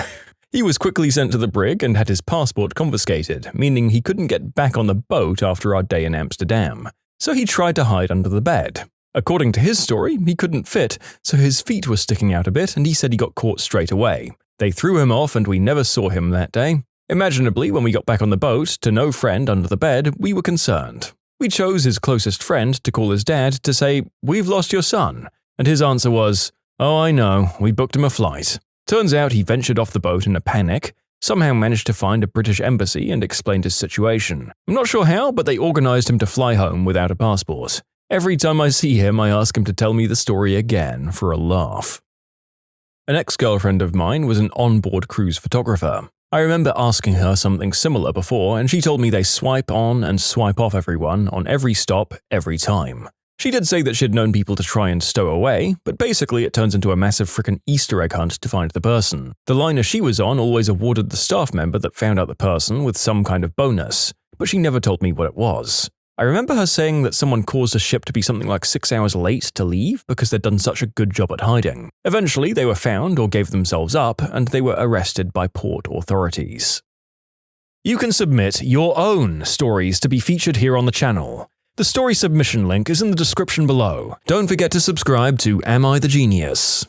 He was quickly sent to the brig and had his passport confiscated, meaning he couldn't get back on the boat after our day in Amsterdam. So he tried to hide under the bed. According to his story, he couldn't fit, so his feet were sticking out a bit and he said he got caught straight away. They threw him off and we never saw him that day. Imaginably, when we got back on the boat, to no friend under the bed, we were concerned. We chose his closest friend to call his dad to say, "We've lost your son." And his answer was, "Oh, I know, we booked him a flight." Turns out he ventured off the boat in a panic, somehow managed to find a British embassy and explained his situation. I'm not sure how, but they organized him to fly home without a passport. Every time I see him, I ask him to tell me the story again for a laugh. An ex-girlfriend of mine was an onboard cruise photographer. I remember asking her something similar before, and she told me they swipe on and swipe off everyone on every stop, every time. She did say that she'd known people to try and stow away, but basically it turns into a massive frickin' Easter egg hunt to find the person. The liner she was on always awarded the staff member that found out the person with some kind of bonus, but she never told me what it was. I remember her saying that someone caused a ship to be something like 6 hours late to leave because they'd done such a good job at hiding. Eventually, they were found or gave themselves up, and they were arrested by port authorities. You can submit your own stories to be featured here on the channel. The story submission link is in the description below. Don't forget to subscribe to Am I the Genius?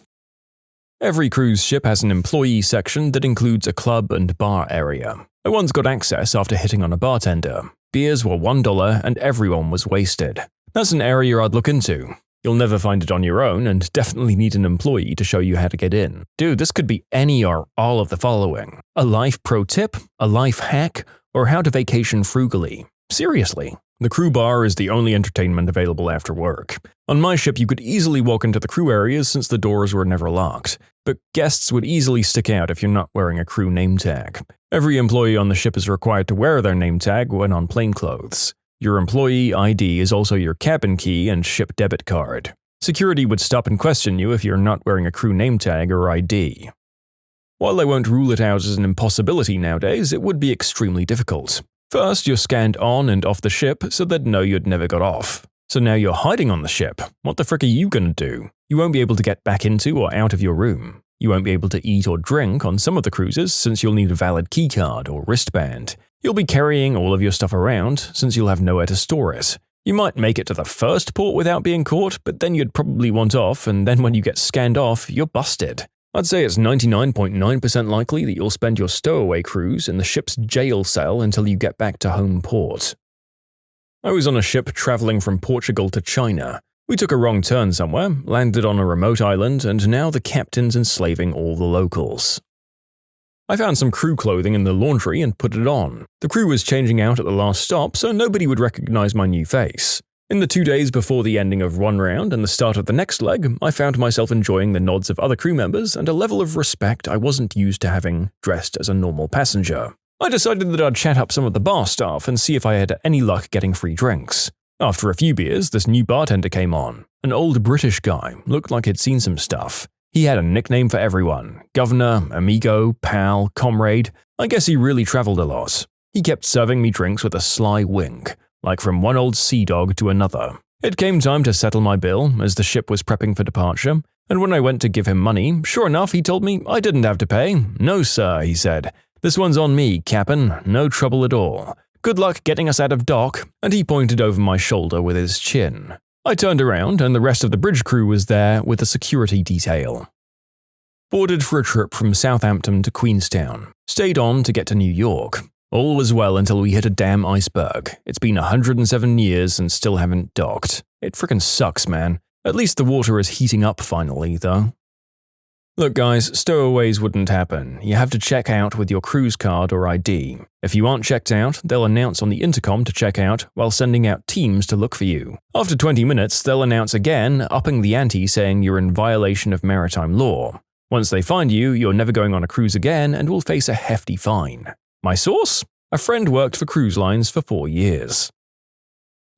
Every cruise ship has an employee section that includes a club and bar area. I once got access after hitting on a bartender. Beers were $1 and everyone was wasted. That's an area I'd look into. You'll never find it on your own and definitely need an employee to show you how to get in. Dude, this could be any or all of the following: a life pro tip, a life hack, or how to vacation frugally. Seriously. The crew bar is the only entertainment available after work. On my ship, you could easily walk into the crew areas since the doors were never locked, but guests would easily stick out if you're not wearing a crew name tag. Every employee on the ship is required to wear their name tag when on plain clothes. Your employee ID is also your cabin key and ship debit card. Security would stop and question you if you're not wearing a crew name tag or ID. While I won't rule it out as an impossibility nowadays, it would be extremely difficult. First, you're scanned on and off the ship so they'd know you'd never got off. So now you're hiding on the ship. What the frick are you gonna do? You won't be able to get back into or out of your room. You won't be able to eat or drink on some of the cruises since you'll need a valid keycard or wristband. You'll be carrying all of your stuff around since you'll have nowhere to store it. You might make it to the first port without being caught, but then you'd probably want off, and then when you get scanned off, you're busted. I'd say it's 99.9% likely that you'll spend your stowaway cruise in the ship's jail cell until you get back to home port. I was on a ship traveling from Portugal to China. We took a wrong turn somewhere, landed on a remote island, and now the captain's enslaving all the locals. I found some crew clothing in the laundry and put it on. The crew was changing out at the last stop, so nobody would recognize my new face. In the 2 days before the ending of one round and the start of the next leg, I found myself enjoying the nods of other crew members and a level of respect I wasn't used to having dressed as a normal passenger. I decided that I'd chat up some of the bar staff and see if I had any luck getting free drinks. After a few beers, this new bartender came on. An old British guy, looked like he'd seen some stuff. He had a nickname for everyone: governor, amigo, pal, comrade. I guess he really traveled a lot. He kept serving me drinks with a sly wink, like from one old sea dog to another. It came time to settle my bill as the ship was prepping for departure, and when I went to give him money, sure enough he told me I didn't have to pay. "No sir," he said. "This one's on me, Cap'n, no trouble at all. Good luck getting us out of dock," and he pointed over my shoulder with his chin. I turned around and the rest of the bridge crew was there with a security detail. Boarded for a trip from Southampton to Queenstown. Stayed on to get to New York. All was well until we hit a damn iceberg. It's been 107 years and still haven't docked. It frickin' sucks, man. At least the water is heating up finally, though. Look guys, stowaways wouldn't happen. You have to check out with your cruise card or ID. If you aren't checked out, they'll announce on the intercom to check out while sending out teams to look for you. After 20 minutes, they'll announce again, upping the ante saying you're in violation of maritime law. Once they find you, you're never going on a cruise again and will face a hefty fine. My source? A friend worked for cruise lines for 4 years.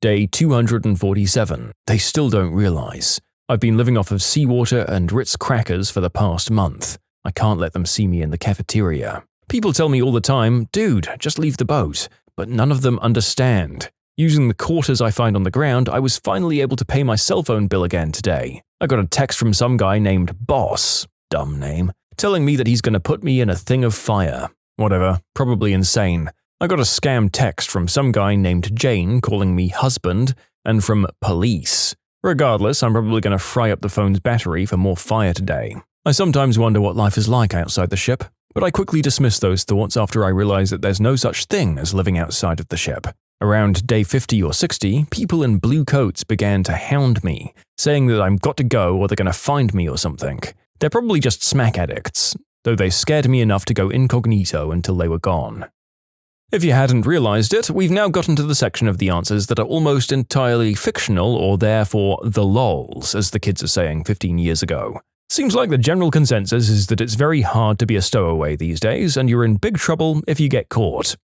Day 247. They still don't realize. I've been living off of seawater and Ritz crackers for the past month. I can't let them see me in the cafeteria. People tell me all the time, "Dude, just leave the boat," but none of them understand. Using the quarters I find on the ground, I was finally able to pay my cell phone bill again today. I got a text from some guy named Boss, dumb name, telling me that he's going to put me in a thing of fire. Whatever, probably insane. I got a scam text from some guy named Jane calling me husband, and from police. Regardless, I'm probably going to fry up the phone's battery for more fire today. I sometimes wonder what life is like outside the ship, but I quickly dismiss those thoughts after I realize that there's no such thing as living outside of the ship. Around day 50 or 60, people in blue coats began to hound me, saying that I've got to go or they're going to find me or something. They're probably just smack addicts, though they scared me enough to go incognito until they were gone. If you hadn't realized it, we've now gotten to the section of the answers that are almost entirely fictional or therefore the lols, as the kids are saying 15 years ago. Seems like the general consensus is that it's very hard to be a stowaway these days, and you're in big trouble if you get caught.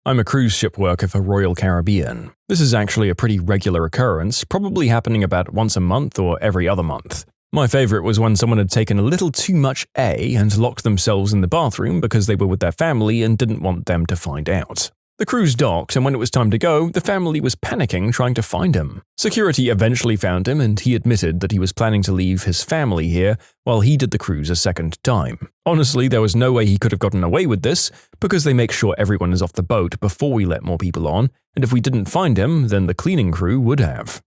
I'm a cruise ship worker for Royal Caribbean. This is actually a pretty regular occurrence, probably happening about once a month or every other month. My favorite was when someone had taken a little too much A and locked themselves in the bathroom because they were with their family and didn't want them to find out. The cruise docked, and when it was time to go, the family was panicking trying to find him. Security eventually found him, and he admitted that he was planning to leave his family here while he did the cruise a second time. Honestly, there was no way he could have gotten away with this, because they make sure everyone is off the boat before we let more people on, and if we didn't find him, then the cleaning crew would have.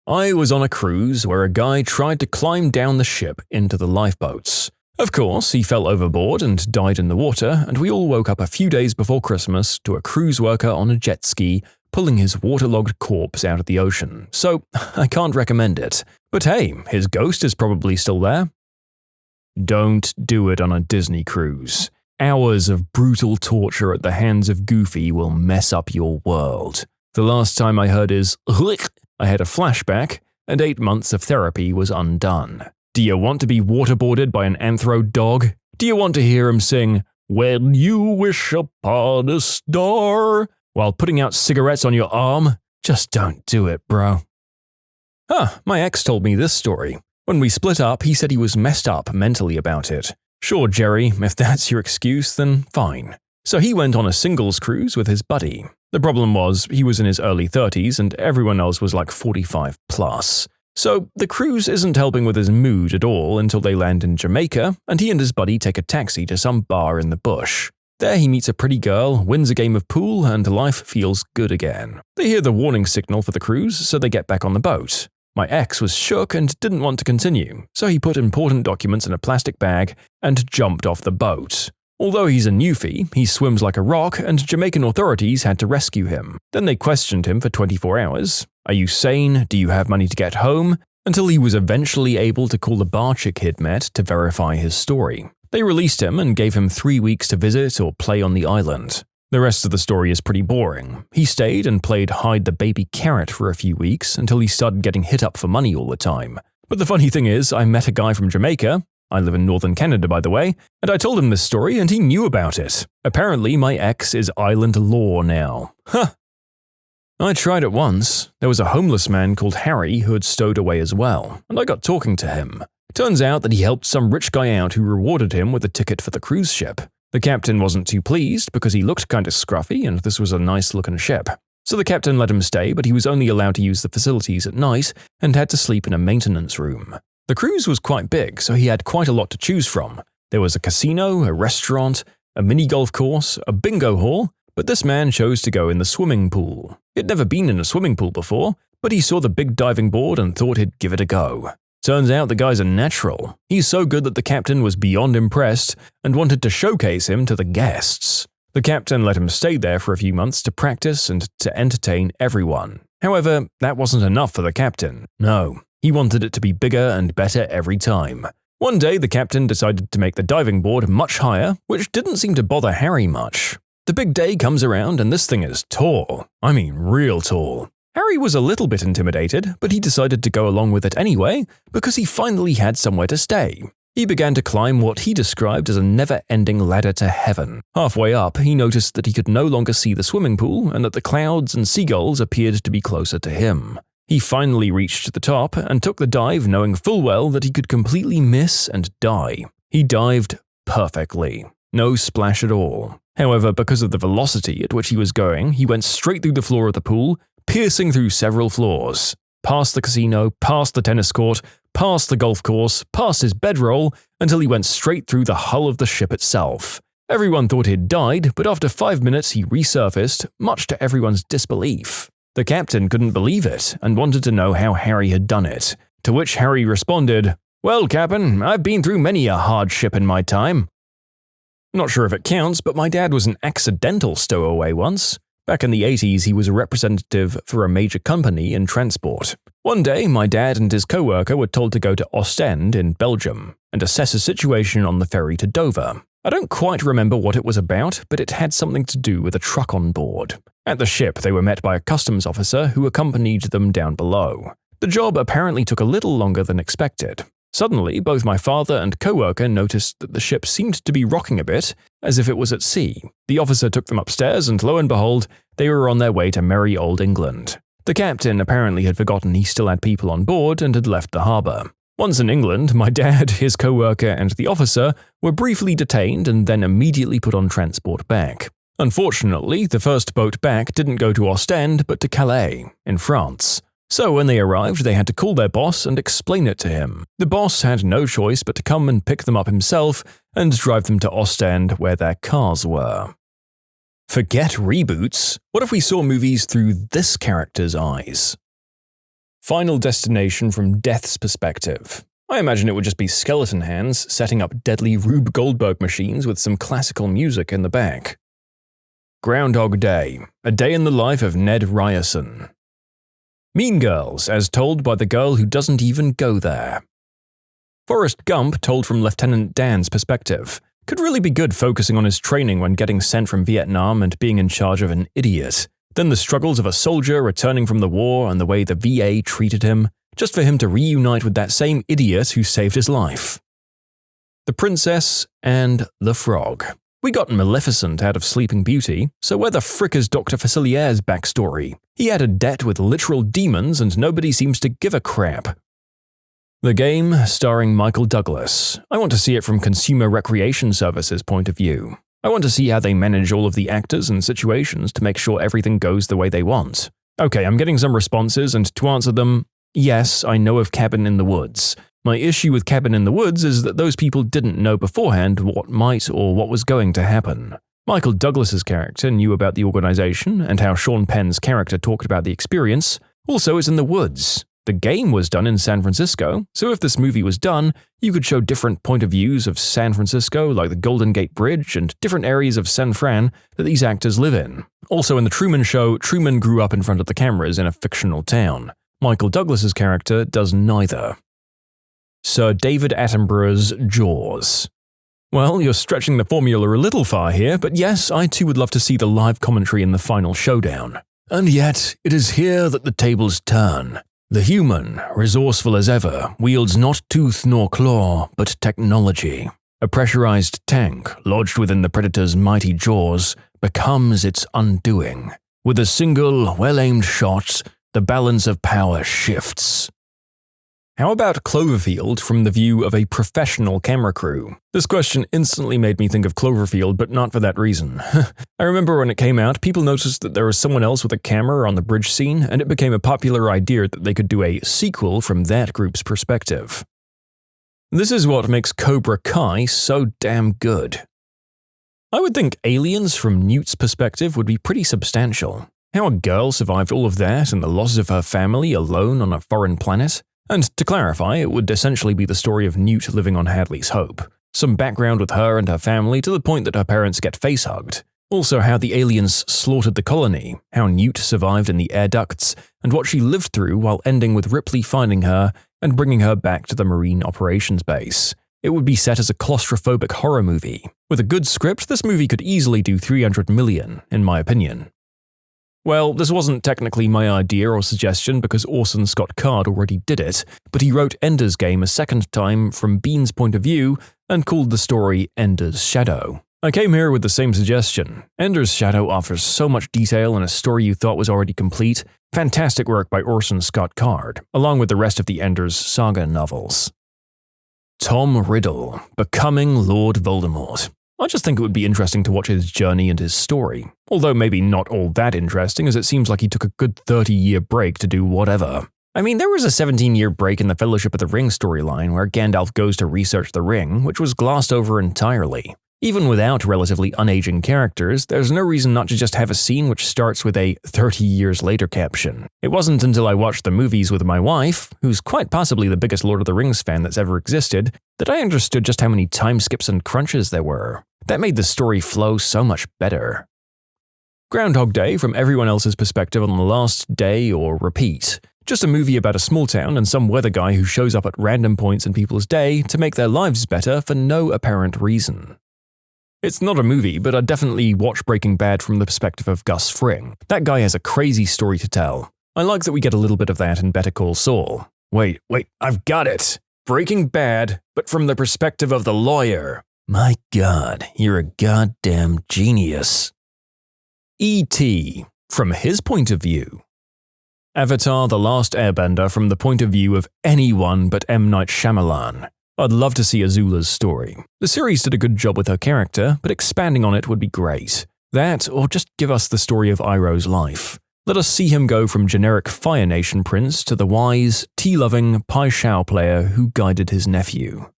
I was on a cruise where a guy tried to climb down the ship into the lifeboats. Of course, he fell overboard and died in the water, and we all woke up a few days before Christmas to a cruise worker on a jet ski pulling his waterlogged corpse out of the ocean, so I can't recommend it. But hey, his ghost is probably still there. Don't do it on a Disney cruise. Hours of brutal torture at the hands of Goofy will mess up your world. The last time I heard his I had a flashback, and 8 months of therapy was undone. Do you want to be waterboarded by an anthro dog? Do you want to hear him sing, "When you wish upon a star," while putting out cigarettes on your arm? Just don't do it, bro. My ex told me this story. When we split up, he said he was messed up mentally about it. Sure, Jerry, if that's your excuse, then fine. So he went on a singles cruise with his buddy. The problem was, he was in his early 30s and everyone else was like 45 plus. So the cruise isn't helping with his mood at all until they land in Jamaica, and he and his buddy take a taxi to some bar in the bush. There he meets a pretty girl, wins a game of pool, and life feels good again. They hear the warning signal for the cruise, so they get back on the boat. My ex was shook and didn't want to continue, so he put important documents in a plastic bag and jumped off the boat. Although he's a newfie, he swims like a rock, and Jamaican authorities had to rescue him. Then they questioned him for 24 hours. Are you sane? Do you have money to get home? Until he was eventually able to call the bar chick he'd met to verify his story. They released him and gave him 3 weeks to visit or play on the island. The rest of the story is pretty boring. He stayed and played hide the baby carrot for a few weeks until he started getting hit up for money all the time. But the funny thing is, I met a guy from Jamaica. I live in northern Canada, by the way, and I told him this story and he knew about it. Apparently, my ex is island law now. I tried it once. There was a homeless man called Harry who had stowed away as well, and I got talking to him. Turns out that he helped some rich guy out who rewarded him with a ticket for the cruise ship. The captain wasn't too pleased because he looked kind of scruffy and this was a nice-looking ship. So the captain let him stay, but he was only allowed to use the facilities at night and had to sleep in a maintenance room. The cruise was quite big, so he had quite a lot to choose from. There was a casino, a restaurant, a mini golf course, a bingo hall, but this man chose to go in the swimming pool. He'd never been in a swimming pool before, but he saw the big diving board and thought he'd give it a go. Turns out the guy's a natural. He's so good that the captain was beyond impressed and wanted to showcase him to the guests. The captain let him stay there for a few months to practice and to entertain everyone. However, that wasn't enough for the captain. No, he wanted it to be bigger and better every time. One day, the captain decided to make the diving board much higher, which didn't seem to bother Harry much. The big day comes around and this thing is tall. I mean, real tall. Harry was a little bit intimidated, but he decided to go along with it anyway because he finally had somewhere to stay. He began to climb what he described as a never-ending ladder to heaven. Halfway up, he noticed that he could no longer see the swimming pool and that the clouds and seagulls appeared to be closer to him. He finally reached the top and took the dive knowing full well that he could completely miss and die. He dived perfectly. No splash at all. However, because of the velocity at which he was going, he went straight through the floor of the pool, piercing through several floors. Past the casino, past the tennis court, past the golf course, past his bedroll, until he went straight through the hull of the ship itself. Everyone thought he'd died, but after 5 minutes he resurfaced, much to everyone's disbelief. The captain couldn't believe it and wanted to know how Harry had done it, to which Harry responded, "Well, Captain, I've been through many a hard ship in my time." Not sure if it counts, but my dad was an accidental stowaway once. Back in the 80s, he was a representative for a major company in transport. One day, my dad and his co-worker were told to go to Ostend in Belgium and assess a situation on the ferry to Dover. I don't quite remember what it was about, but it had something to do with a truck on board. At the ship, they were met by a customs officer who accompanied them down below. The job apparently took a little longer than expected. Suddenly, both my father and co-worker noticed that the ship seemed to be rocking a bit, as if it was at sea. The officer took them upstairs and lo and behold, they were on their way to merry old England. The captain apparently had forgotten he still had people on board and had left the harbour. Once in England, my dad, his co-worker and the officer were briefly detained and then immediately put on transport back. Unfortunately, the first boat back didn't go to Ostend but to Calais, in France. So when they arrived, they had to call their boss and explain it to him. The boss had no choice but to come and pick them up himself and drive them to Ostend where their cars were. Forget reboots. What if we saw movies through this character's eyes? Final Destination from Death's perspective. I imagine it would just be skeleton hands setting up deadly Rube Goldberg machines with some classical music in the back. Groundhog Day. A day in the life of Ned Ryerson. Mean Girls, as told by the girl who doesn't even go there. Forrest Gump, told from Lieutenant Dan's perspective. Could really be good focusing on his training when getting sent from Vietnam and being in charge of an idiot. Then the struggles of a soldier returning from the war and the way the VA treated him, just for him to reunite with that same idiot who saved his life. The Princess and the Frog. We got Maleficent out of Sleeping Beauty, so where the frick is Dr. Facilier's backstory? He had a debt with literal demons and nobody seems to give a crap. The Game, starring Michael Douglas. I want to see it from Consumer Recreation Services' point of view. I want to see how they manage all of the actors and situations to make sure everything goes the way they want. Okay, I'm getting some responses, and to answer them, yes, I know of Cabin in the Woods. My issue with Cabin in the Woods is that those people didn't know beforehand what might or what was going to happen. Michael Douglas's character knew about the organization and how Sean Penn's character talked about the experience. Also, it's in the woods. The Game was done in San Francisco, so if this movie was done, you could show different point of views of San Francisco, like the Golden Gate Bridge, and different areas of San Fran that these actors live in. Also, in The Truman Show, Truman grew up in front of the cameras in a fictional town. Michael Douglas's character does neither. Sir David Attenborough's Jaws. Well, you're stretching the formula a little far here, but yes, I too would love to see the live commentary in the final showdown. And yet, it is here that the tables turn. The human, resourceful as ever, wields not tooth nor claw, but technology. A pressurized tank, lodged within the predator's mighty jaws, becomes its undoing. With a single, well-aimed shot, the balance of power shifts. How about Cloverfield from the view of a professional camera crew? This question instantly made me think of Cloverfield, but not for that reason. I remember when it came out, people noticed that there was someone else with a camera on the bridge scene, and it became a popular idea that they could do a sequel from that group's perspective. This is what makes Cobra Kai so damn good. I would think Aliens from Newt's perspective would be pretty substantial. How a girl survived all of that and the loss of her family alone on a foreign planet. And to clarify, it would essentially be the story of Newt living on Hadley's Hope. Some background with her and her family to the point that her parents get face-hugged. Also how the aliens slaughtered the colony, how Newt survived in the air ducts, and what she lived through while ending with Ripley finding her and bringing her back to the Marine Operations Base. It would be set as a claustrophobic horror movie. With a good script, this movie could easily do $300 million, in my opinion. Well, this wasn't technically my idea or suggestion because Orson Scott Card already did it, but he wrote Ender's Game a second time from Bean's point of view and called the story Ender's Shadow. I came here with the same suggestion. Ender's Shadow offers so much detail in a story you thought was already complete. Fantastic work by Orson Scott Card, along with the rest of the Ender's Saga novels. Tom Riddle, becoming Lord Voldemort. I just think it would be interesting to watch his journey and his story. Although maybe not all that interesting, as it seems like he took a good 30-year break to do whatever. I mean, there was a 17-year break in the Fellowship of the Ring storyline where Gandalf goes to research the ring, which was glossed over entirely. Even without relatively unaging characters, there's no reason not to just have a scene which starts with a 30 years later caption. It wasn't until I watched the movies with my wife, who's quite possibly the biggest Lord of the Rings fan that's ever existed, that I understood just how many time skips and crunches there were. That made the story flow so much better. Groundhog Day from everyone else's perspective on the last day or repeat. Just a movie about a small town and some weather guy who shows up at random points in people's day to make their lives better for no apparent reason. It's not a movie, but I'd definitely watch Breaking Bad from the perspective of Gus Fring. That guy has a crazy story to tell. I like that we get a little bit of that in Better Call Saul. Wait, I've got it! Breaking Bad, but from the perspective of the lawyer. My God, you're a goddamn genius. E.T. from his point of view. Avatar: The Last Airbender from the point of view of anyone but M. Night Shyamalan. I'd love to see Azula's story. The series did a good job with her character, but expanding on it would be great. That, or just give us the story of Iroh's life. Let us see him go from generic Fire Nation prince to the wise, tea-loving Pai Shao player who guided his nephew.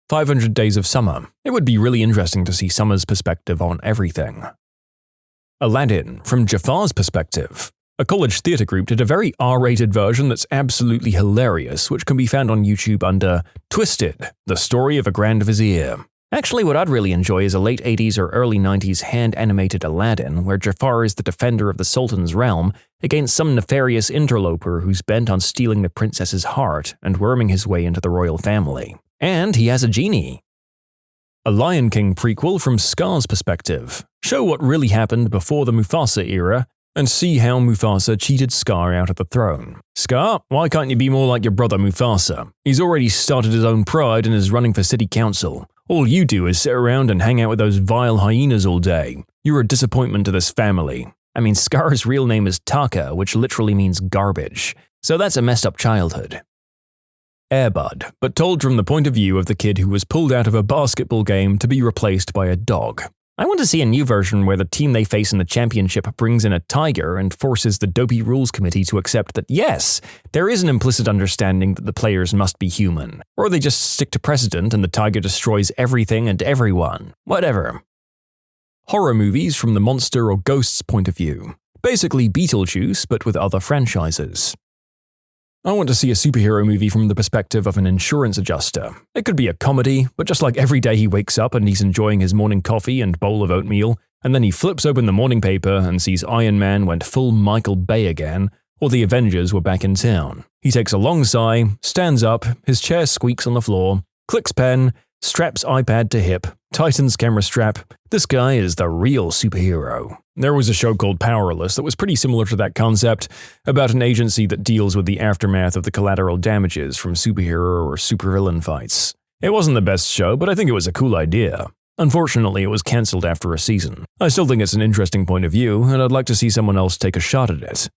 500 Days of Summer. It would be really interesting to see Summer's perspective on everything. Aladdin, from Jafar's perspective. A college theatre group did a very R-rated version that's absolutely hilarious, which can be found on YouTube under Twisted, the Story of a Grand Vizier. Actually, what I'd really enjoy is a late 80s or early 90s hand-animated Aladdin, where Jafar is the defender of the Sultan's realm against some nefarious interloper who's bent on stealing the princess's heart and worming his way into the royal family. And he has a genie. A Lion King prequel from Scar's perspective. Show what really happened before the Mufasa era, and see how Mufasa cheated Scar out of the throne. Scar, why can't you be more like your brother Mufasa? He's already started his own pride and is running for city council. All you do is sit around and hang out with those vile hyenas all day. You're a disappointment to this family. I mean, Scar's real name is Taka, which literally means garbage. So that's a messed up childhood. Air Bud, but told from the point of view of the kid who was pulled out of a basketball game to be replaced by a dog. I want to see a new version where the team they face in the championship brings in a tiger and forces the dopey rules committee to accept that yes, there is an implicit understanding that the players must be human. Or they just stick to precedent and the tiger destroys everything and everyone. Whatever. Horror movies from the monster or ghost's point of view. Basically Beetlejuice, but with other franchises. I want to see a superhero movie from the perspective of an insurance adjuster. It could be a comedy, but just like every day he wakes up and he's enjoying his morning coffee and bowl of oatmeal, and then he flips open the morning paper and sees Iron Man went full Michael Bay again, or the Avengers were back in town. He takes a long sigh, stands up, his chair squeaks on the floor, clicks pen, straps iPad to hip, tightens camera strap. This guy is the real superhero. There was a show called Powerless that was pretty similar to that concept, about an agency that deals with the aftermath of the collateral damages from superhero or supervillain fights. It wasn't the best show, but I think it was a cool idea. Unfortunately, it was cancelled after a season. I still think it's an interesting point of view, and I'd like to see someone else take a shot at it.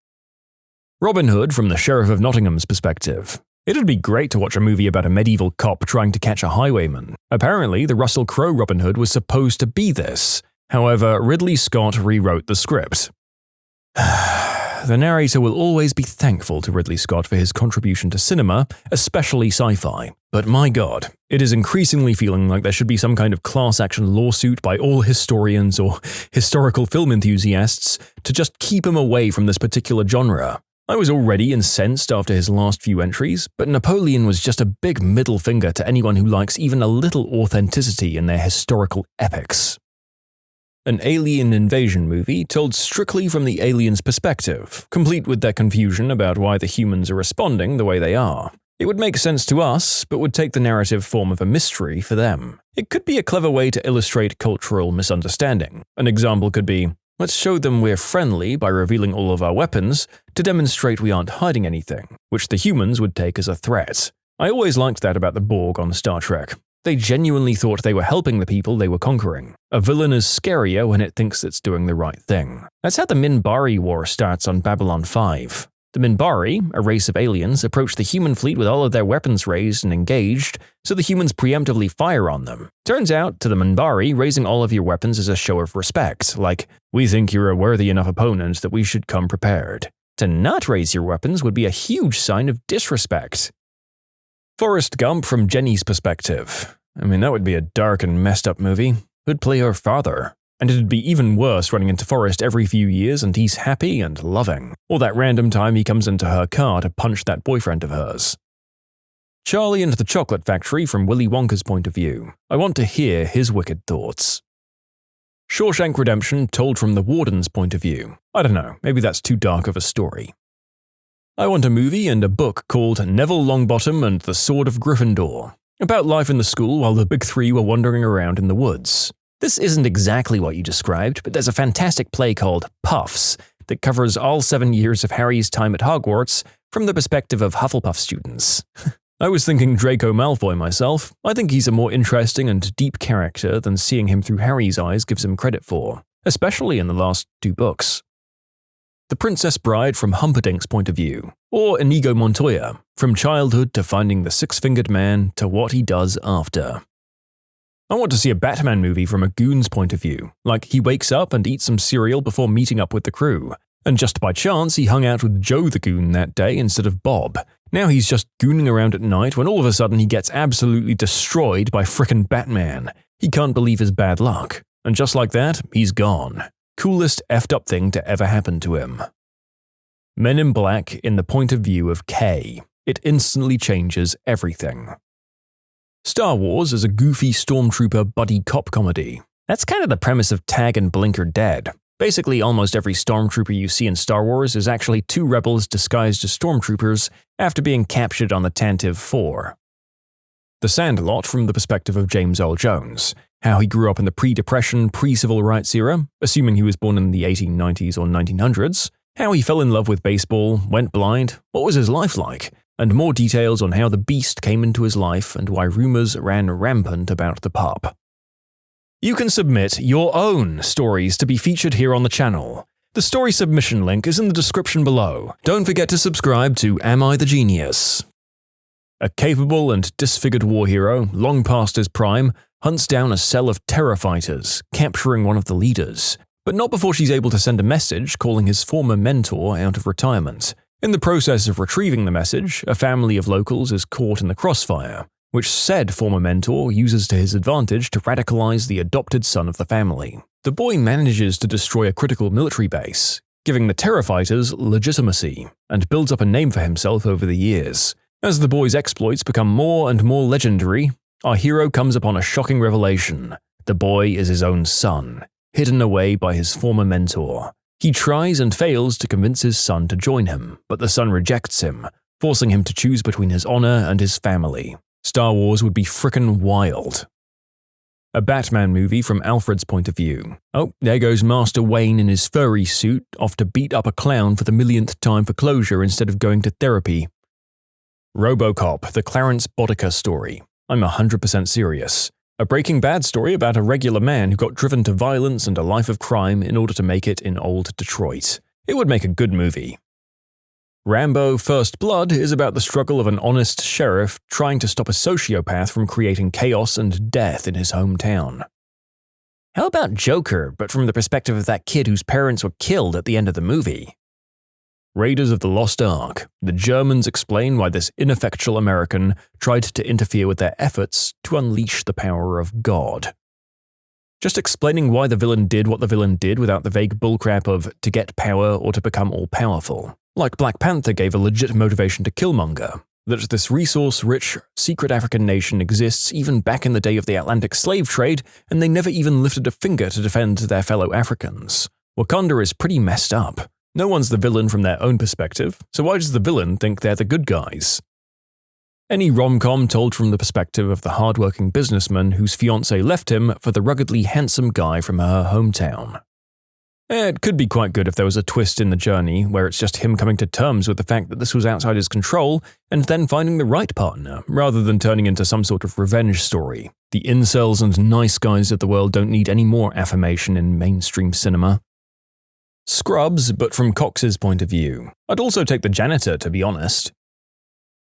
Robin Hood from the Sheriff of Nottingham's perspective. It'd be great to watch a movie about a medieval cop trying to catch a highwayman. Apparently, the Russell Crowe Robin Hood was supposed to be this. However, Ridley Scott rewrote the script. the narrator will always be thankful to Ridley Scott for his contribution to cinema, especially sci-fi. But my god, it is increasingly feeling like there should be some kind of class action lawsuit by all historians or historical film enthusiasts to just keep him away from this particular genre. I was already incensed after his last few entries, but Napoleon was just a big middle finger to anyone who likes even a little authenticity in their historical epics. An alien invasion movie told strictly from the aliens' perspective, complete with their confusion about why the humans are responding the way they are. It would make sense to us, but would take the narrative form of a mystery for them. It could be a clever way to illustrate cultural misunderstanding. An example could be, let's show them we're friendly by revealing all of our weapons to demonstrate we aren't hiding anything, which the humans would take as a threat. I always liked that about the Borg on Star Trek. They genuinely thought they were helping the people they were conquering. A villain is scarier when it thinks it's doing the right thing. That's how the Minbari War starts on Babylon 5. The Minbari, a race of aliens, approach the human fleet with all of their weapons raised and engaged, so the humans preemptively fire on them. Turns out, to the Minbari, raising all of your weapons is a show of respect, like, we think you're a worthy enough opponent that we should come prepared. To not raise your weapons would be a huge sign of disrespect. Forrest Gump from Jenny's perspective. I mean, that would be a dark and messed up movie. Who'd play her father? And it'd be even worse running into Forrest every few years and he's happy and loving. Or that random time he comes into her car to punch that boyfriend of hers. Charlie and the Chocolate Factory from Willy Wonka's point of view. I want to hear his wicked thoughts. Shawshank Redemption told from the warden's point of view. I don't know, maybe that's too dark of a story. I want a movie and a book called Neville Longbottom and the Sword of Gryffindor, about life in the school while the big three were wandering around in the woods. This isn't exactly what you described, but there's a fantastic play called Puffs that covers all 7 years of Harry's time at Hogwarts from the perspective of Hufflepuff students. I was thinking Draco Malfoy myself. I think he's a more interesting and deep character than seeing him through Harry's eyes gives him credit for, especially in the last 2 books. The Princess Bride from Humperdinck's point of view, or Inigo Montoya, from childhood to finding the six-fingered man to what he does after. I want to see a Batman movie from a goon's point of view, like he wakes up and eats some cereal before meeting up with the crew, and just by chance he hung out with Joe the Goon that day instead of Bob. Now he's just gooning around at night when all of a sudden he gets absolutely destroyed by frickin' Batman. He can't believe his bad luck, and just like that, he's gone. Coolest effed up thing to ever happen to him. Men in Black in the point of view of Kay. It instantly changes everything. Star Wars is a goofy stormtrooper buddy cop comedy. That's kind of the premise of Tag and Blink are Dead. Basically, almost every stormtrooper you see in Star Wars is actually 2 rebels disguised as stormtroopers after being captured on the Tantive 4. The Sandlot from the perspective of James Earl Jones. How he grew up in the pre-Depression, pre-Civil Rights era, assuming he was born in the 1890s or 1900s, how he fell in love with baseball, went blind, what was his life like, and more details on how the Beast came into his life and why rumors ran rampant about the pup. You can submit your own stories to be featured here on the channel. The story submission link is in the description below. Don't forget to subscribe to Am I the Genius? A capable and disfigured war hero, long past his prime, hunts down a cell of terror fighters, capturing one of the leaders, but not before she's able to send a message calling his former mentor out of retirement. In the process of retrieving the message, a family of locals is caught in the crossfire, which said former mentor uses to his advantage to radicalize the adopted son of the family. The boy manages to destroy a critical military base, giving the terror fighters legitimacy, and builds up a name for himself over the years. As the boy's exploits become more and more legendary, our hero comes upon a shocking revelation. The boy is his own son, hidden away by his former mentor. He tries and fails to convince his son to join him, but the son rejects him, forcing him to choose between his honor and his family. Star Wars would be frickin' wild. A Batman movie from Alfred's point of view. Oh, there goes Master Wayne in his furry suit, off to beat up a clown for the millionth time for closure instead of going to therapy. RoboCop, the Clarence Bodica story. I'm 100% serious. A Breaking Bad story about a regular man who got driven to violence and a life of crime in order to make it in old Detroit. It would make a good movie. Rambo First Blood is about the struggle of an honest sheriff trying to stop a sociopath from creating chaos and death in his hometown. How about Joker, but from the perspective of that kid whose parents were killed at the end of the movie? Raiders of the Lost Ark. The Germans explain why this ineffectual American tried to interfere with their efforts to unleash the power of God. Just explaining why the villain did what the villain did without the vague bullcrap of to get power or to become all-powerful. Like Black Panther gave a legit motivation to Killmonger, that this resource-rich, secret African nation exists even back in the day of the Atlantic slave trade, and they never even lifted a finger to defend their fellow Africans. Wakanda is pretty messed up. No one's the villain from their own perspective, so why does the villain think they're the good guys? Any rom-com told from the perspective of the hard-working businessman whose fiancée left him for the ruggedly handsome guy from her hometown. It could be quite good if there was a twist in the journey where it's just him coming to terms with the fact that this was outside his control and then finding the right partner, rather than turning into some sort of revenge story. The incels and nice guys of the world don't need any more affirmation in mainstream cinema. Scrubs, but from Cox's point of view. I'd also take the janitor, to be honest.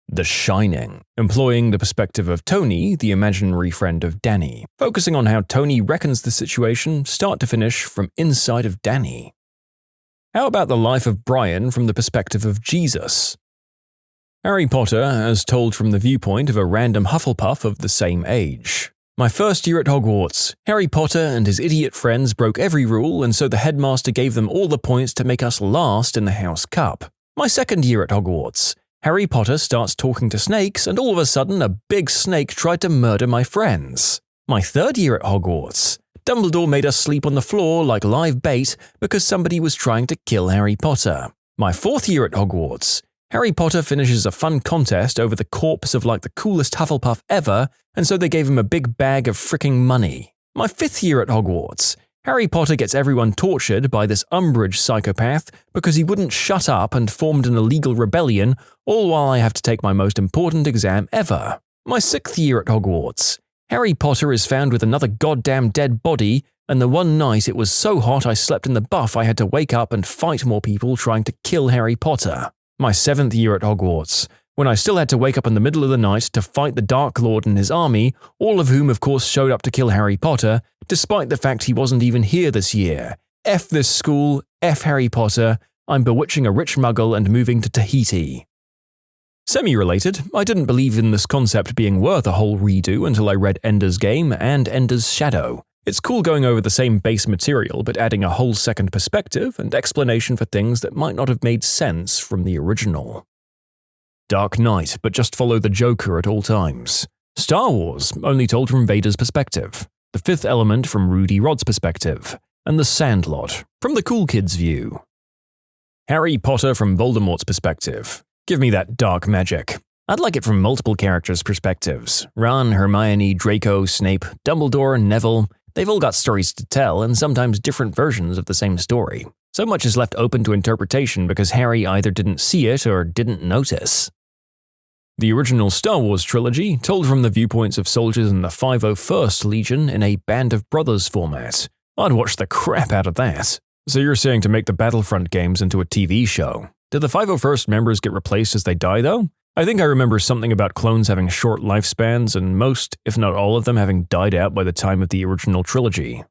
The Shining, employing the perspective of Tony, the imaginary friend of Danny, focusing on how Tony reckons the situation start to finish from inside of Danny. How about the life of Brian from the perspective of Jesus? Harry Potter as told from the viewpoint of a random Hufflepuff of the same age. My first year at Hogwarts, Harry Potter and his idiot friends broke every rule, and so the headmaster gave them all the points to make us last in the House Cup. My second year at Hogwarts, Harry Potter starts talking to snakes, and all of a sudden a big snake tried to murder my friends. My third year at Hogwarts, Dumbledore made us sleep on the floor like live bait because somebody was trying to kill Harry Potter. My fourth year at Hogwarts, Harry Potter finishes a fun contest over the corpse of like the coolest Hufflepuff ever, and so they gave him a big bag of fricking money. My fifth year at Hogwarts, Harry Potter gets everyone tortured by this Umbridge psychopath because he wouldn't shut up and formed an illegal rebellion, all while I have to take my most important exam ever. My sixth year at Hogwarts, Harry Potter is found with another goddamn dead body, and the one night it was so hot I slept in the buff I had to wake up and fight more people trying to kill Harry Potter. My seventh year at Hogwarts, when I still had to wake up in the middle of the night to fight the Dark Lord and his army, all of whom of course showed up to kill Harry Potter, despite the fact he wasn't even here this year. F this school, F Harry Potter, I'm bewitching a rich muggle and moving to Tahiti. Semi-related, I didn't believe in this concept being worth a whole redo until I read Ender's Game and Ender's Shadow. It's cool going over the same base material but adding a whole second perspective and explanation for things that might not have made sense from the original. Dark Knight, but just follow the Joker at all times. Star Wars, only told from Vader's perspective. The Fifth Element from Rudy Rod's perspective. And The Sandlot, from the cool kid's view. Harry Potter from Voldemort's perspective. Give me that dark magic. I'd like it from multiple characters' perspectives. Ron, Hermione, Draco, Snape, Dumbledore, Neville. They've all got stories to tell, and sometimes different versions of the same story. So much is left open to interpretation because Harry either didn't see it or didn't notice. The original Star Wars trilogy told from the viewpoints of soldiers in the 501st Legion in a Band of Brothers format. I'd watch the crap out of that. So you're saying to make the Battlefront games into a TV show. Did the 501st members get replaced as they die though? I think I remember something about clones having short lifespans and most, if not all of them, having died out by the time of the original trilogy.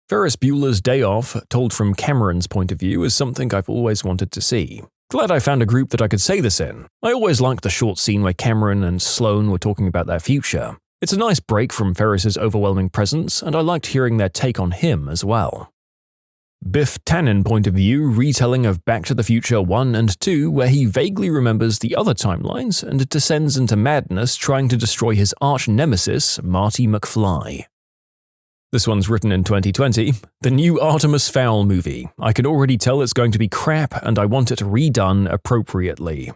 Ferris Bueller's Day Off, told from Cameron's point of view, is something I've always wanted to see. Glad I found a group that I could say this in. I always liked the short scene where Cameron and Sloane were talking about their future. It's a nice break from Ferris's overwhelming presence, and I liked hearing their take on him as well. Biff Tannen point of view retelling of Back to the Future 1 and 2 where he vaguely remembers the other timelines and descends into madness trying to destroy his arch-nemesis, Marty McFly. This one's written in 2020. The new Artemis Fowl movie. I can already tell it's going to be crap and I want it redone appropriately.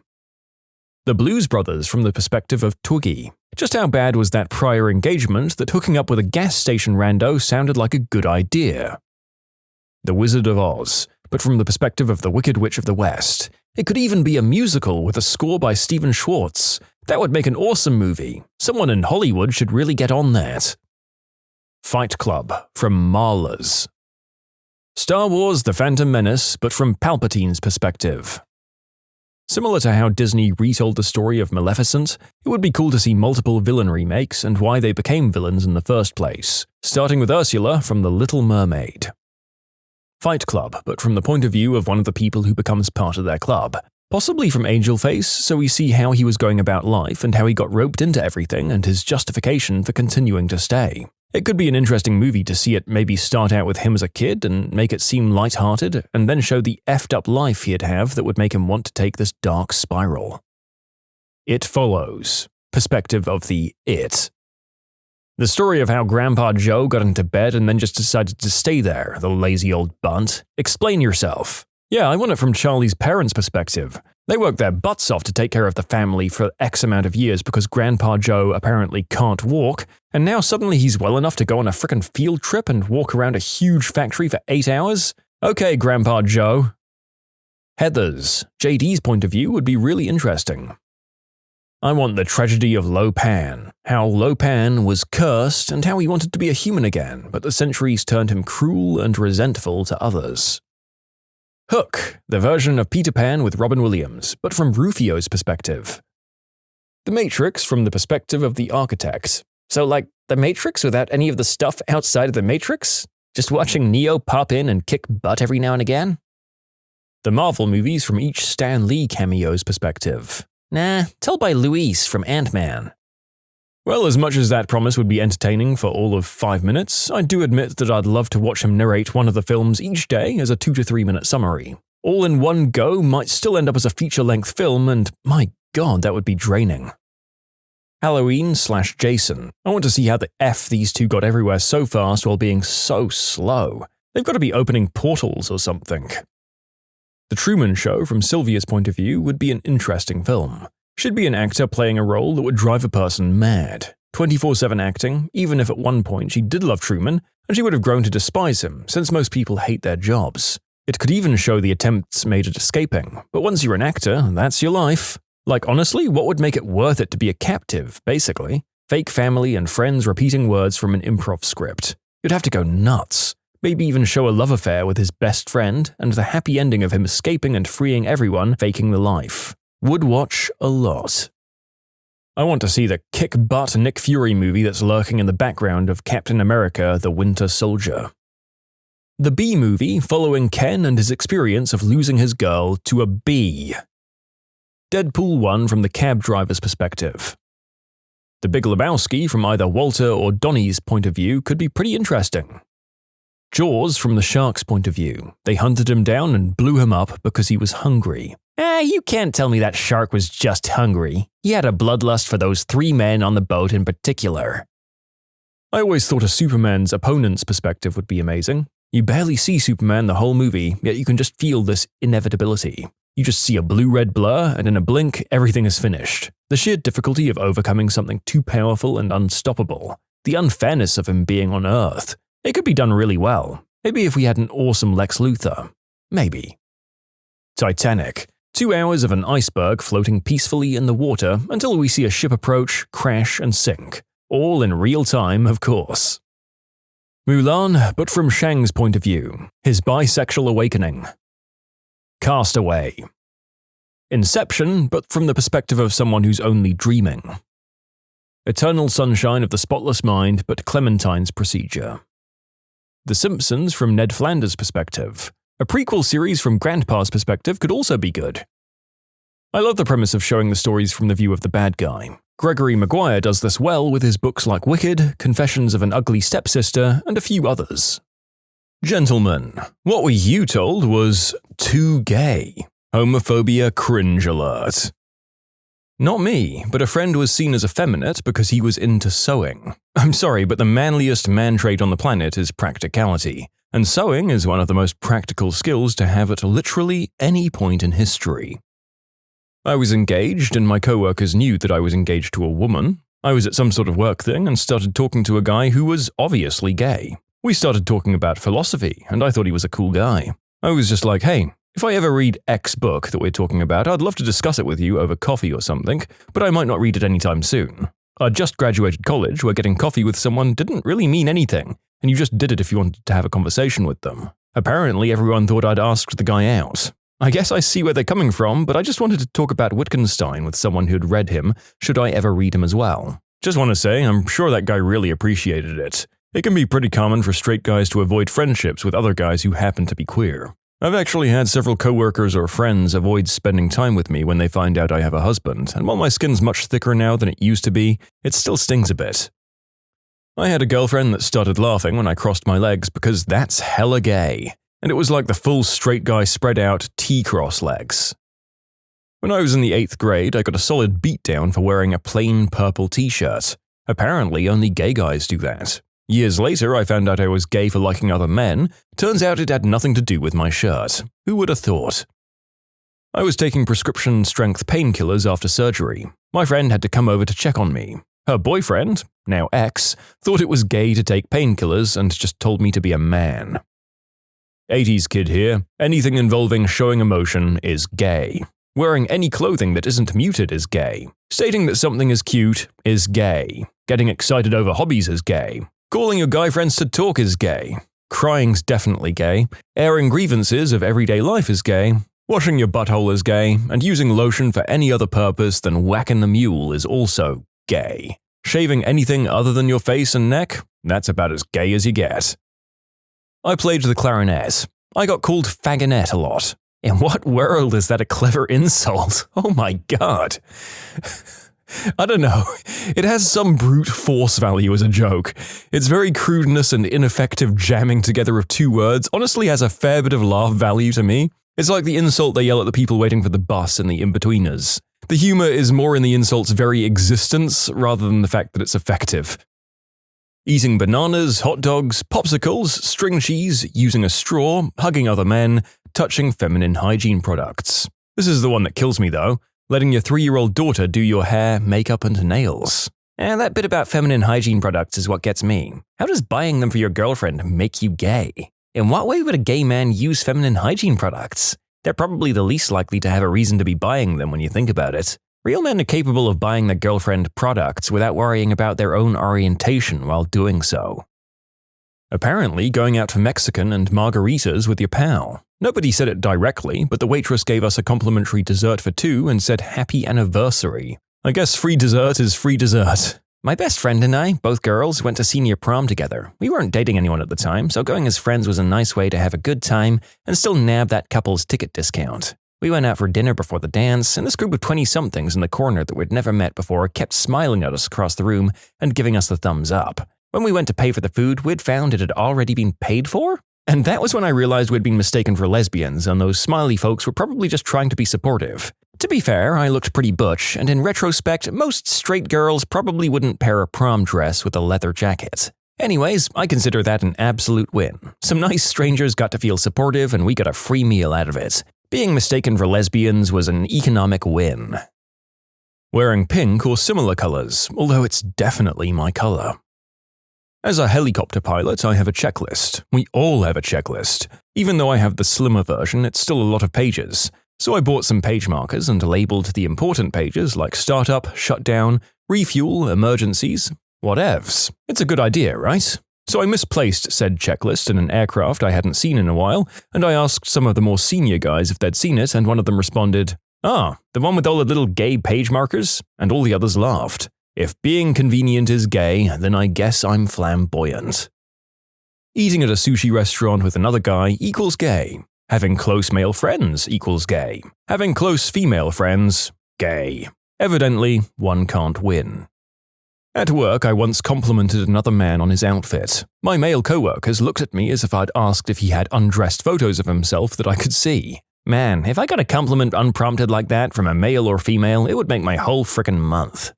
The Blues Brothers from the perspective of Twiggy. Just how bad was that prior engagement that hooking up with a gas station rando sounded like a good idea? The Wizard of Oz, but from the perspective of the Wicked Witch of the West. It could even be a musical with a score by Stephen Schwartz. That would make an awesome movie. Someone in Hollywood should really get on that. Fight Club from Marlas. Star Wars The Phantom Menace, but from Palpatine's perspective. Similar to how Disney retold the story of Maleficent, it would be cool to see multiple villain remakes and why they became villains in the first place, starting with Ursula from The Little Mermaid. Fight Club, but from the point of view of one of the people who becomes part of their club. Possibly from Angel Face, so we see how he was going about life and how he got roped into everything and his justification for continuing to stay. It could be an interesting movie to see it maybe start out with him as a kid and make it seem lighthearted, and then show the effed up life he'd have that would make him want to take this dark spiral. It Follows. Perspective of the It. The story of how Grandpa Joe got into bed and then just decided to stay there, the lazy old bunt. Explain yourself. Yeah, I want it from Charlie's parents' perspective. They worked their butts off to take care of the family for X amount of years because Grandpa Joe apparently can't walk, and now suddenly he's well enough to go on a frickin' field trip and walk around a huge factory for 8 hours? Okay, Grandpa Joe. Heathers. JD's point of view would be really interesting. I want the tragedy of Lo Pan, how Lo Pan was cursed and how he wanted to be a human again, but the centuries turned him cruel and resentful to others. Hook, the version of Peter Pan with Robin Williams, but from Rufio's perspective. The Matrix from the perspective of the architect. So like, the Matrix without any of the stuff outside of the Matrix? Just watching Neo pop in and kick butt every now and again? The Marvel movies from each Stan Lee cameo's perspective. Nah, told by Luis from Ant-Man. Well, as much as that promise would be entertaining for all of 5 minutes, I do admit that I'd love to watch him narrate one of the films each day as a 2 to 3 minute summary. All in one go might still end up as a feature-length film, and my god, that would be draining. Halloween/Jason. I want to see how the F these two got everywhere so fast while being so slow. They've got to be opening portals or something. The Truman Show, from Sylvia's point of view, would be an interesting film. She'd be an actor playing a role that would drive a person mad. 24/7 acting, even if at one point she did love Truman, and she would have grown to despise him, since most people hate their jobs. It could even show the attempts made at escaping, but once you're an actor, that's your life. Like honestly, what would make it worth it to be a captive, basically? Fake family and friends repeating words from an improv script. You'd have to go nuts. Maybe even show a love affair with his best friend, and the happy ending of him escaping and freeing everyone, faking the life. Would watch a lot. I want to see the kick-butt Nick Fury movie that's lurking in the background of Captain America: The Winter Soldier. The Bee movie following Ken and his experience of losing his girl to a bee. Deadpool 1 from the cab driver's perspective. The Big Lebowski from either Walter or Donnie's point of view could be pretty interesting. Jaws from the shark's point of view. They hunted him down and blew him up because he was hungry. You can't tell me that shark was just hungry. He had a bloodlust for those 3 men on the boat in particular. I always thought a Superman's opponent's perspective would be amazing. You barely see Superman the whole movie, yet you can just feel this inevitability. You just see a blue-red blur, and in a blink, everything is finished. The sheer difficulty of overcoming something too powerful and unstoppable. The unfairness of him being on Earth. It could be done really well. Maybe if we had an awesome Lex Luthor. Maybe. Titanic. 2 hours of an iceberg floating peacefully in the water until we see a ship approach, crash, and sink. All in real time, of course. Mulan, but from Shang's point of view. His bisexual awakening. Castaway. Inception, but from the perspective of someone who's only dreaming. Eternal Sunshine of the Spotless Mind, but Clementine's procedure. The Simpsons from Ned Flanders' perspective. A prequel series from Grandpa's perspective could also be good. I love the premise of showing the stories from the view of the bad guy. Gregory Maguire does this well with his books like Wicked, Confessions of an Ugly Stepsister, and a few others. Gentlemen, what were you told was too gay? Homophobia cringe alert. Not me, but a friend was seen as effeminate because he was into sewing. I'm sorry, but the manliest man trait on the planet is practicality, and sewing is one of the most practical skills to have at literally any point in history. I was engaged, and my coworkers knew that I was engaged to a woman. I was at some sort of work thing and started talking to a guy who was obviously gay. We started talking about philosophy, and I thought he was a cool guy. I was just like, hey, if I ever read X book that we're talking about, I'd love to discuss it with you over coffee or something, but I might not read it anytime soon. I'd just graduated college where getting coffee with someone didn't really mean anything, and you just did it if you wanted to have a conversation with them. Apparently everyone thought I'd asked the guy out. I guess I see where they're coming from, but I just wanted to talk about Wittgenstein with someone who'd read him, should I ever read him as well. Just want to say, I'm sure that guy really appreciated it. It can be pretty common for straight guys to avoid friendships with other guys who happen to be queer. I've actually had several coworkers or friends avoid spending time with me when they find out I have a husband, and while my skin's much thicker now than it used to be, it still stings a bit. I had a girlfriend that started laughing when I crossed my legs because that's hella gay, and it was like the full straight guy spread out T-cross legs. When I was in the 8th grade, I got a solid beatdown for wearing a plain purple t-shirt. Apparently, only gay guys do that. Years later, I found out I was gay for liking other men. Turns out it had nothing to do with my shirt. Who would have thought? I was taking prescription-strength painkillers after surgery. My friend had to come over to check on me. Her boyfriend, now ex, thought it was gay to take painkillers and just told me to be a man. 80s kid here. Anything involving showing emotion is gay. Wearing any clothing that isn't muted is gay. Stating that something is cute is gay. Getting excited over hobbies is gay. Calling your guy friends to talk is gay. Crying's definitely gay. Airing grievances of everyday life is gay. Washing your butthole is gay. And using lotion for any other purpose than whacking the mule is also gay. Shaving anything other than your face and neck? That's about as gay as you get. I played the clarinet. I got called faggonet a lot. In what world is that a clever insult? Oh my god. I don't know. It has some brute force value as a joke. Its very crudeness and ineffective jamming together of two words honestly has a fair bit of laugh value to me. It's like the insult they yell at the people waiting for the bus and the in-betweeners. The humor is more in the insult's very existence rather than the fact that it's effective. Eating bananas, hot dogs, popsicles, string cheese, using a straw, hugging other men, touching feminine hygiene products. This is the one that kills me though. Letting your 3-year-old daughter do your hair, makeup, and nails. And that bit about feminine hygiene products is what gets me. How does buying them for your girlfriend make you gay? In what way would a gay man use feminine hygiene products? They're probably the least likely to have a reason to be buying them when you think about it. Real men are capable of buying their girlfriend products without worrying about their own orientation while doing so. Apparently, going out for Mexican and margaritas with your pal. Nobody said it directly, but the waitress gave us a complimentary dessert for 2 and said happy anniversary. I guess free dessert is free dessert. My best friend and I, both girls, went to senior prom together. We weren't dating anyone at the time, so going as friends was a nice way to have a good time and still nab that couple's ticket discount. We went out for dinner before the dance, and this group of 20-somethings in the corner that we'd never met before kept smiling at us across the room and giving us the thumbs up. When we went to pay for the food, we'd found it had already been paid for? And that was when I realized we'd been mistaken for lesbians, and those smiley folks were probably just trying to be supportive. To be fair, I looked pretty butch, and in retrospect, most straight girls probably wouldn't pair a prom dress with a leather jacket. Anyways, I consider that an absolute win. Some nice strangers got to feel supportive, and we got a free meal out of it. Being mistaken for lesbians was an economic win. Wearing pink or similar colors, although it's definitely my color. As a helicopter pilot, I have a checklist. We all have a checklist. Even though I have the slimmer version, it's still a lot of pages. So I bought some page markers and labeled the important pages like startup, shutdown, refuel, emergencies, whatevs. It's a good idea, right? So I misplaced said checklist in an aircraft I hadn't seen in a while, and I asked some of the more senior guys if they'd seen it, and one of them responded, "Ah, the one with all the little gay page markers?" And all the others laughed. If being convenient is gay, then I guess I'm flamboyant. Eating at a sushi restaurant with another guy equals gay. Having close male friends equals gay. Having close female friends, gay. Evidently, one can't win. At work, I once complimented another man on his outfit. My male coworkers looked at me as if I'd asked if he had undressed photos of himself that I could see. Man, if I got a compliment unprompted like that from a male or female, it would make my whole frickin' month.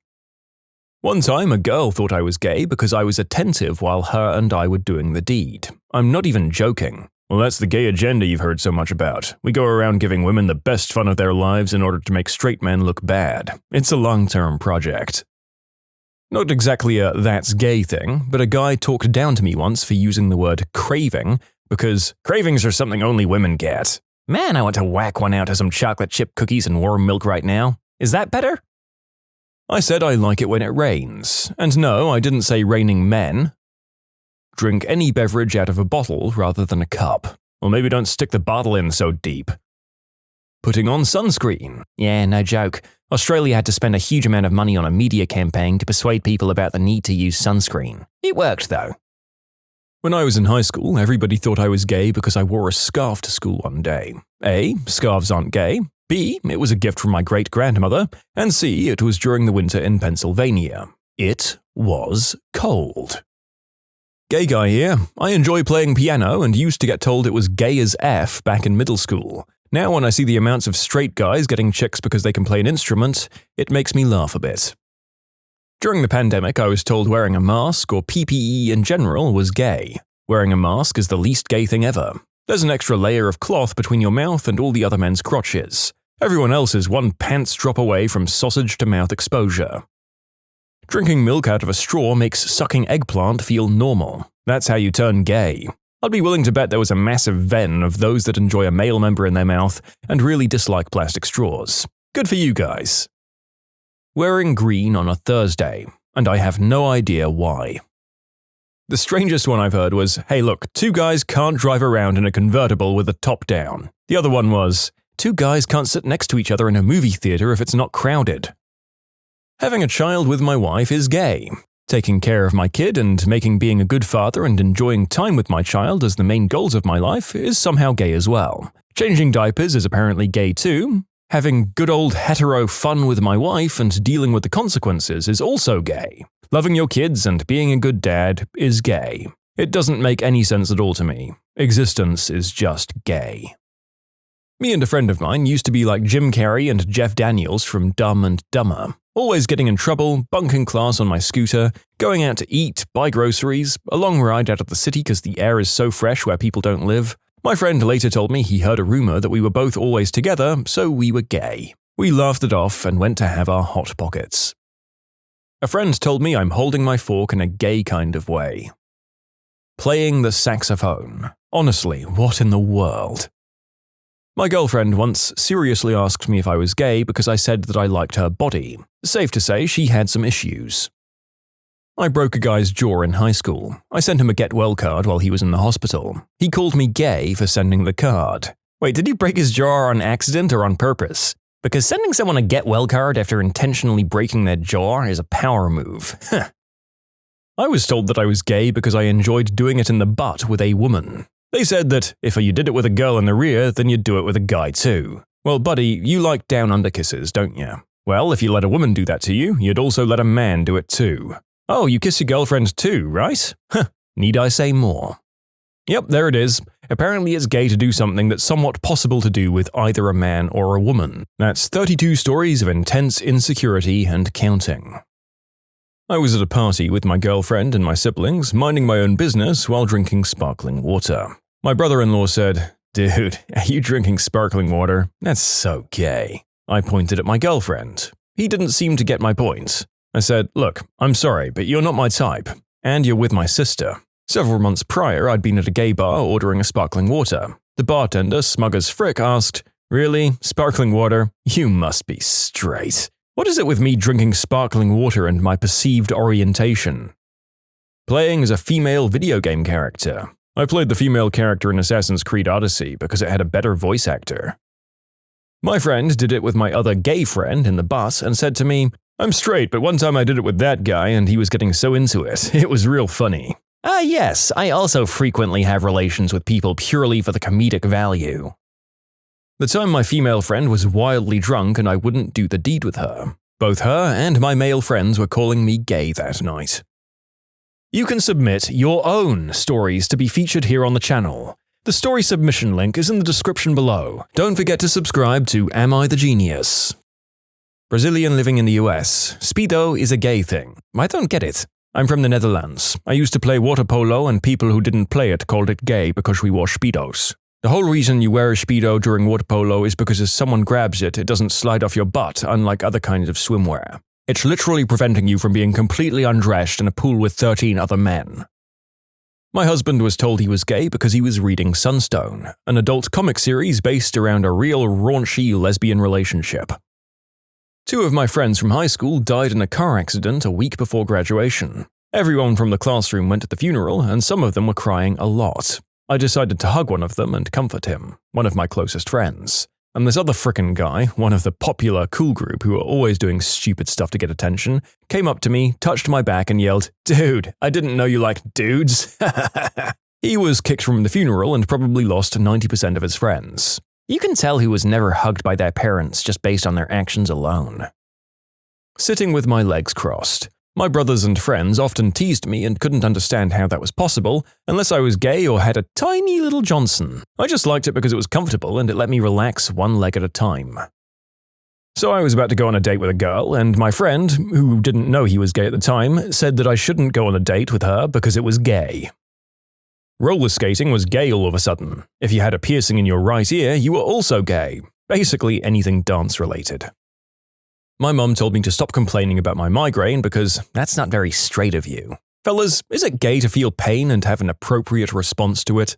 One time, a girl thought I was gay because I was attentive while her and I were doing the deed. I'm not even joking. Well, that's the gay agenda you've heard so much about. We go around giving women the best fun of their lives in order to make straight men look bad. It's a long-term project. Not exactly a that's gay thing, but a guy talked down to me once for using the word craving because cravings are something only women get. Man, I want to whack one out to some chocolate chip cookies and warm milk right now. Is that better? I said I like it when it rains, and no, I didn't say raining men. Drink any beverage out of a bottle rather than a cup. Or maybe don't stick the bottle in so deep. Putting on sunscreen. Yeah, no joke. Australia had to spend a huge amount of money on a media campaign to persuade people about the need to use sunscreen. It worked though. When I was in high school, everybody thought I was gay because I wore a scarf to school one day. A. Scarves aren't gay. B. It was a gift from my great-grandmother. And C. It was during the winter in Pennsylvania. It was cold. Gay guy here. I enjoy playing piano and used to get told it was gay as F back in middle school. Now when I see the amounts of straight guys getting chicks because they can play an instrument, it makes me laugh a bit. During the pandemic, I was told wearing a mask or PPE in general was gay. Wearing a mask is the least gay thing ever. There's an extra layer of cloth between your mouth and all the other men's crotches. Everyone else is one pants drop away from sausage-to-mouth exposure. Drinking milk out of a straw makes sucking eggplant feel normal. That's how you turn gay. I'd be willing to bet there was a massive Venn of those that enjoy a male member in their mouth and really dislike plastic straws. Good for you guys. Wearing green on a Thursday, and I have no idea why. The strangest one I've heard was, hey look, 2 guys can't drive around in a convertible with the top down. The other one was, 2 guys can't sit next to each other in a movie theater if it's not crowded. Having a child with my wife is gay. Taking care of my kid and making being a good father and enjoying time with my child as the main goals of my life is somehow gay as well. Changing diapers is apparently gay too. Having good old hetero fun with my wife and dealing with the consequences is also gay. Loving your kids and being a good dad is gay. It doesn't make any sense at all to me. Existence is just gay. Me and a friend of mine used to be like Jim Carrey and Jeff Daniels from Dumb and Dumber. Always getting in trouble, bunking class on my scooter, going out to eat, buy groceries, a long ride out of the city because the air is so fresh where people don't live. My friend later told me he heard a rumor that we were both always together, so we were gay. We laughed it off and went to have our hot pockets. A friend told me I'm holding my fork in a gay kind of way. Playing the saxophone. Honestly, what in the world? My girlfriend once seriously asked me if I was gay because I said that I liked her body. Safe to say she had some issues. I broke a guy's jaw in high school. I sent him a get well card while he was in the hospital. He called me gay for sending the card. Wait, did he break his jaw on accident or on purpose? Because sending someone a get well card after intentionally breaking their jaw is a power move. I was told that I was gay because I enjoyed doing it in the butt with a woman. They said that if you did it with a girl in the rear, then you'd do it with a guy too. Well, buddy, you like down under kisses, don't you? Well, if you let a woman do that to you, you'd also let a man do it too. Oh, you kiss your girlfriend too, right? Need I say more? Yep, there it is. Apparently it's gay to do something that's somewhat possible to do with either a man or a woman. That's 32 stories of intense insecurity and counting. I was at a party with my girlfriend and my siblings, minding my own business while drinking sparkling water. My brother-in-law said, "Dude, are you drinking sparkling water? That's so gay." I pointed at my girlfriend. He didn't seem to get my point. I said, "Look, I'm sorry, but you're not my type. And you're with my sister." Several months prior, I'd been at a gay bar ordering a sparkling water. The bartender, smug as frick, asked, "Really? Sparkling water? You must be straight. What is it with me drinking sparkling water and my perceived orientation?" Playing as a female video game character. I played the female character in Assassin's Creed Odyssey because it had a better voice actor. My friend did it with my other gay friend in the bus and said to me, "I'm straight, but one time I did it with that guy and he was getting so into it. It was real funny." Yes, I also frequently have relations with people purely for the comedic value. The time my female friend was wildly drunk and I wouldn't do the deed with her. Both her and my male friends were calling me gay that night. You can submit your own stories to be featured here on the channel. The story submission link is in the description below. Don't forget to subscribe to Am I the Genius? Brazilian living in the US. Speedo is a gay thing. I don't get it. I'm from the Netherlands. I used to play water polo and people who didn't play it called it gay because we wore Speedos. The whole reason you wear a Speedo during water polo is because if someone grabs it, it doesn't slide off your butt, unlike other kinds of swimwear. It's literally preventing you from being completely undressed in a pool with 13 other men. My husband was told he was gay because he was reading Sunstone, an adult comic series based around a real raunchy lesbian relationship. 2 of my friends from high school died in a car accident a week before graduation. Everyone from the classroom went to the funeral, and some of them were crying a lot. I decided to hug one of them and comfort him, one of my closest friends. and this other frickin' guy, one of the popular cool group who are always doing stupid stuff to get attention, came up to me, touched my back, and yelled, "Dude, I didn't know you liked dudes." He was kicked from the funeral and probably lost 90% of his friends. You can tell who was never hugged by their parents just based on their actions alone. Sitting with my legs crossed. My brothers and friends often teased me and couldn't understand how that was possible unless I was gay or had a tiny little Johnson. I just liked it because it was comfortable and it let me relax one leg at a time. So I was about to go on a date with a girl, and my friend, who didn't know he was gay at the time, said that I shouldn't go on a date with her because it was gay. Roller skating was gay all of a sudden. If you had a piercing in your right ear, you were also gay. Basically anything dance-related. My mum told me to stop complaining about my migraine because that's not very straight of you. Fellas, is it gay to feel pain and have an appropriate response to it?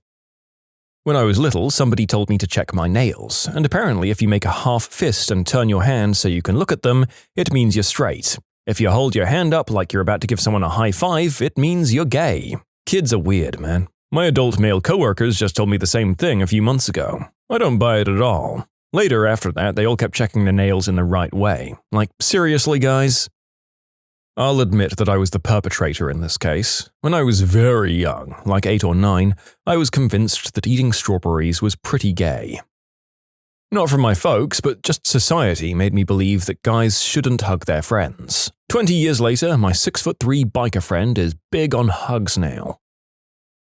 When I was little, somebody told me to check my nails, and apparently if you make a half fist and turn your hand so you can look at them, it means you're straight. If you hold your hand up like you're about to give someone a high five, it means you're gay. Kids are weird, man. My adult male coworkers just told me the same thing a few months ago. I don't buy it at all. Later, after that, they all kept checking their nails in the right way. Like, seriously, guys? I'll admit that I was the perpetrator in this case. When I was very young, like 8 or 9, I was convinced that eating strawberries was pretty gay. Not from my folks, but just society made me believe that guys shouldn't hug their friends. 20 years later, my 6'3" biker friend is big on hugs now.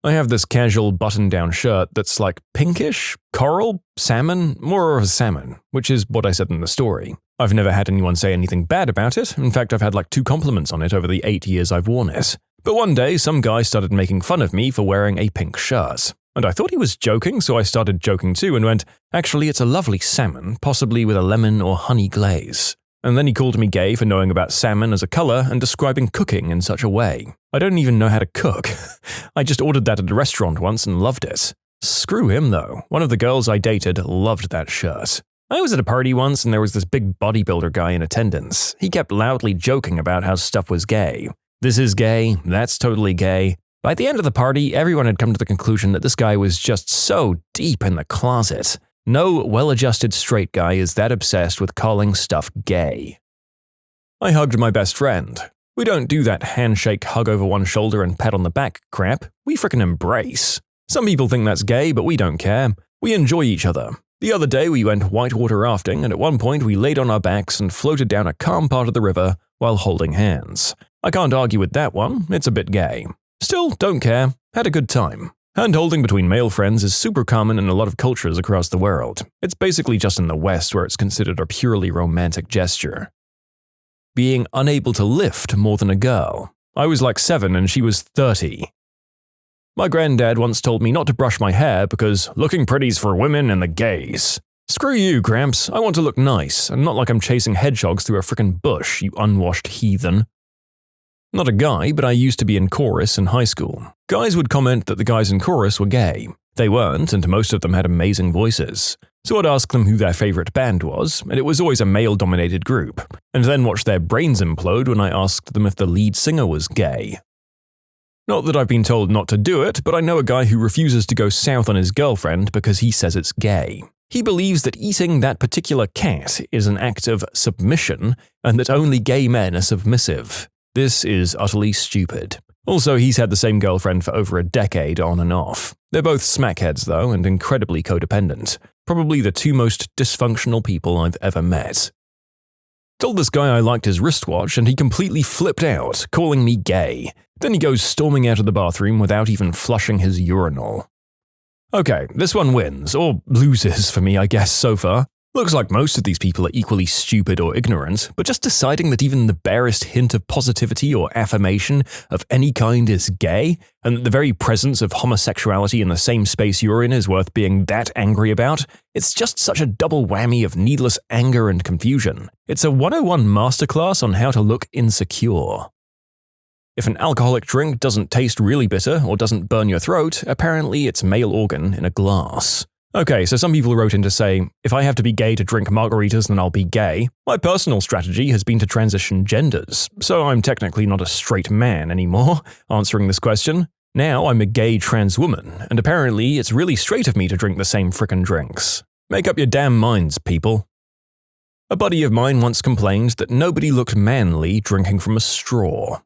I have this casual button-down shirt that's like pinkish, coral, salmon, more of a salmon, which is what I said in the story. I've never had anyone say anything bad about it. In fact, I've had like 2 compliments on it over the 8 years I've worn it. But one day, some guy started making fun of me for wearing a pink shirt. And I thought he was joking, so I started joking too and went, "Actually, it's a lovely salmon, possibly with a lemon or honey glaze." And then he called me gay for knowing about salmon as a color and describing cooking in such a way. I don't even know how to cook. I just ordered that at a restaurant once and loved it. Screw him though. One of the girls I dated loved that shirt. I was at a party once and there was this big bodybuilder guy in attendance. He kept loudly joking about how stuff was gay. This is gay, that's totally gay. By the end of the party, everyone had come to the conclusion that this guy was just so deep in the closet. No well-adjusted straight guy is that obsessed with calling stuff gay. I hugged my best friend. We don't do that handshake, hug over one shoulder and pat on the back crap. We frickin' embrace. Some people think that's gay, but we don't care. We enjoy each other. The other day we went whitewater rafting, and at one point we laid on our backs and floated down a calm part of the river while holding hands. I can't argue with that one, it's a bit gay. Still, don't care. Had a good time. Hand-holding between male friends is super common in a lot of cultures across the world. It's basically just in the West where it's considered a purely romantic gesture. Being unable to lift more than a girl. I was like 7 and she was 30. My granddad once told me not to brush my hair because looking pretty's for women and the gays. Screw you, Gramps. I want to look nice, and not like I'm chasing hedgehogs through a frickin' bush, you unwashed heathen. Not a guy, but I used to be in chorus in high school. Guys would comment that the guys in chorus were gay. They weren't, and most of them had amazing voices. So I'd ask them who their favorite band was, and it was always a male-dominated group, and then watch their brains implode when I asked them if the lead singer was gay. Not that I've been told not to do it, but I know a guy who refuses to go south on his girlfriend because he says it's gay. He believes that eating that particular cat is an act of submission, and that only gay men are submissive. This is utterly stupid. Also, he's had the same girlfriend for over a decade on and off. They're both smackheads though, and incredibly codependent. Probably the 2 most dysfunctional people I've ever met. Told this guy I liked his wristwatch and he completely flipped out, calling me gay. Then he goes storming out of the bathroom without even flushing his urinal. Okay, this one wins, or loses for me I guess so far. Looks like most of these people are equally stupid or ignorant, but just deciding that even the barest hint of positivity or affirmation of any kind is gay, and that the very presence of homosexuality in the same space you're in is worth being that angry about, it's just such a double whammy of needless anger and confusion. It's a 101 masterclass on how to look insecure. If an alcoholic drink doesn't taste really bitter or doesn't burn your throat, apparently it's male organ in a glass. Okay, so some people wrote in to say, if I have to be gay to drink margaritas, then I'll be gay. My personal strategy has been to transition genders, so I'm technically not a straight man anymore, answering this question. Now I'm a gay trans woman, and apparently it's really straight of me to drink the same frickin' drinks. Make up your damn minds, people. A buddy of mine once complained that nobody looked manly drinking from a straw.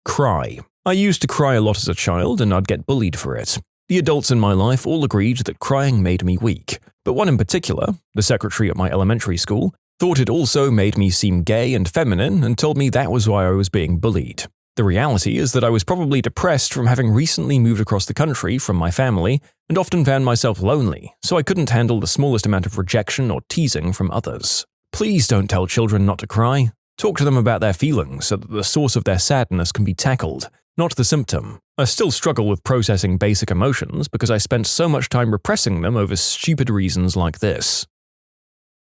Cry. I used to cry a lot as a child, and I'd get bullied for it. The adults in my life all agreed that crying made me weak, but one in particular, the secretary at my elementary school, thought it also made me seem gay and feminine and told me that was why I was being bullied. The reality is that I was probably depressed from having recently moved across the country from my family and often found myself lonely, so I couldn't handle the smallest amount of rejection or teasing from others. Please don't tell children not to cry. Talk to them about their feelings so that the source of their sadness can be tackled, not the symptom. I still struggle with processing basic emotions because I spent so much time repressing them over stupid reasons like this.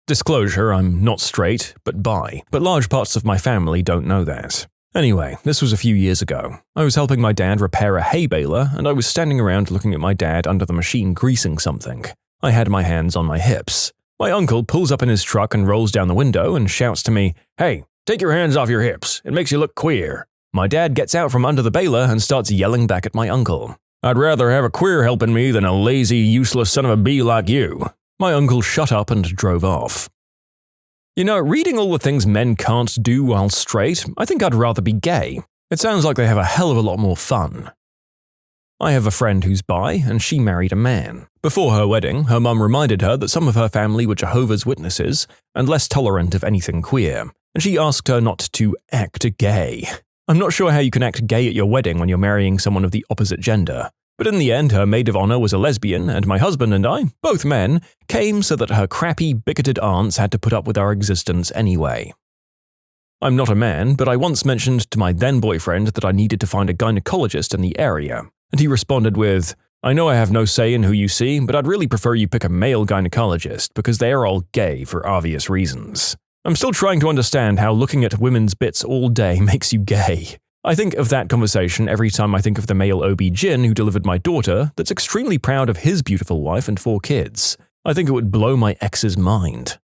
Disclosure, I'm not straight, but bi, but large parts of my family don't know that. Anyway, this was a few years ago. I was helping my dad repair a hay baler, and I was standing around looking at my dad under the machine greasing something. I had my hands on my hips. My uncle pulls up in his truck and rolls down the window and shouts to me, "Hey, take your hands off your hips. It makes you look queer." My dad gets out from under the baler and starts yelling back at my uncle. "I'd rather have a queer helping me than a lazy, useless son of a bee like you." My uncle shut up and drove off. You know, reading all the things men can't do while straight, I think I'd rather be gay. It sounds like they have a hell of a lot more fun. I have a friend who's bi, and she married a man. Before her wedding, her mum reminded her that some of her family were Jehovah's Witnesses and less tolerant of anything queer, and she asked her not to act gay. I'm not sure how you can act gay at your wedding when you're marrying someone of the opposite gender. But in the end, her maid of honor was a lesbian, and my husband and I, both men, came so that her crappy, bigoted aunts had to put up with our existence anyway. I'm not a man, but I once mentioned to my then-boyfriend that I needed to find a gynecologist in the area, and he responded with, "I know I have no say in who you see, but I'd really prefer you pick a male gynecologist because they are all gay for obvious reasons." I'm still trying to understand how looking at women's bits all day makes you gay. I think of that conversation every time I think of the male OB-GYN who delivered my daughter that's extremely proud of his beautiful wife and 4 kids. I think it would blow my ex's mind.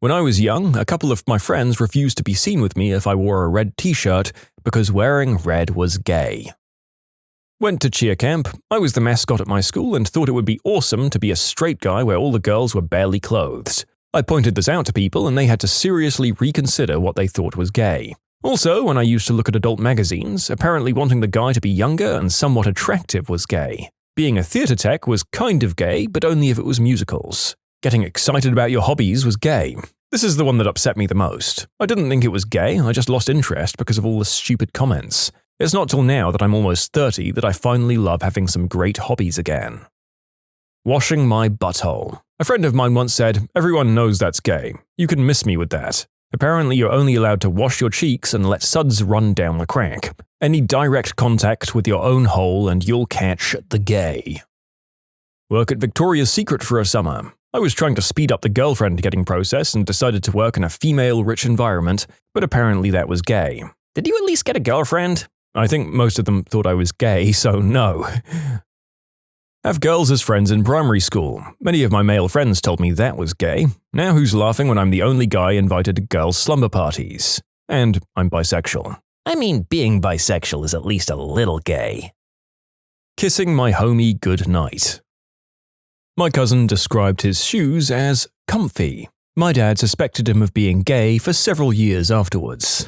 When I was young, a couple of my friends refused to be seen with me if I wore a red t-shirt because wearing red was gay. Went to cheer camp. I was the mascot at my school and thought it would be awesome to be a straight guy where all the girls were barely clothed. I pointed this out to people and they had to seriously reconsider what they thought was gay. Also, when I used to look at adult magazines, apparently wanting the guy to be younger and somewhat attractive was gay. Being a theatre tech was kind of gay, but only if it was musicals. Getting excited about your hobbies was gay. This is the one that upset me the most. I didn't think it was gay, I just lost interest because of all the stupid comments. It's not till now that I'm almost 30 that I finally love having some great hobbies again. Washing my butthole. A friend of mine once said, "Everyone knows that's gay. You can miss me with that. Apparently you're only allowed to wash your cheeks and let suds run down the crack. Any direct contact with your own hole and you'll catch the gay." Work at Victoria's Secret for a summer. I was trying to speed up the girlfriend getting process and decided to work in a female-rich environment, but apparently that was gay. Did you at least get a girlfriend? I think most of them thought I was gay, so no. Have girls as friends in primary school. Many of my male friends told me that was gay. Now who's laughing when I'm the only guy invited to girls' slumber parties? And I'm bisexual. I mean, being bisexual is at least a little gay. Kissing my homie goodnight. My cousin described his shoes as comfy. My dad suspected him of being gay for several years afterwards.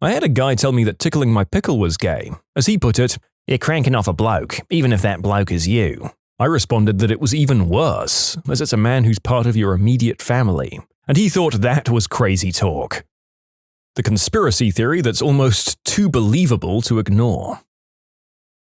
I had a guy tell me that tickling my pickle was gay. As he put it, "You're cranking off a bloke, even if that bloke is you." I responded that it was even worse, as it's a man who's part of your immediate family, and he thought that was crazy talk. The conspiracy theory that's almost too believable to ignore.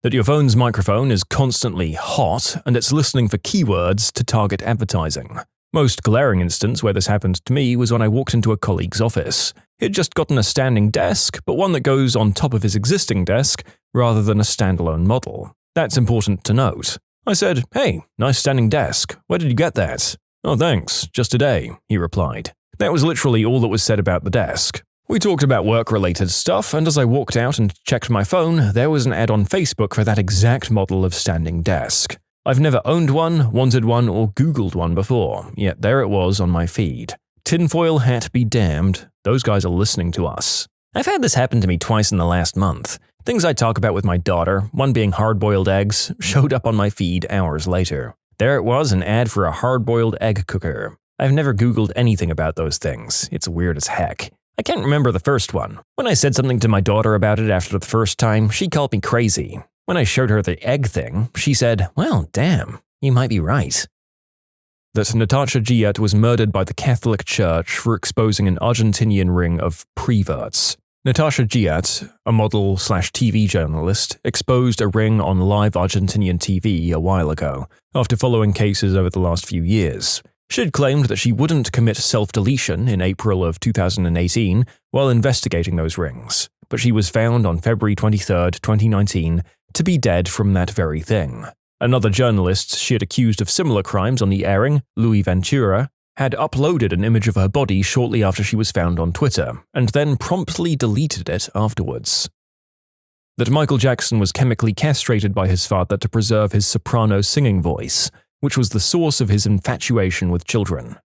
That your phone's microphone is constantly hot and it's listening for keywords to target advertising. Most glaring instance where this happened to me was when I walked into a colleague's office. He'd just gotten a standing desk, but one that goes on top of his existing desk rather than a standalone model. That's important to note. I said, "Hey, nice standing desk. Where did you get that?" "Oh, thanks. Just today," he replied. That was literally all that was said about the desk. We talked about work-related stuff, and as I walked out and checked my phone, there was an ad on Facebook for that exact model of standing desk. I've never owned one, wanted one, or Googled one before, yet there it was on my feed. Tinfoil hat be damned, those guys are listening to us. I've had this happen to me twice in the last month. Things I talk about with my daughter, one being hard-boiled eggs, showed up on my feed hours later. There it was, an ad for a hard-boiled egg cooker. I've never Googled anything about those things. It's weird as heck. I can't remember the first one. When I said something to my daughter about it after the first time, she called me crazy. When I showed her the egg thing, she said, well, damn, you might be right. That Natasha Giat was murdered by the Catholic Church for exposing an Argentinian ring of preverts. Natasha Giat, a model/TV journalist, exposed a ring on live Argentinian TV a while ago, after following cases over the last few years. She'd claimed that she wouldn't commit self-deletion in April of 2018 while investigating those rings, but she was found on February 23, 2019, to be dead from that very thing. Another journalist she had accused of similar crimes on the airing, Louis Ventura, had uploaded an image of her body shortly after she was found on Twitter, and then promptly deleted it afterwards. That Michael Jackson was chemically castrated by his father to preserve his soprano singing voice, which was the source of his infatuation with children.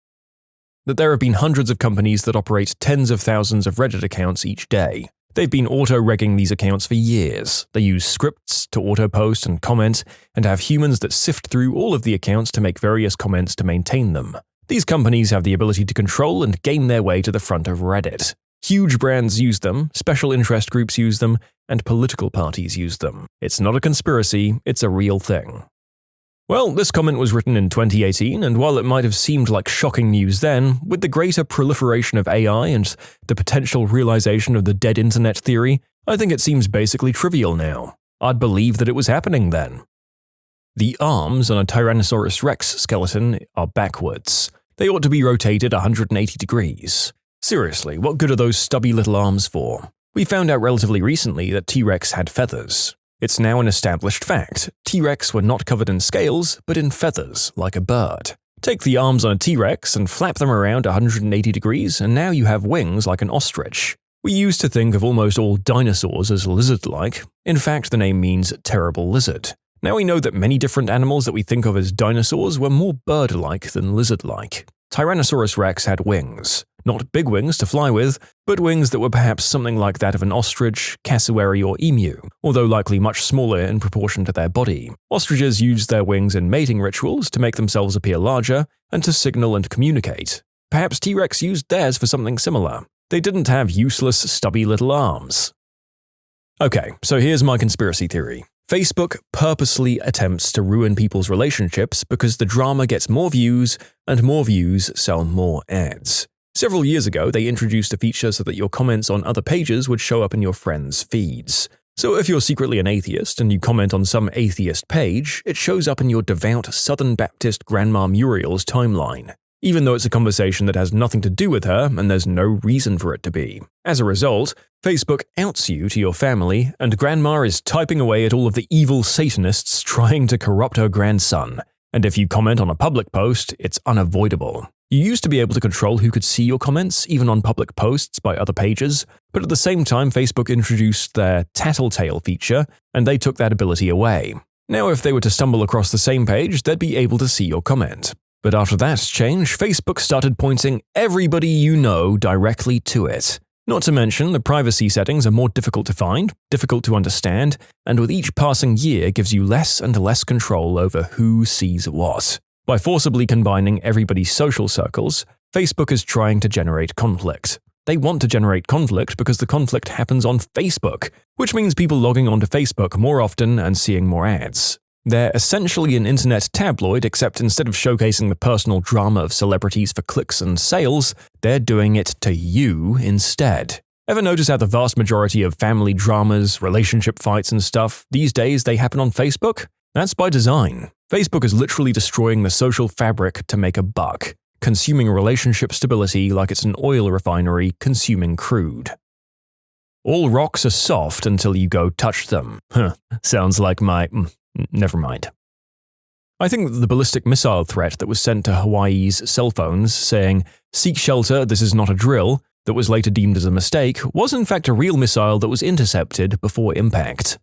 That there have been hundreds of companies that operate tens of thousands of Reddit accounts each day. They've been auto-regging these accounts for years. They use scripts to auto-post and comment, and have humans that sift through all of the accounts to make various comments to maintain them. These companies have the ability to control and game their way to the front of Reddit. Huge brands use them, special interest groups use them, and political parties use them. It's not a conspiracy, it's a real thing. Well, this comment was written in 2018, and while it might have seemed like shocking news then, with the greater proliferation of AI and the potential realization of the dead internet theory, I think it seems basically trivial now. I'd believe that it was happening then. The arms on a Tyrannosaurus Rex skeleton are backwards. They ought to be rotated 180 degrees. Seriously, what good are those stubby little arms for? We found out relatively recently that T-Rex had feathers. It's now an established fact. T-Rex were not covered in scales, but in feathers, like a bird. Take the arms on a T-Rex and flap them around 180 degrees, and now you have wings like an ostrich. We used to think of almost all dinosaurs as lizard-like. In fact, the name means terrible lizard. Now we know that many different animals that we think of as dinosaurs were more bird-like than lizard-like. Tyrannosaurus Rex had wings. Not big wings to fly with, but wings that were perhaps something like that of an ostrich, cassowary, or emu, although likely much smaller in proportion to their body. Ostriches used their wings in mating rituals to make themselves appear larger and to signal and communicate. Perhaps T-Rex used theirs for something similar. They didn't have useless, stubby little arms. Okay, so here's my conspiracy theory. Facebook purposely attempts to ruin people's relationships because the drama gets more views, and more views sell more ads. Several years ago, they introduced a feature so that your comments on other pages would show up in your friends' feeds. So if you're secretly an atheist and you comment on some atheist page, it shows up in your devout Southern Baptist Grandma Muriel's timeline, even though it's a conversation that has nothing to do with her and there's no reason for it to be. As a result, Facebook outs you to your family, and Grandma is typing away at all of the evil Satanists trying to corrupt her grandson. And if you comment on a public post, it's unavoidable. You used to be able to control who could see your comments, even on public posts by other pages, but at the same time Facebook introduced their tattletale feature, and they took that ability away. Now if they were to stumble across the same page, they'd be able to see your comment. But after that change, Facebook started pointing everybody you know directly to it. Not to mention, the privacy settings are more difficult to find, difficult to understand, and with each passing year gives you less and less control over who sees what. By forcibly combining everybody's social circles, Facebook is trying to generate conflict. They want to generate conflict because the conflict happens on Facebook, which means people logging onto Facebook more often and seeing more ads. They're essentially an internet tabloid, except instead of showcasing the personal drama of celebrities for clicks and sales, they're doing it to you instead. Ever notice how the vast majority of family dramas, relationship fights and stuff, these days they happen on Facebook? That's by design. Facebook is literally destroying the social fabric to make a buck, consuming relationship stability like it's an oil refinery consuming crude. All rocks are soft until you go touch them. Sounds like my… never mind. I think that the ballistic missile threat that was sent to Hawaii's cell phones saying, "Seek shelter, this is not a drill," that was later deemed as a mistake, was in fact a real missile that was intercepted before impact.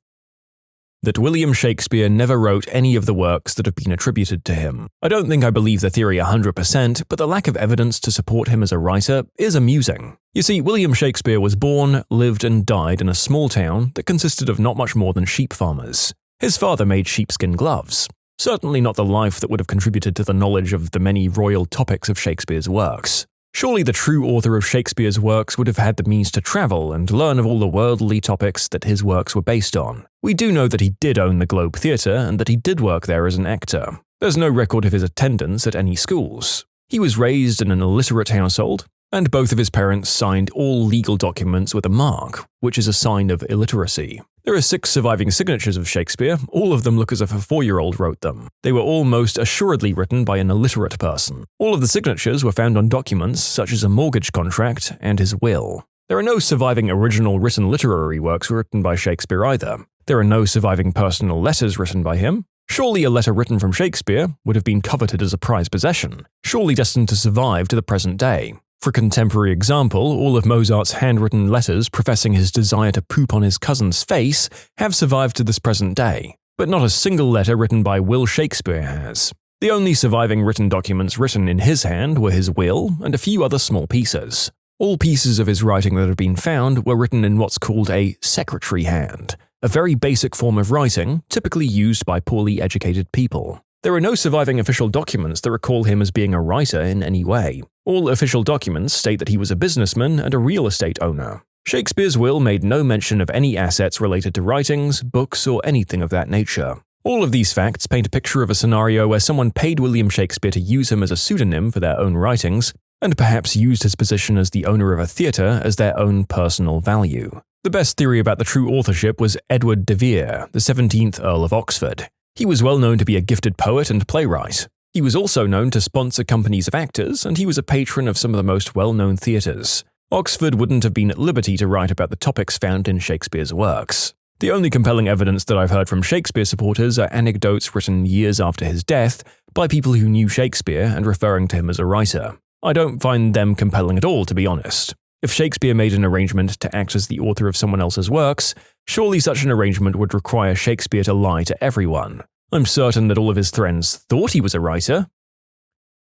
That William Shakespeare never wrote any of the works that have been attributed to him. I don't think I believe the theory 100%, but the lack of evidence to support him as a writer is amusing. You see, William Shakespeare was born, lived and died in a small town that consisted of not much more than sheep farmers. His father made sheepskin gloves. Certainly not the life that would have contributed to the knowledge of the many royal topics of Shakespeare's works. Surely the true author of Shakespeare's works would have had the means to travel and learn of all the worldly topics that his works were based on. We do know that he did own the Globe Theatre and that he did work there as an actor. There's no record of his attendance at any schools. He was raised in an illiterate household, and both of his parents signed all legal documents with a mark, which is a sign of illiteracy. There are 6 surviving signatures of Shakespeare, all of them look as if a 4-year-old wrote them. They were all most assuredly written by an illiterate person. All of the signatures were found on documents such as a mortgage contract and his will. There are no surviving original written literary works written by Shakespeare either. There are no surviving personal letters written by him. Surely a letter written from Shakespeare would have been coveted as a prized possession, surely destined to survive to the present day. For contemporary example, all of Mozart's handwritten letters professing his desire to poop on his cousin's face have survived to this present day, but not a single letter written by Will Shakespeare has. The only surviving written documents written in his hand were his will and a few other small pieces. All pieces of his writing that have been found were written in what's called a secretary hand, a very basic form of writing typically used by poorly educated people. There are no surviving official documents that recall him as being a writer in any way. All official documents state that he was a businessman and a real estate owner. Shakespeare's will made no mention of any assets related to writings, books, or anything of that nature. All of these facts paint a picture of a scenario where someone paid William Shakespeare to use him as a pseudonym for their own writings, and perhaps used his position as the owner of a theatre as their own personal value. The best theory about the true authorship was Edward de Vere, the 17th Earl of Oxford. He was well known to be a gifted poet and playwright. He was also known to sponsor companies of actors, and he was a patron of some of the most well-known theatres. Oxford wouldn't have been at liberty to write about the topics found in Shakespeare's works. The only compelling evidence that I've heard from Shakespeare supporters are anecdotes written years after his death by people who knew Shakespeare and referring to him as a writer. I don't find them compelling at all, to be honest. If Shakespeare made an arrangement to act as the author of someone else's works, surely such an arrangement would require Shakespeare to lie to everyone. I'm certain that all of his friends thought he was a writer.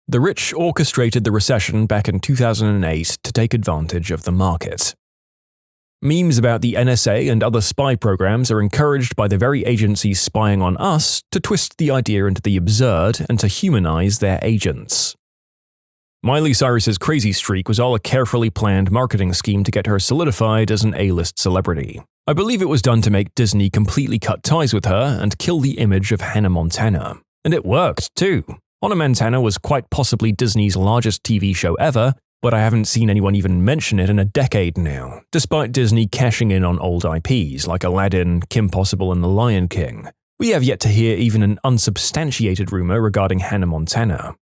The rich orchestrated the recession back in 2008 to take advantage of the market. Memes about the NSA and other spy programs are encouraged by the very agencies spying on us to twist the idea into the absurd and to humanize their agents. Miley Cyrus's crazy streak was all a carefully planned marketing scheme to get her solidified as an A-list celebrity. I believe it was done to make Disney completely cut ties with her and kill the image of Hannah Montana. And it worked, too. Hannah Montana was quite possibly Disney's largest TV show ever, but I haven't seen anyone even mention it in a decade now, despite Disney cashing in on old IPs like Aladdin, Kim Possible, and The Lion King. We have yet to hear even an unsubstantiated rumor regarding Hannah Montana.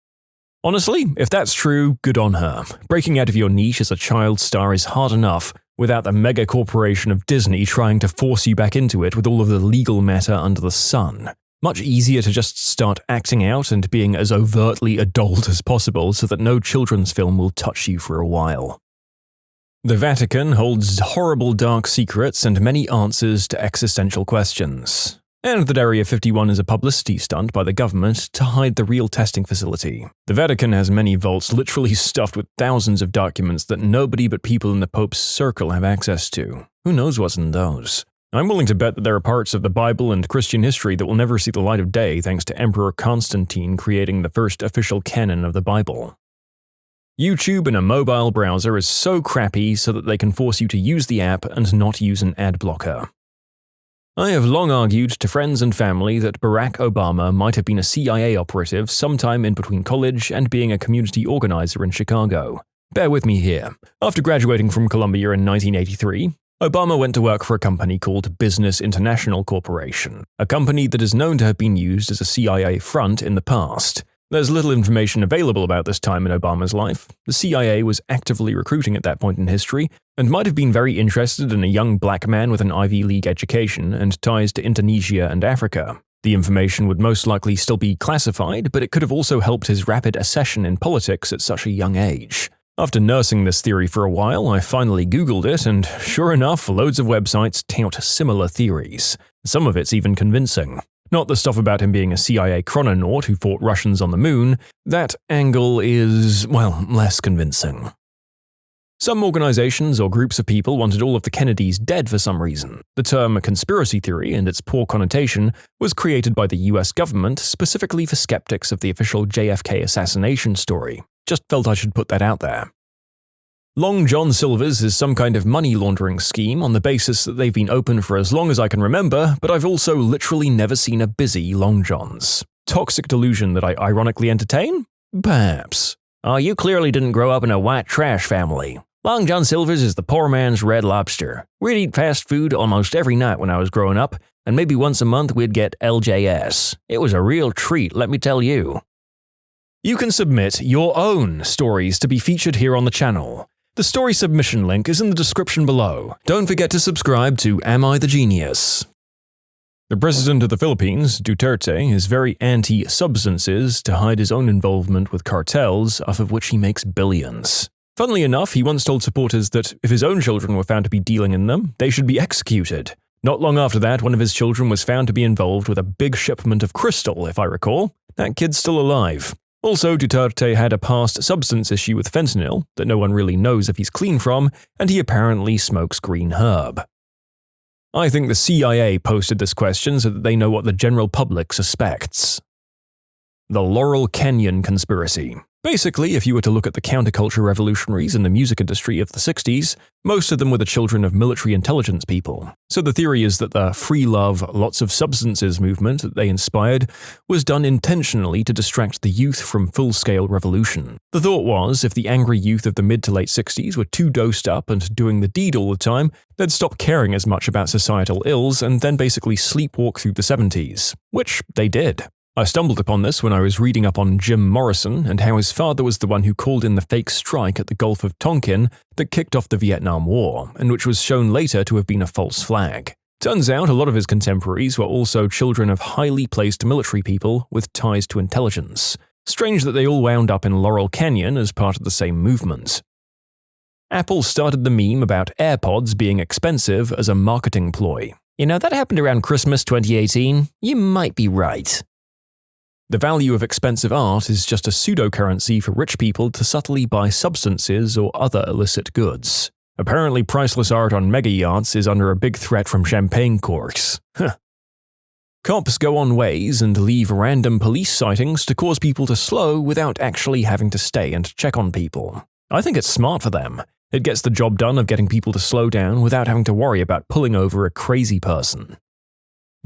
Honestly, if that's true, good on her. Breaking out of your niche as a child star is hard enough without the mega corporation of Disney trying to force you back into it with all of the legal matter under the sun. Much easier to just start acting out and being as overtly adult as possible so that no children's film will touch you for a while. The Vatican holds horrible dark secrets and many answers to existential questions. And that Area 51 is a publicity stunt by the government to hide the real testing facility. The Vatican has many vaults literally stuffed with thousands of documents that nobody but people in the Pope's circle have access to. Who knows what's in those? I'm willing to bet that there are parts of the Bible and Christian history that will never see the light of day thanks to Emperor Constantine creating the first official canon of the Bible. YouTube in a mobile browser is so crappy so that they can force you to use the app and not use an ad blocker. I have long argued to friends and family that Barack Obama might have been a CIA operative sometime in between college and being a community organizer in Chicago. Bear with me here. After graduating from Columbia in 1983, Obama went to work for a company called Business International Corporation, a company that is known to have been used as a CIA front in the past. There's little information available about this time in Obama's life. The CIA was actively recruiting at that point in history, and might have been very interested in a young black man with an Ivy League education and ties to Indonesia and Africa. The information would most likely still be classified, but it could have also helped his rapid accession in politics at such a young age. After nursing this theory for a while, I finally Googled it, and sure enough, loads of websites tout similar theories. Some of it's even convincing. Not the stuff about him being a CIA chrononaut who fought Russians on the moon. That angle is, well, less convincing. Some organizations or groups of people wanted all of the Kennedys dead for some reason. The term conspiracy theory and its poor connotation was created by the US government specifically for skeptics of the official JFK assassination story. Just felt I should put that out there. Long John Silver's is some kind of money laundering scheme on the basis that they've been open for as long as I can remember, but I've also literally never seen a busy Long John's. Toxic delusion that I ironically entertain? Perhaps. Oh, you clearly didn't grow up in a white trash family. Long John Silver's is the poor man's Red Lobster. We'd eat fast food almost every night when I was growing up, and maybe once a month we'd get LJS. It was a real treat, let me tell you. You can submit your own stories to be featured here on the channel. The story submission link is in the description below. Don't forget to subscribe to Am I the Genius? The president of the Philippines, Duterte, is very anti-substances to hide his own involvement with cartels, off of which he makes billions. Funnily enough, he once told supporters that if his own children were found to be dealing in them, they should be executed. Not long after that, one of his children was found to be involved with a big shipment of crystal, if I recall. That kid's still alive. Also, Duterte had a past substance issue with fentanyl that no one really knows if he's clean from, and he apparently smokes green herb. I think the CIA posted this question so that they know what the general public suspects. The Laurel Canyon Conspiracy. Basically, if you were to look at the counterculture revolutionaries in the music industry of the 60s, most of them were the children of military intelligence people. So the theory is that the free love, lots of substances movement that they inspired was done intentionally to distract the youth from full-scale revolution. The thought was, if the angry youth of the mid to late 60s were too dosed up and doing the deed all the time, they'd stop caring as much about societal ills and then basically sleepwalk through the 70s. Which they did. I stumbled upon this when I was reading up on Jim Morrison and how his father was the one who called in the fake strike at the Gulf of Tonkin that kicked off the Vietnam War, and which was shown later to have been a false flag. Turns out a lot of his contemporaries were also children of highly placed military people with ties to intelligence. Strange that they all wound up in Laurel Canyon as part of the same movement. Apple started the meme about AirPods being expensive as a marketing ploy. You know, that happened around Christmas 2018. You might be right. The value of expensive art is just a pseudo-currency for rich people to subtly buy substances or other illicit goods. Apparently priceless art on mega yachts is under a big threat from champagne corks. Cops go on ways and leave random police sightings to cause people to slow without actually having to stay and check on people. I think it's smart for them. It gets the job done of getting people to slow down without having to worry about pulling over a crazy person.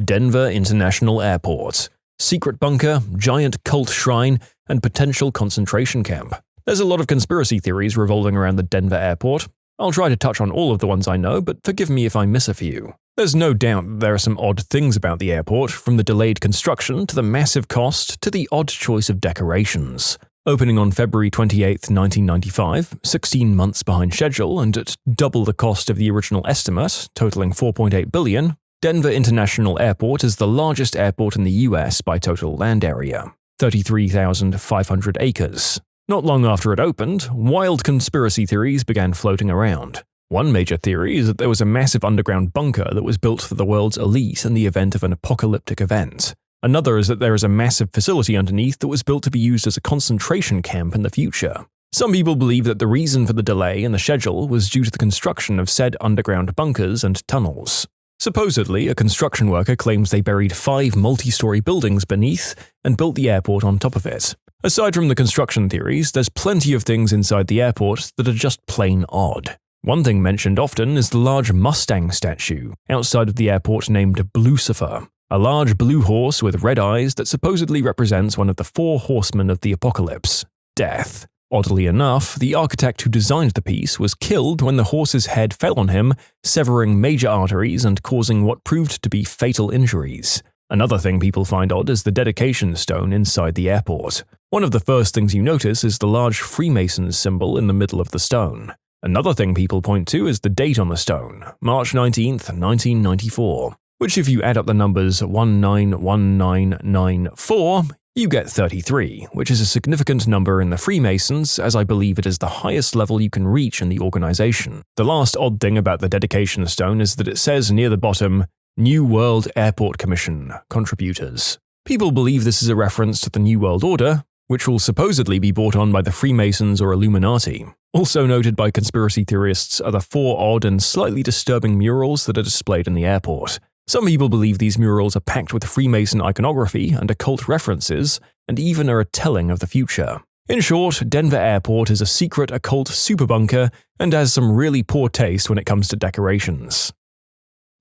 Denver International Airport. Secret bunker, giant cult shrine, and potential concentration camp. There's a lot of conspiracy theories revolving around the Denver airport. I'll try to touch on all of the ones I know, but forgive me if I miss a few. There's no doubt that there are some odd things about the airport, from the delayed construction to the massive cost to the odd choice of decorations. Opening on February 28, 1995, 16 months behind schedule and at double the cost of the original estimate, totaling $4.8 billion, Denver International Airport is the largest airport in the US by total land area, 33,500 acres. Not long after it opened, wild conspiracy theories began floating around. One major theory is that there was a massive underground bunker that was built for the world's elite in the event of an apocalyptic event. Another is that there is a massive facility underneath that was built to be used as a concentration camp in the future. Some people believe that the reason for the delay in the schedule was due to the construction of said underground bunkers and tunnels. Supposedly, a construction worker claims they buried 5 multi-story buildings beneath and built the airport on top of it. Aside from the construction theories, there's plenty of things inside the airport that are just plain odd. One thing mentioned often is the large Mustang statue outside of the airport named Blucifer, a large blue horse with red eyes that supposedly represents one of the 4 horsemen of the apocalypse, death. Oddly enough, the architect who designed the piece was killed when the horse's head fell on him, severing major arteries and causing what proved to be fatal injuries. Another thing people find odd is the dedication stone inside the airport. One of the first things you notice is the large Freemasons symbol in the middle of the stone. Another thing people point to is the date on the stone, March 19th, 1994, which if you add up the numbers 191994, you get 33, which is a significant number in the Freemasons, as I believe it is the highest level you can reach in the organization. The last odd thing about the dedication stone is that it says near the bottom, New World Airport Commission, contributors. People believe this is a reference to the New World Order, which will supposedly be brought on by the Freemasons or Illuminati. Also noted by conspiracy theorists are the 4 odd and slightly disturbing murals that are displayed in the airport. Some people believe these murals are packed with Freemason iconography and occult references, and even are a telling of the future. In short, Denver Airport is a secret occult superbunker and has some really poor taste when it comes to decorations.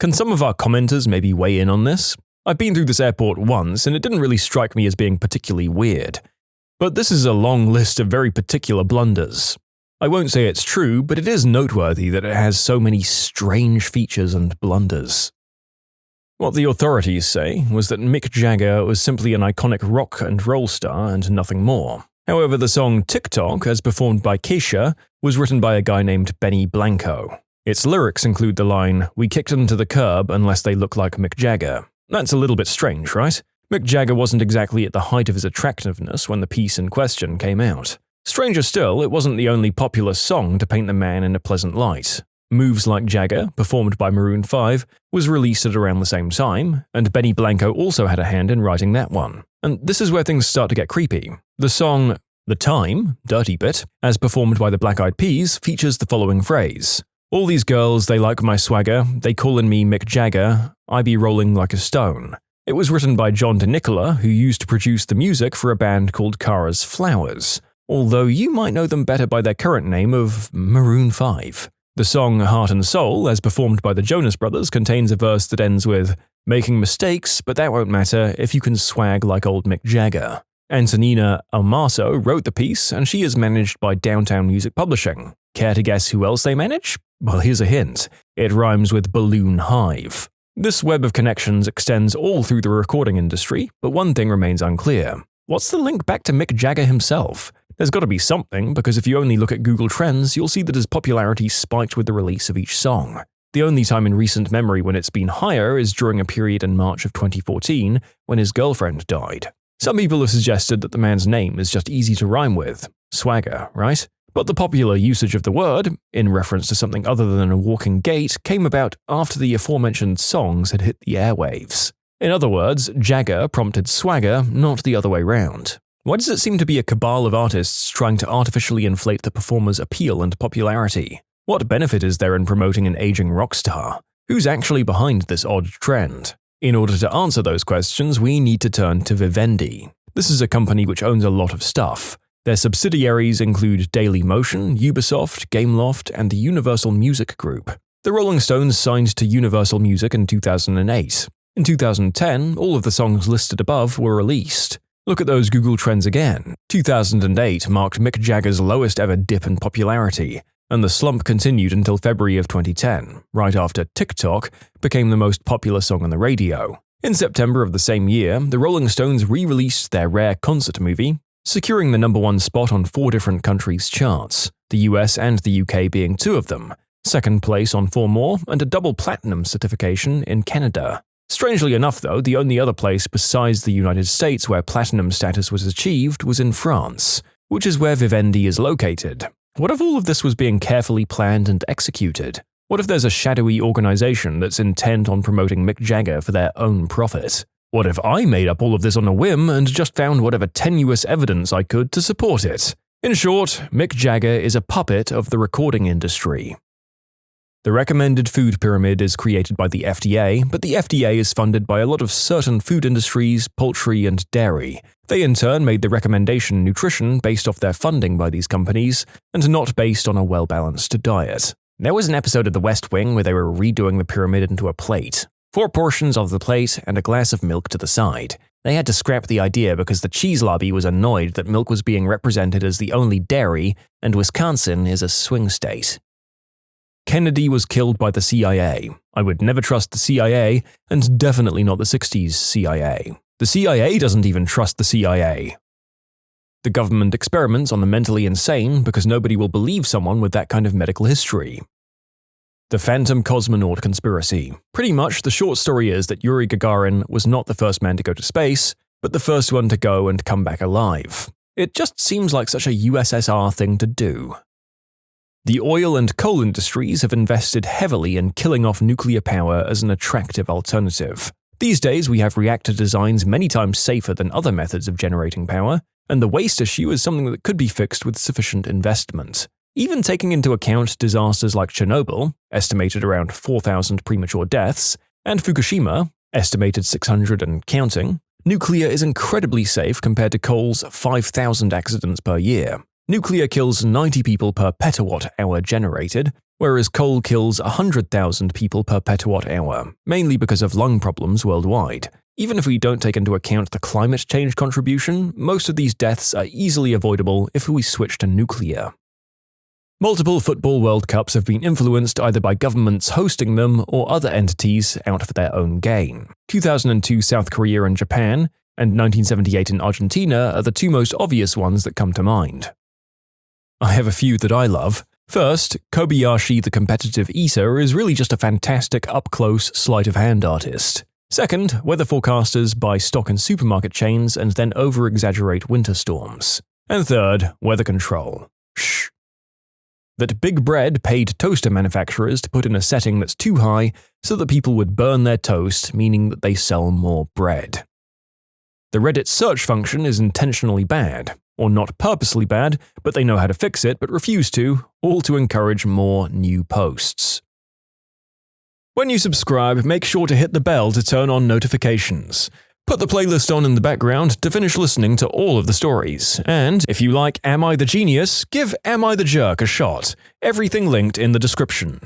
Can some of our commenters maybe weigh in on this? I've been through this airport once, and it didn't really strike me as being particularly weird. But this is a long list of very particular blunders. I won't say it's true, but it is noteworthy that it has so many strange features and blunders. What the authorities say was that Mick Jagger was simply an iconic rock and roll star and nothing more. However, the song TikTok, as performed by Keisha, was written by a guy named Benny Blanco. Its lyrics include the line, "We kicked them to the curb unless they look like Mick Jagger." That's a little bit strange, right? Mick Jagger wasn't exactly at the height of his attractiveness when the piece in question came out. Stranger still, it wasn't the only popular song to paint the man in a pleasant light. Moves Like Jagger, performed by Maroon 5, was released at around the same time, and Benny Blanco also had a hand in writing that one. And this is where things start to get creepy. The song The Time, Dirty Bit, as performed by the Black Eyed Peas, features the following phrase. "All these girls, they like my swagger, they callin' me Mick Jagger, I be rolling like a stone." It was written by John DeNicola, who used to produce the music for a band called Kara's Flowers, although you might know them better by their current name of Maroon 5. The song Heart and Soul, as performed by the Jonas Brothers, contains a verse that ends with, "Making mistakes, but that won't matter if you can swag like old Mick Jagger." Antonina Almaso wrote the piece, and she is managed by Downtown Music Publishing. Care to guess who else they manage? Well, here's a hint. It rhymes with Balloon Hive. This web of connections extends all through the recording industry, but one thing remains unclear. What's the link back to Mick Jagger himself? There's got to be something, because if you only look at Google Trends, you'll see that his popularity spiked with the release of each song. The only time in recent memory when it's been higher is during a period in March of 2014, when his girlfriend died. Some people have suggested that the man's name is just easy to rhyme with. Swagger, right? But the popular usage of the word, in reference to something other than a walking gait, came about after the aforementioned songs had hit the airwaves. In other words, Jagger prompted swagger, not the other way round. Why does it seem to be a cabal of artists trying to artificially inflate the performer's appeal and popularity? What benefit is there in promoting an aging rock star? Who's actually behind this odd trend? In order to answer those questions, we need to turn to Vivendi. This is a company which owns a lot of stuff. Their subsidiaries include Dailymotion, Ubisoft, Gameloft, and the Universal Music Group. The Rolling Stones signed to Universal Music in 2008. In 2010, all of the songs listed above were released. Look at those Google Trends again. 2008 marked Mick Jagger's lowest ever dip in popularity, and the slump continued until February of 2010, right after TikTok became the most popular song on the radio. In September of the same year, the Rolling Stones re-released their Rare concert movie, securing the #1 spot on 4 different countries' charts, the US and the UK being 2 of them, second place on 4 more, and a double platinum certification in Canada. Strangely enough though, the only other place besides the United States where platinum status was achieved was in France, which is where Vivendi is located. What if all of this was being carefully planned and executed? What if there's a shadowy organization that's intent on promoting Mick Jagger for their own profit? What if I made up all of this on a whim and just found whatever tenuous evidence I could to support it? In short, Mick Jagger is a puppet of the recording industry. The recommended food pyramid is created by the FDA, but the FDA is funded by a lot of certain food industries, poultry, and dairy. They in turn made the recommendation nutrition based off their funding by these companies, and not based on a well-balanced diet. There was an episode of The West Wing where they were redoing the pyramid into a plate. 4 portions of the plate and a glass of milk to the side. They had to scrap the idea because the cheese lobby was annoyed that milk was being represented as the only dairy, and Wisconsin is a swing state. Kennedy was killed by the CIA. I would never trust the CIA, and definitely not the 60s CIA. The CIA doesn't even trust the CIA. The government experiments on the mentally insane because nobody will believe someone with that kind of medical history. The Phantom Cosmonaut Conspiracy. Pretty much, the short story is that Yuri Gagarin was not the first man to go to space, but the first one to go and come back alive. It just seems like such a USSR thing to do. The oil and coal industries have invested heavily in killing off nuclear power as an attractive alternative. These days, we have reactor designs many times safer than other methods of generating power, and the waste issue is something that could be fixed with sufficient investment. Even taking into account disasters like Chernobyl, estimated around 4,000 premature deaths, and Fukushima, estimated 600 and counting, nuclear is incredibly safe compared to coal's 5,000 accidents per year. Nuclear kills 90 people per petawatt-hour generated, whereas coal kills 100,000 people per petawatt-hour, mainly because of lung problems worldwide. Even if we don't take into account the climate change contribution, most of these deaths are easily avoidable if we switch to nuclear. Multiple football World Cups have been influenced either by governments hosting them or other entities out for their own gain. 2002 South Korea and Japan, and 1978 in Argentina are the two most obvious ones that come to mind. I have a few that I love. First, Kobayashi the competitive eater is really just a fantastic up-close sleight-of-hand artist. Second, weather forecasters buy stock in supermarket chains and then over-exaggerate winter storms. And third, weather control. Shh. That Big Bread paid toaster manufacturers to put in a setting that's too high so that people would burn their toast, meaning that they sell more bread. The Reddit search function is intentionally bad, or not purposely bad, but they know how to fix it but refuse to, all to encourage more new posts. When you subscribe, make sure to hit the bell to turn on notifications. Put the playlist on in the background to finish listening to all of the stories. And if you like Am I the Genius, give Am I the Jerk a shot. Everything linked in the description.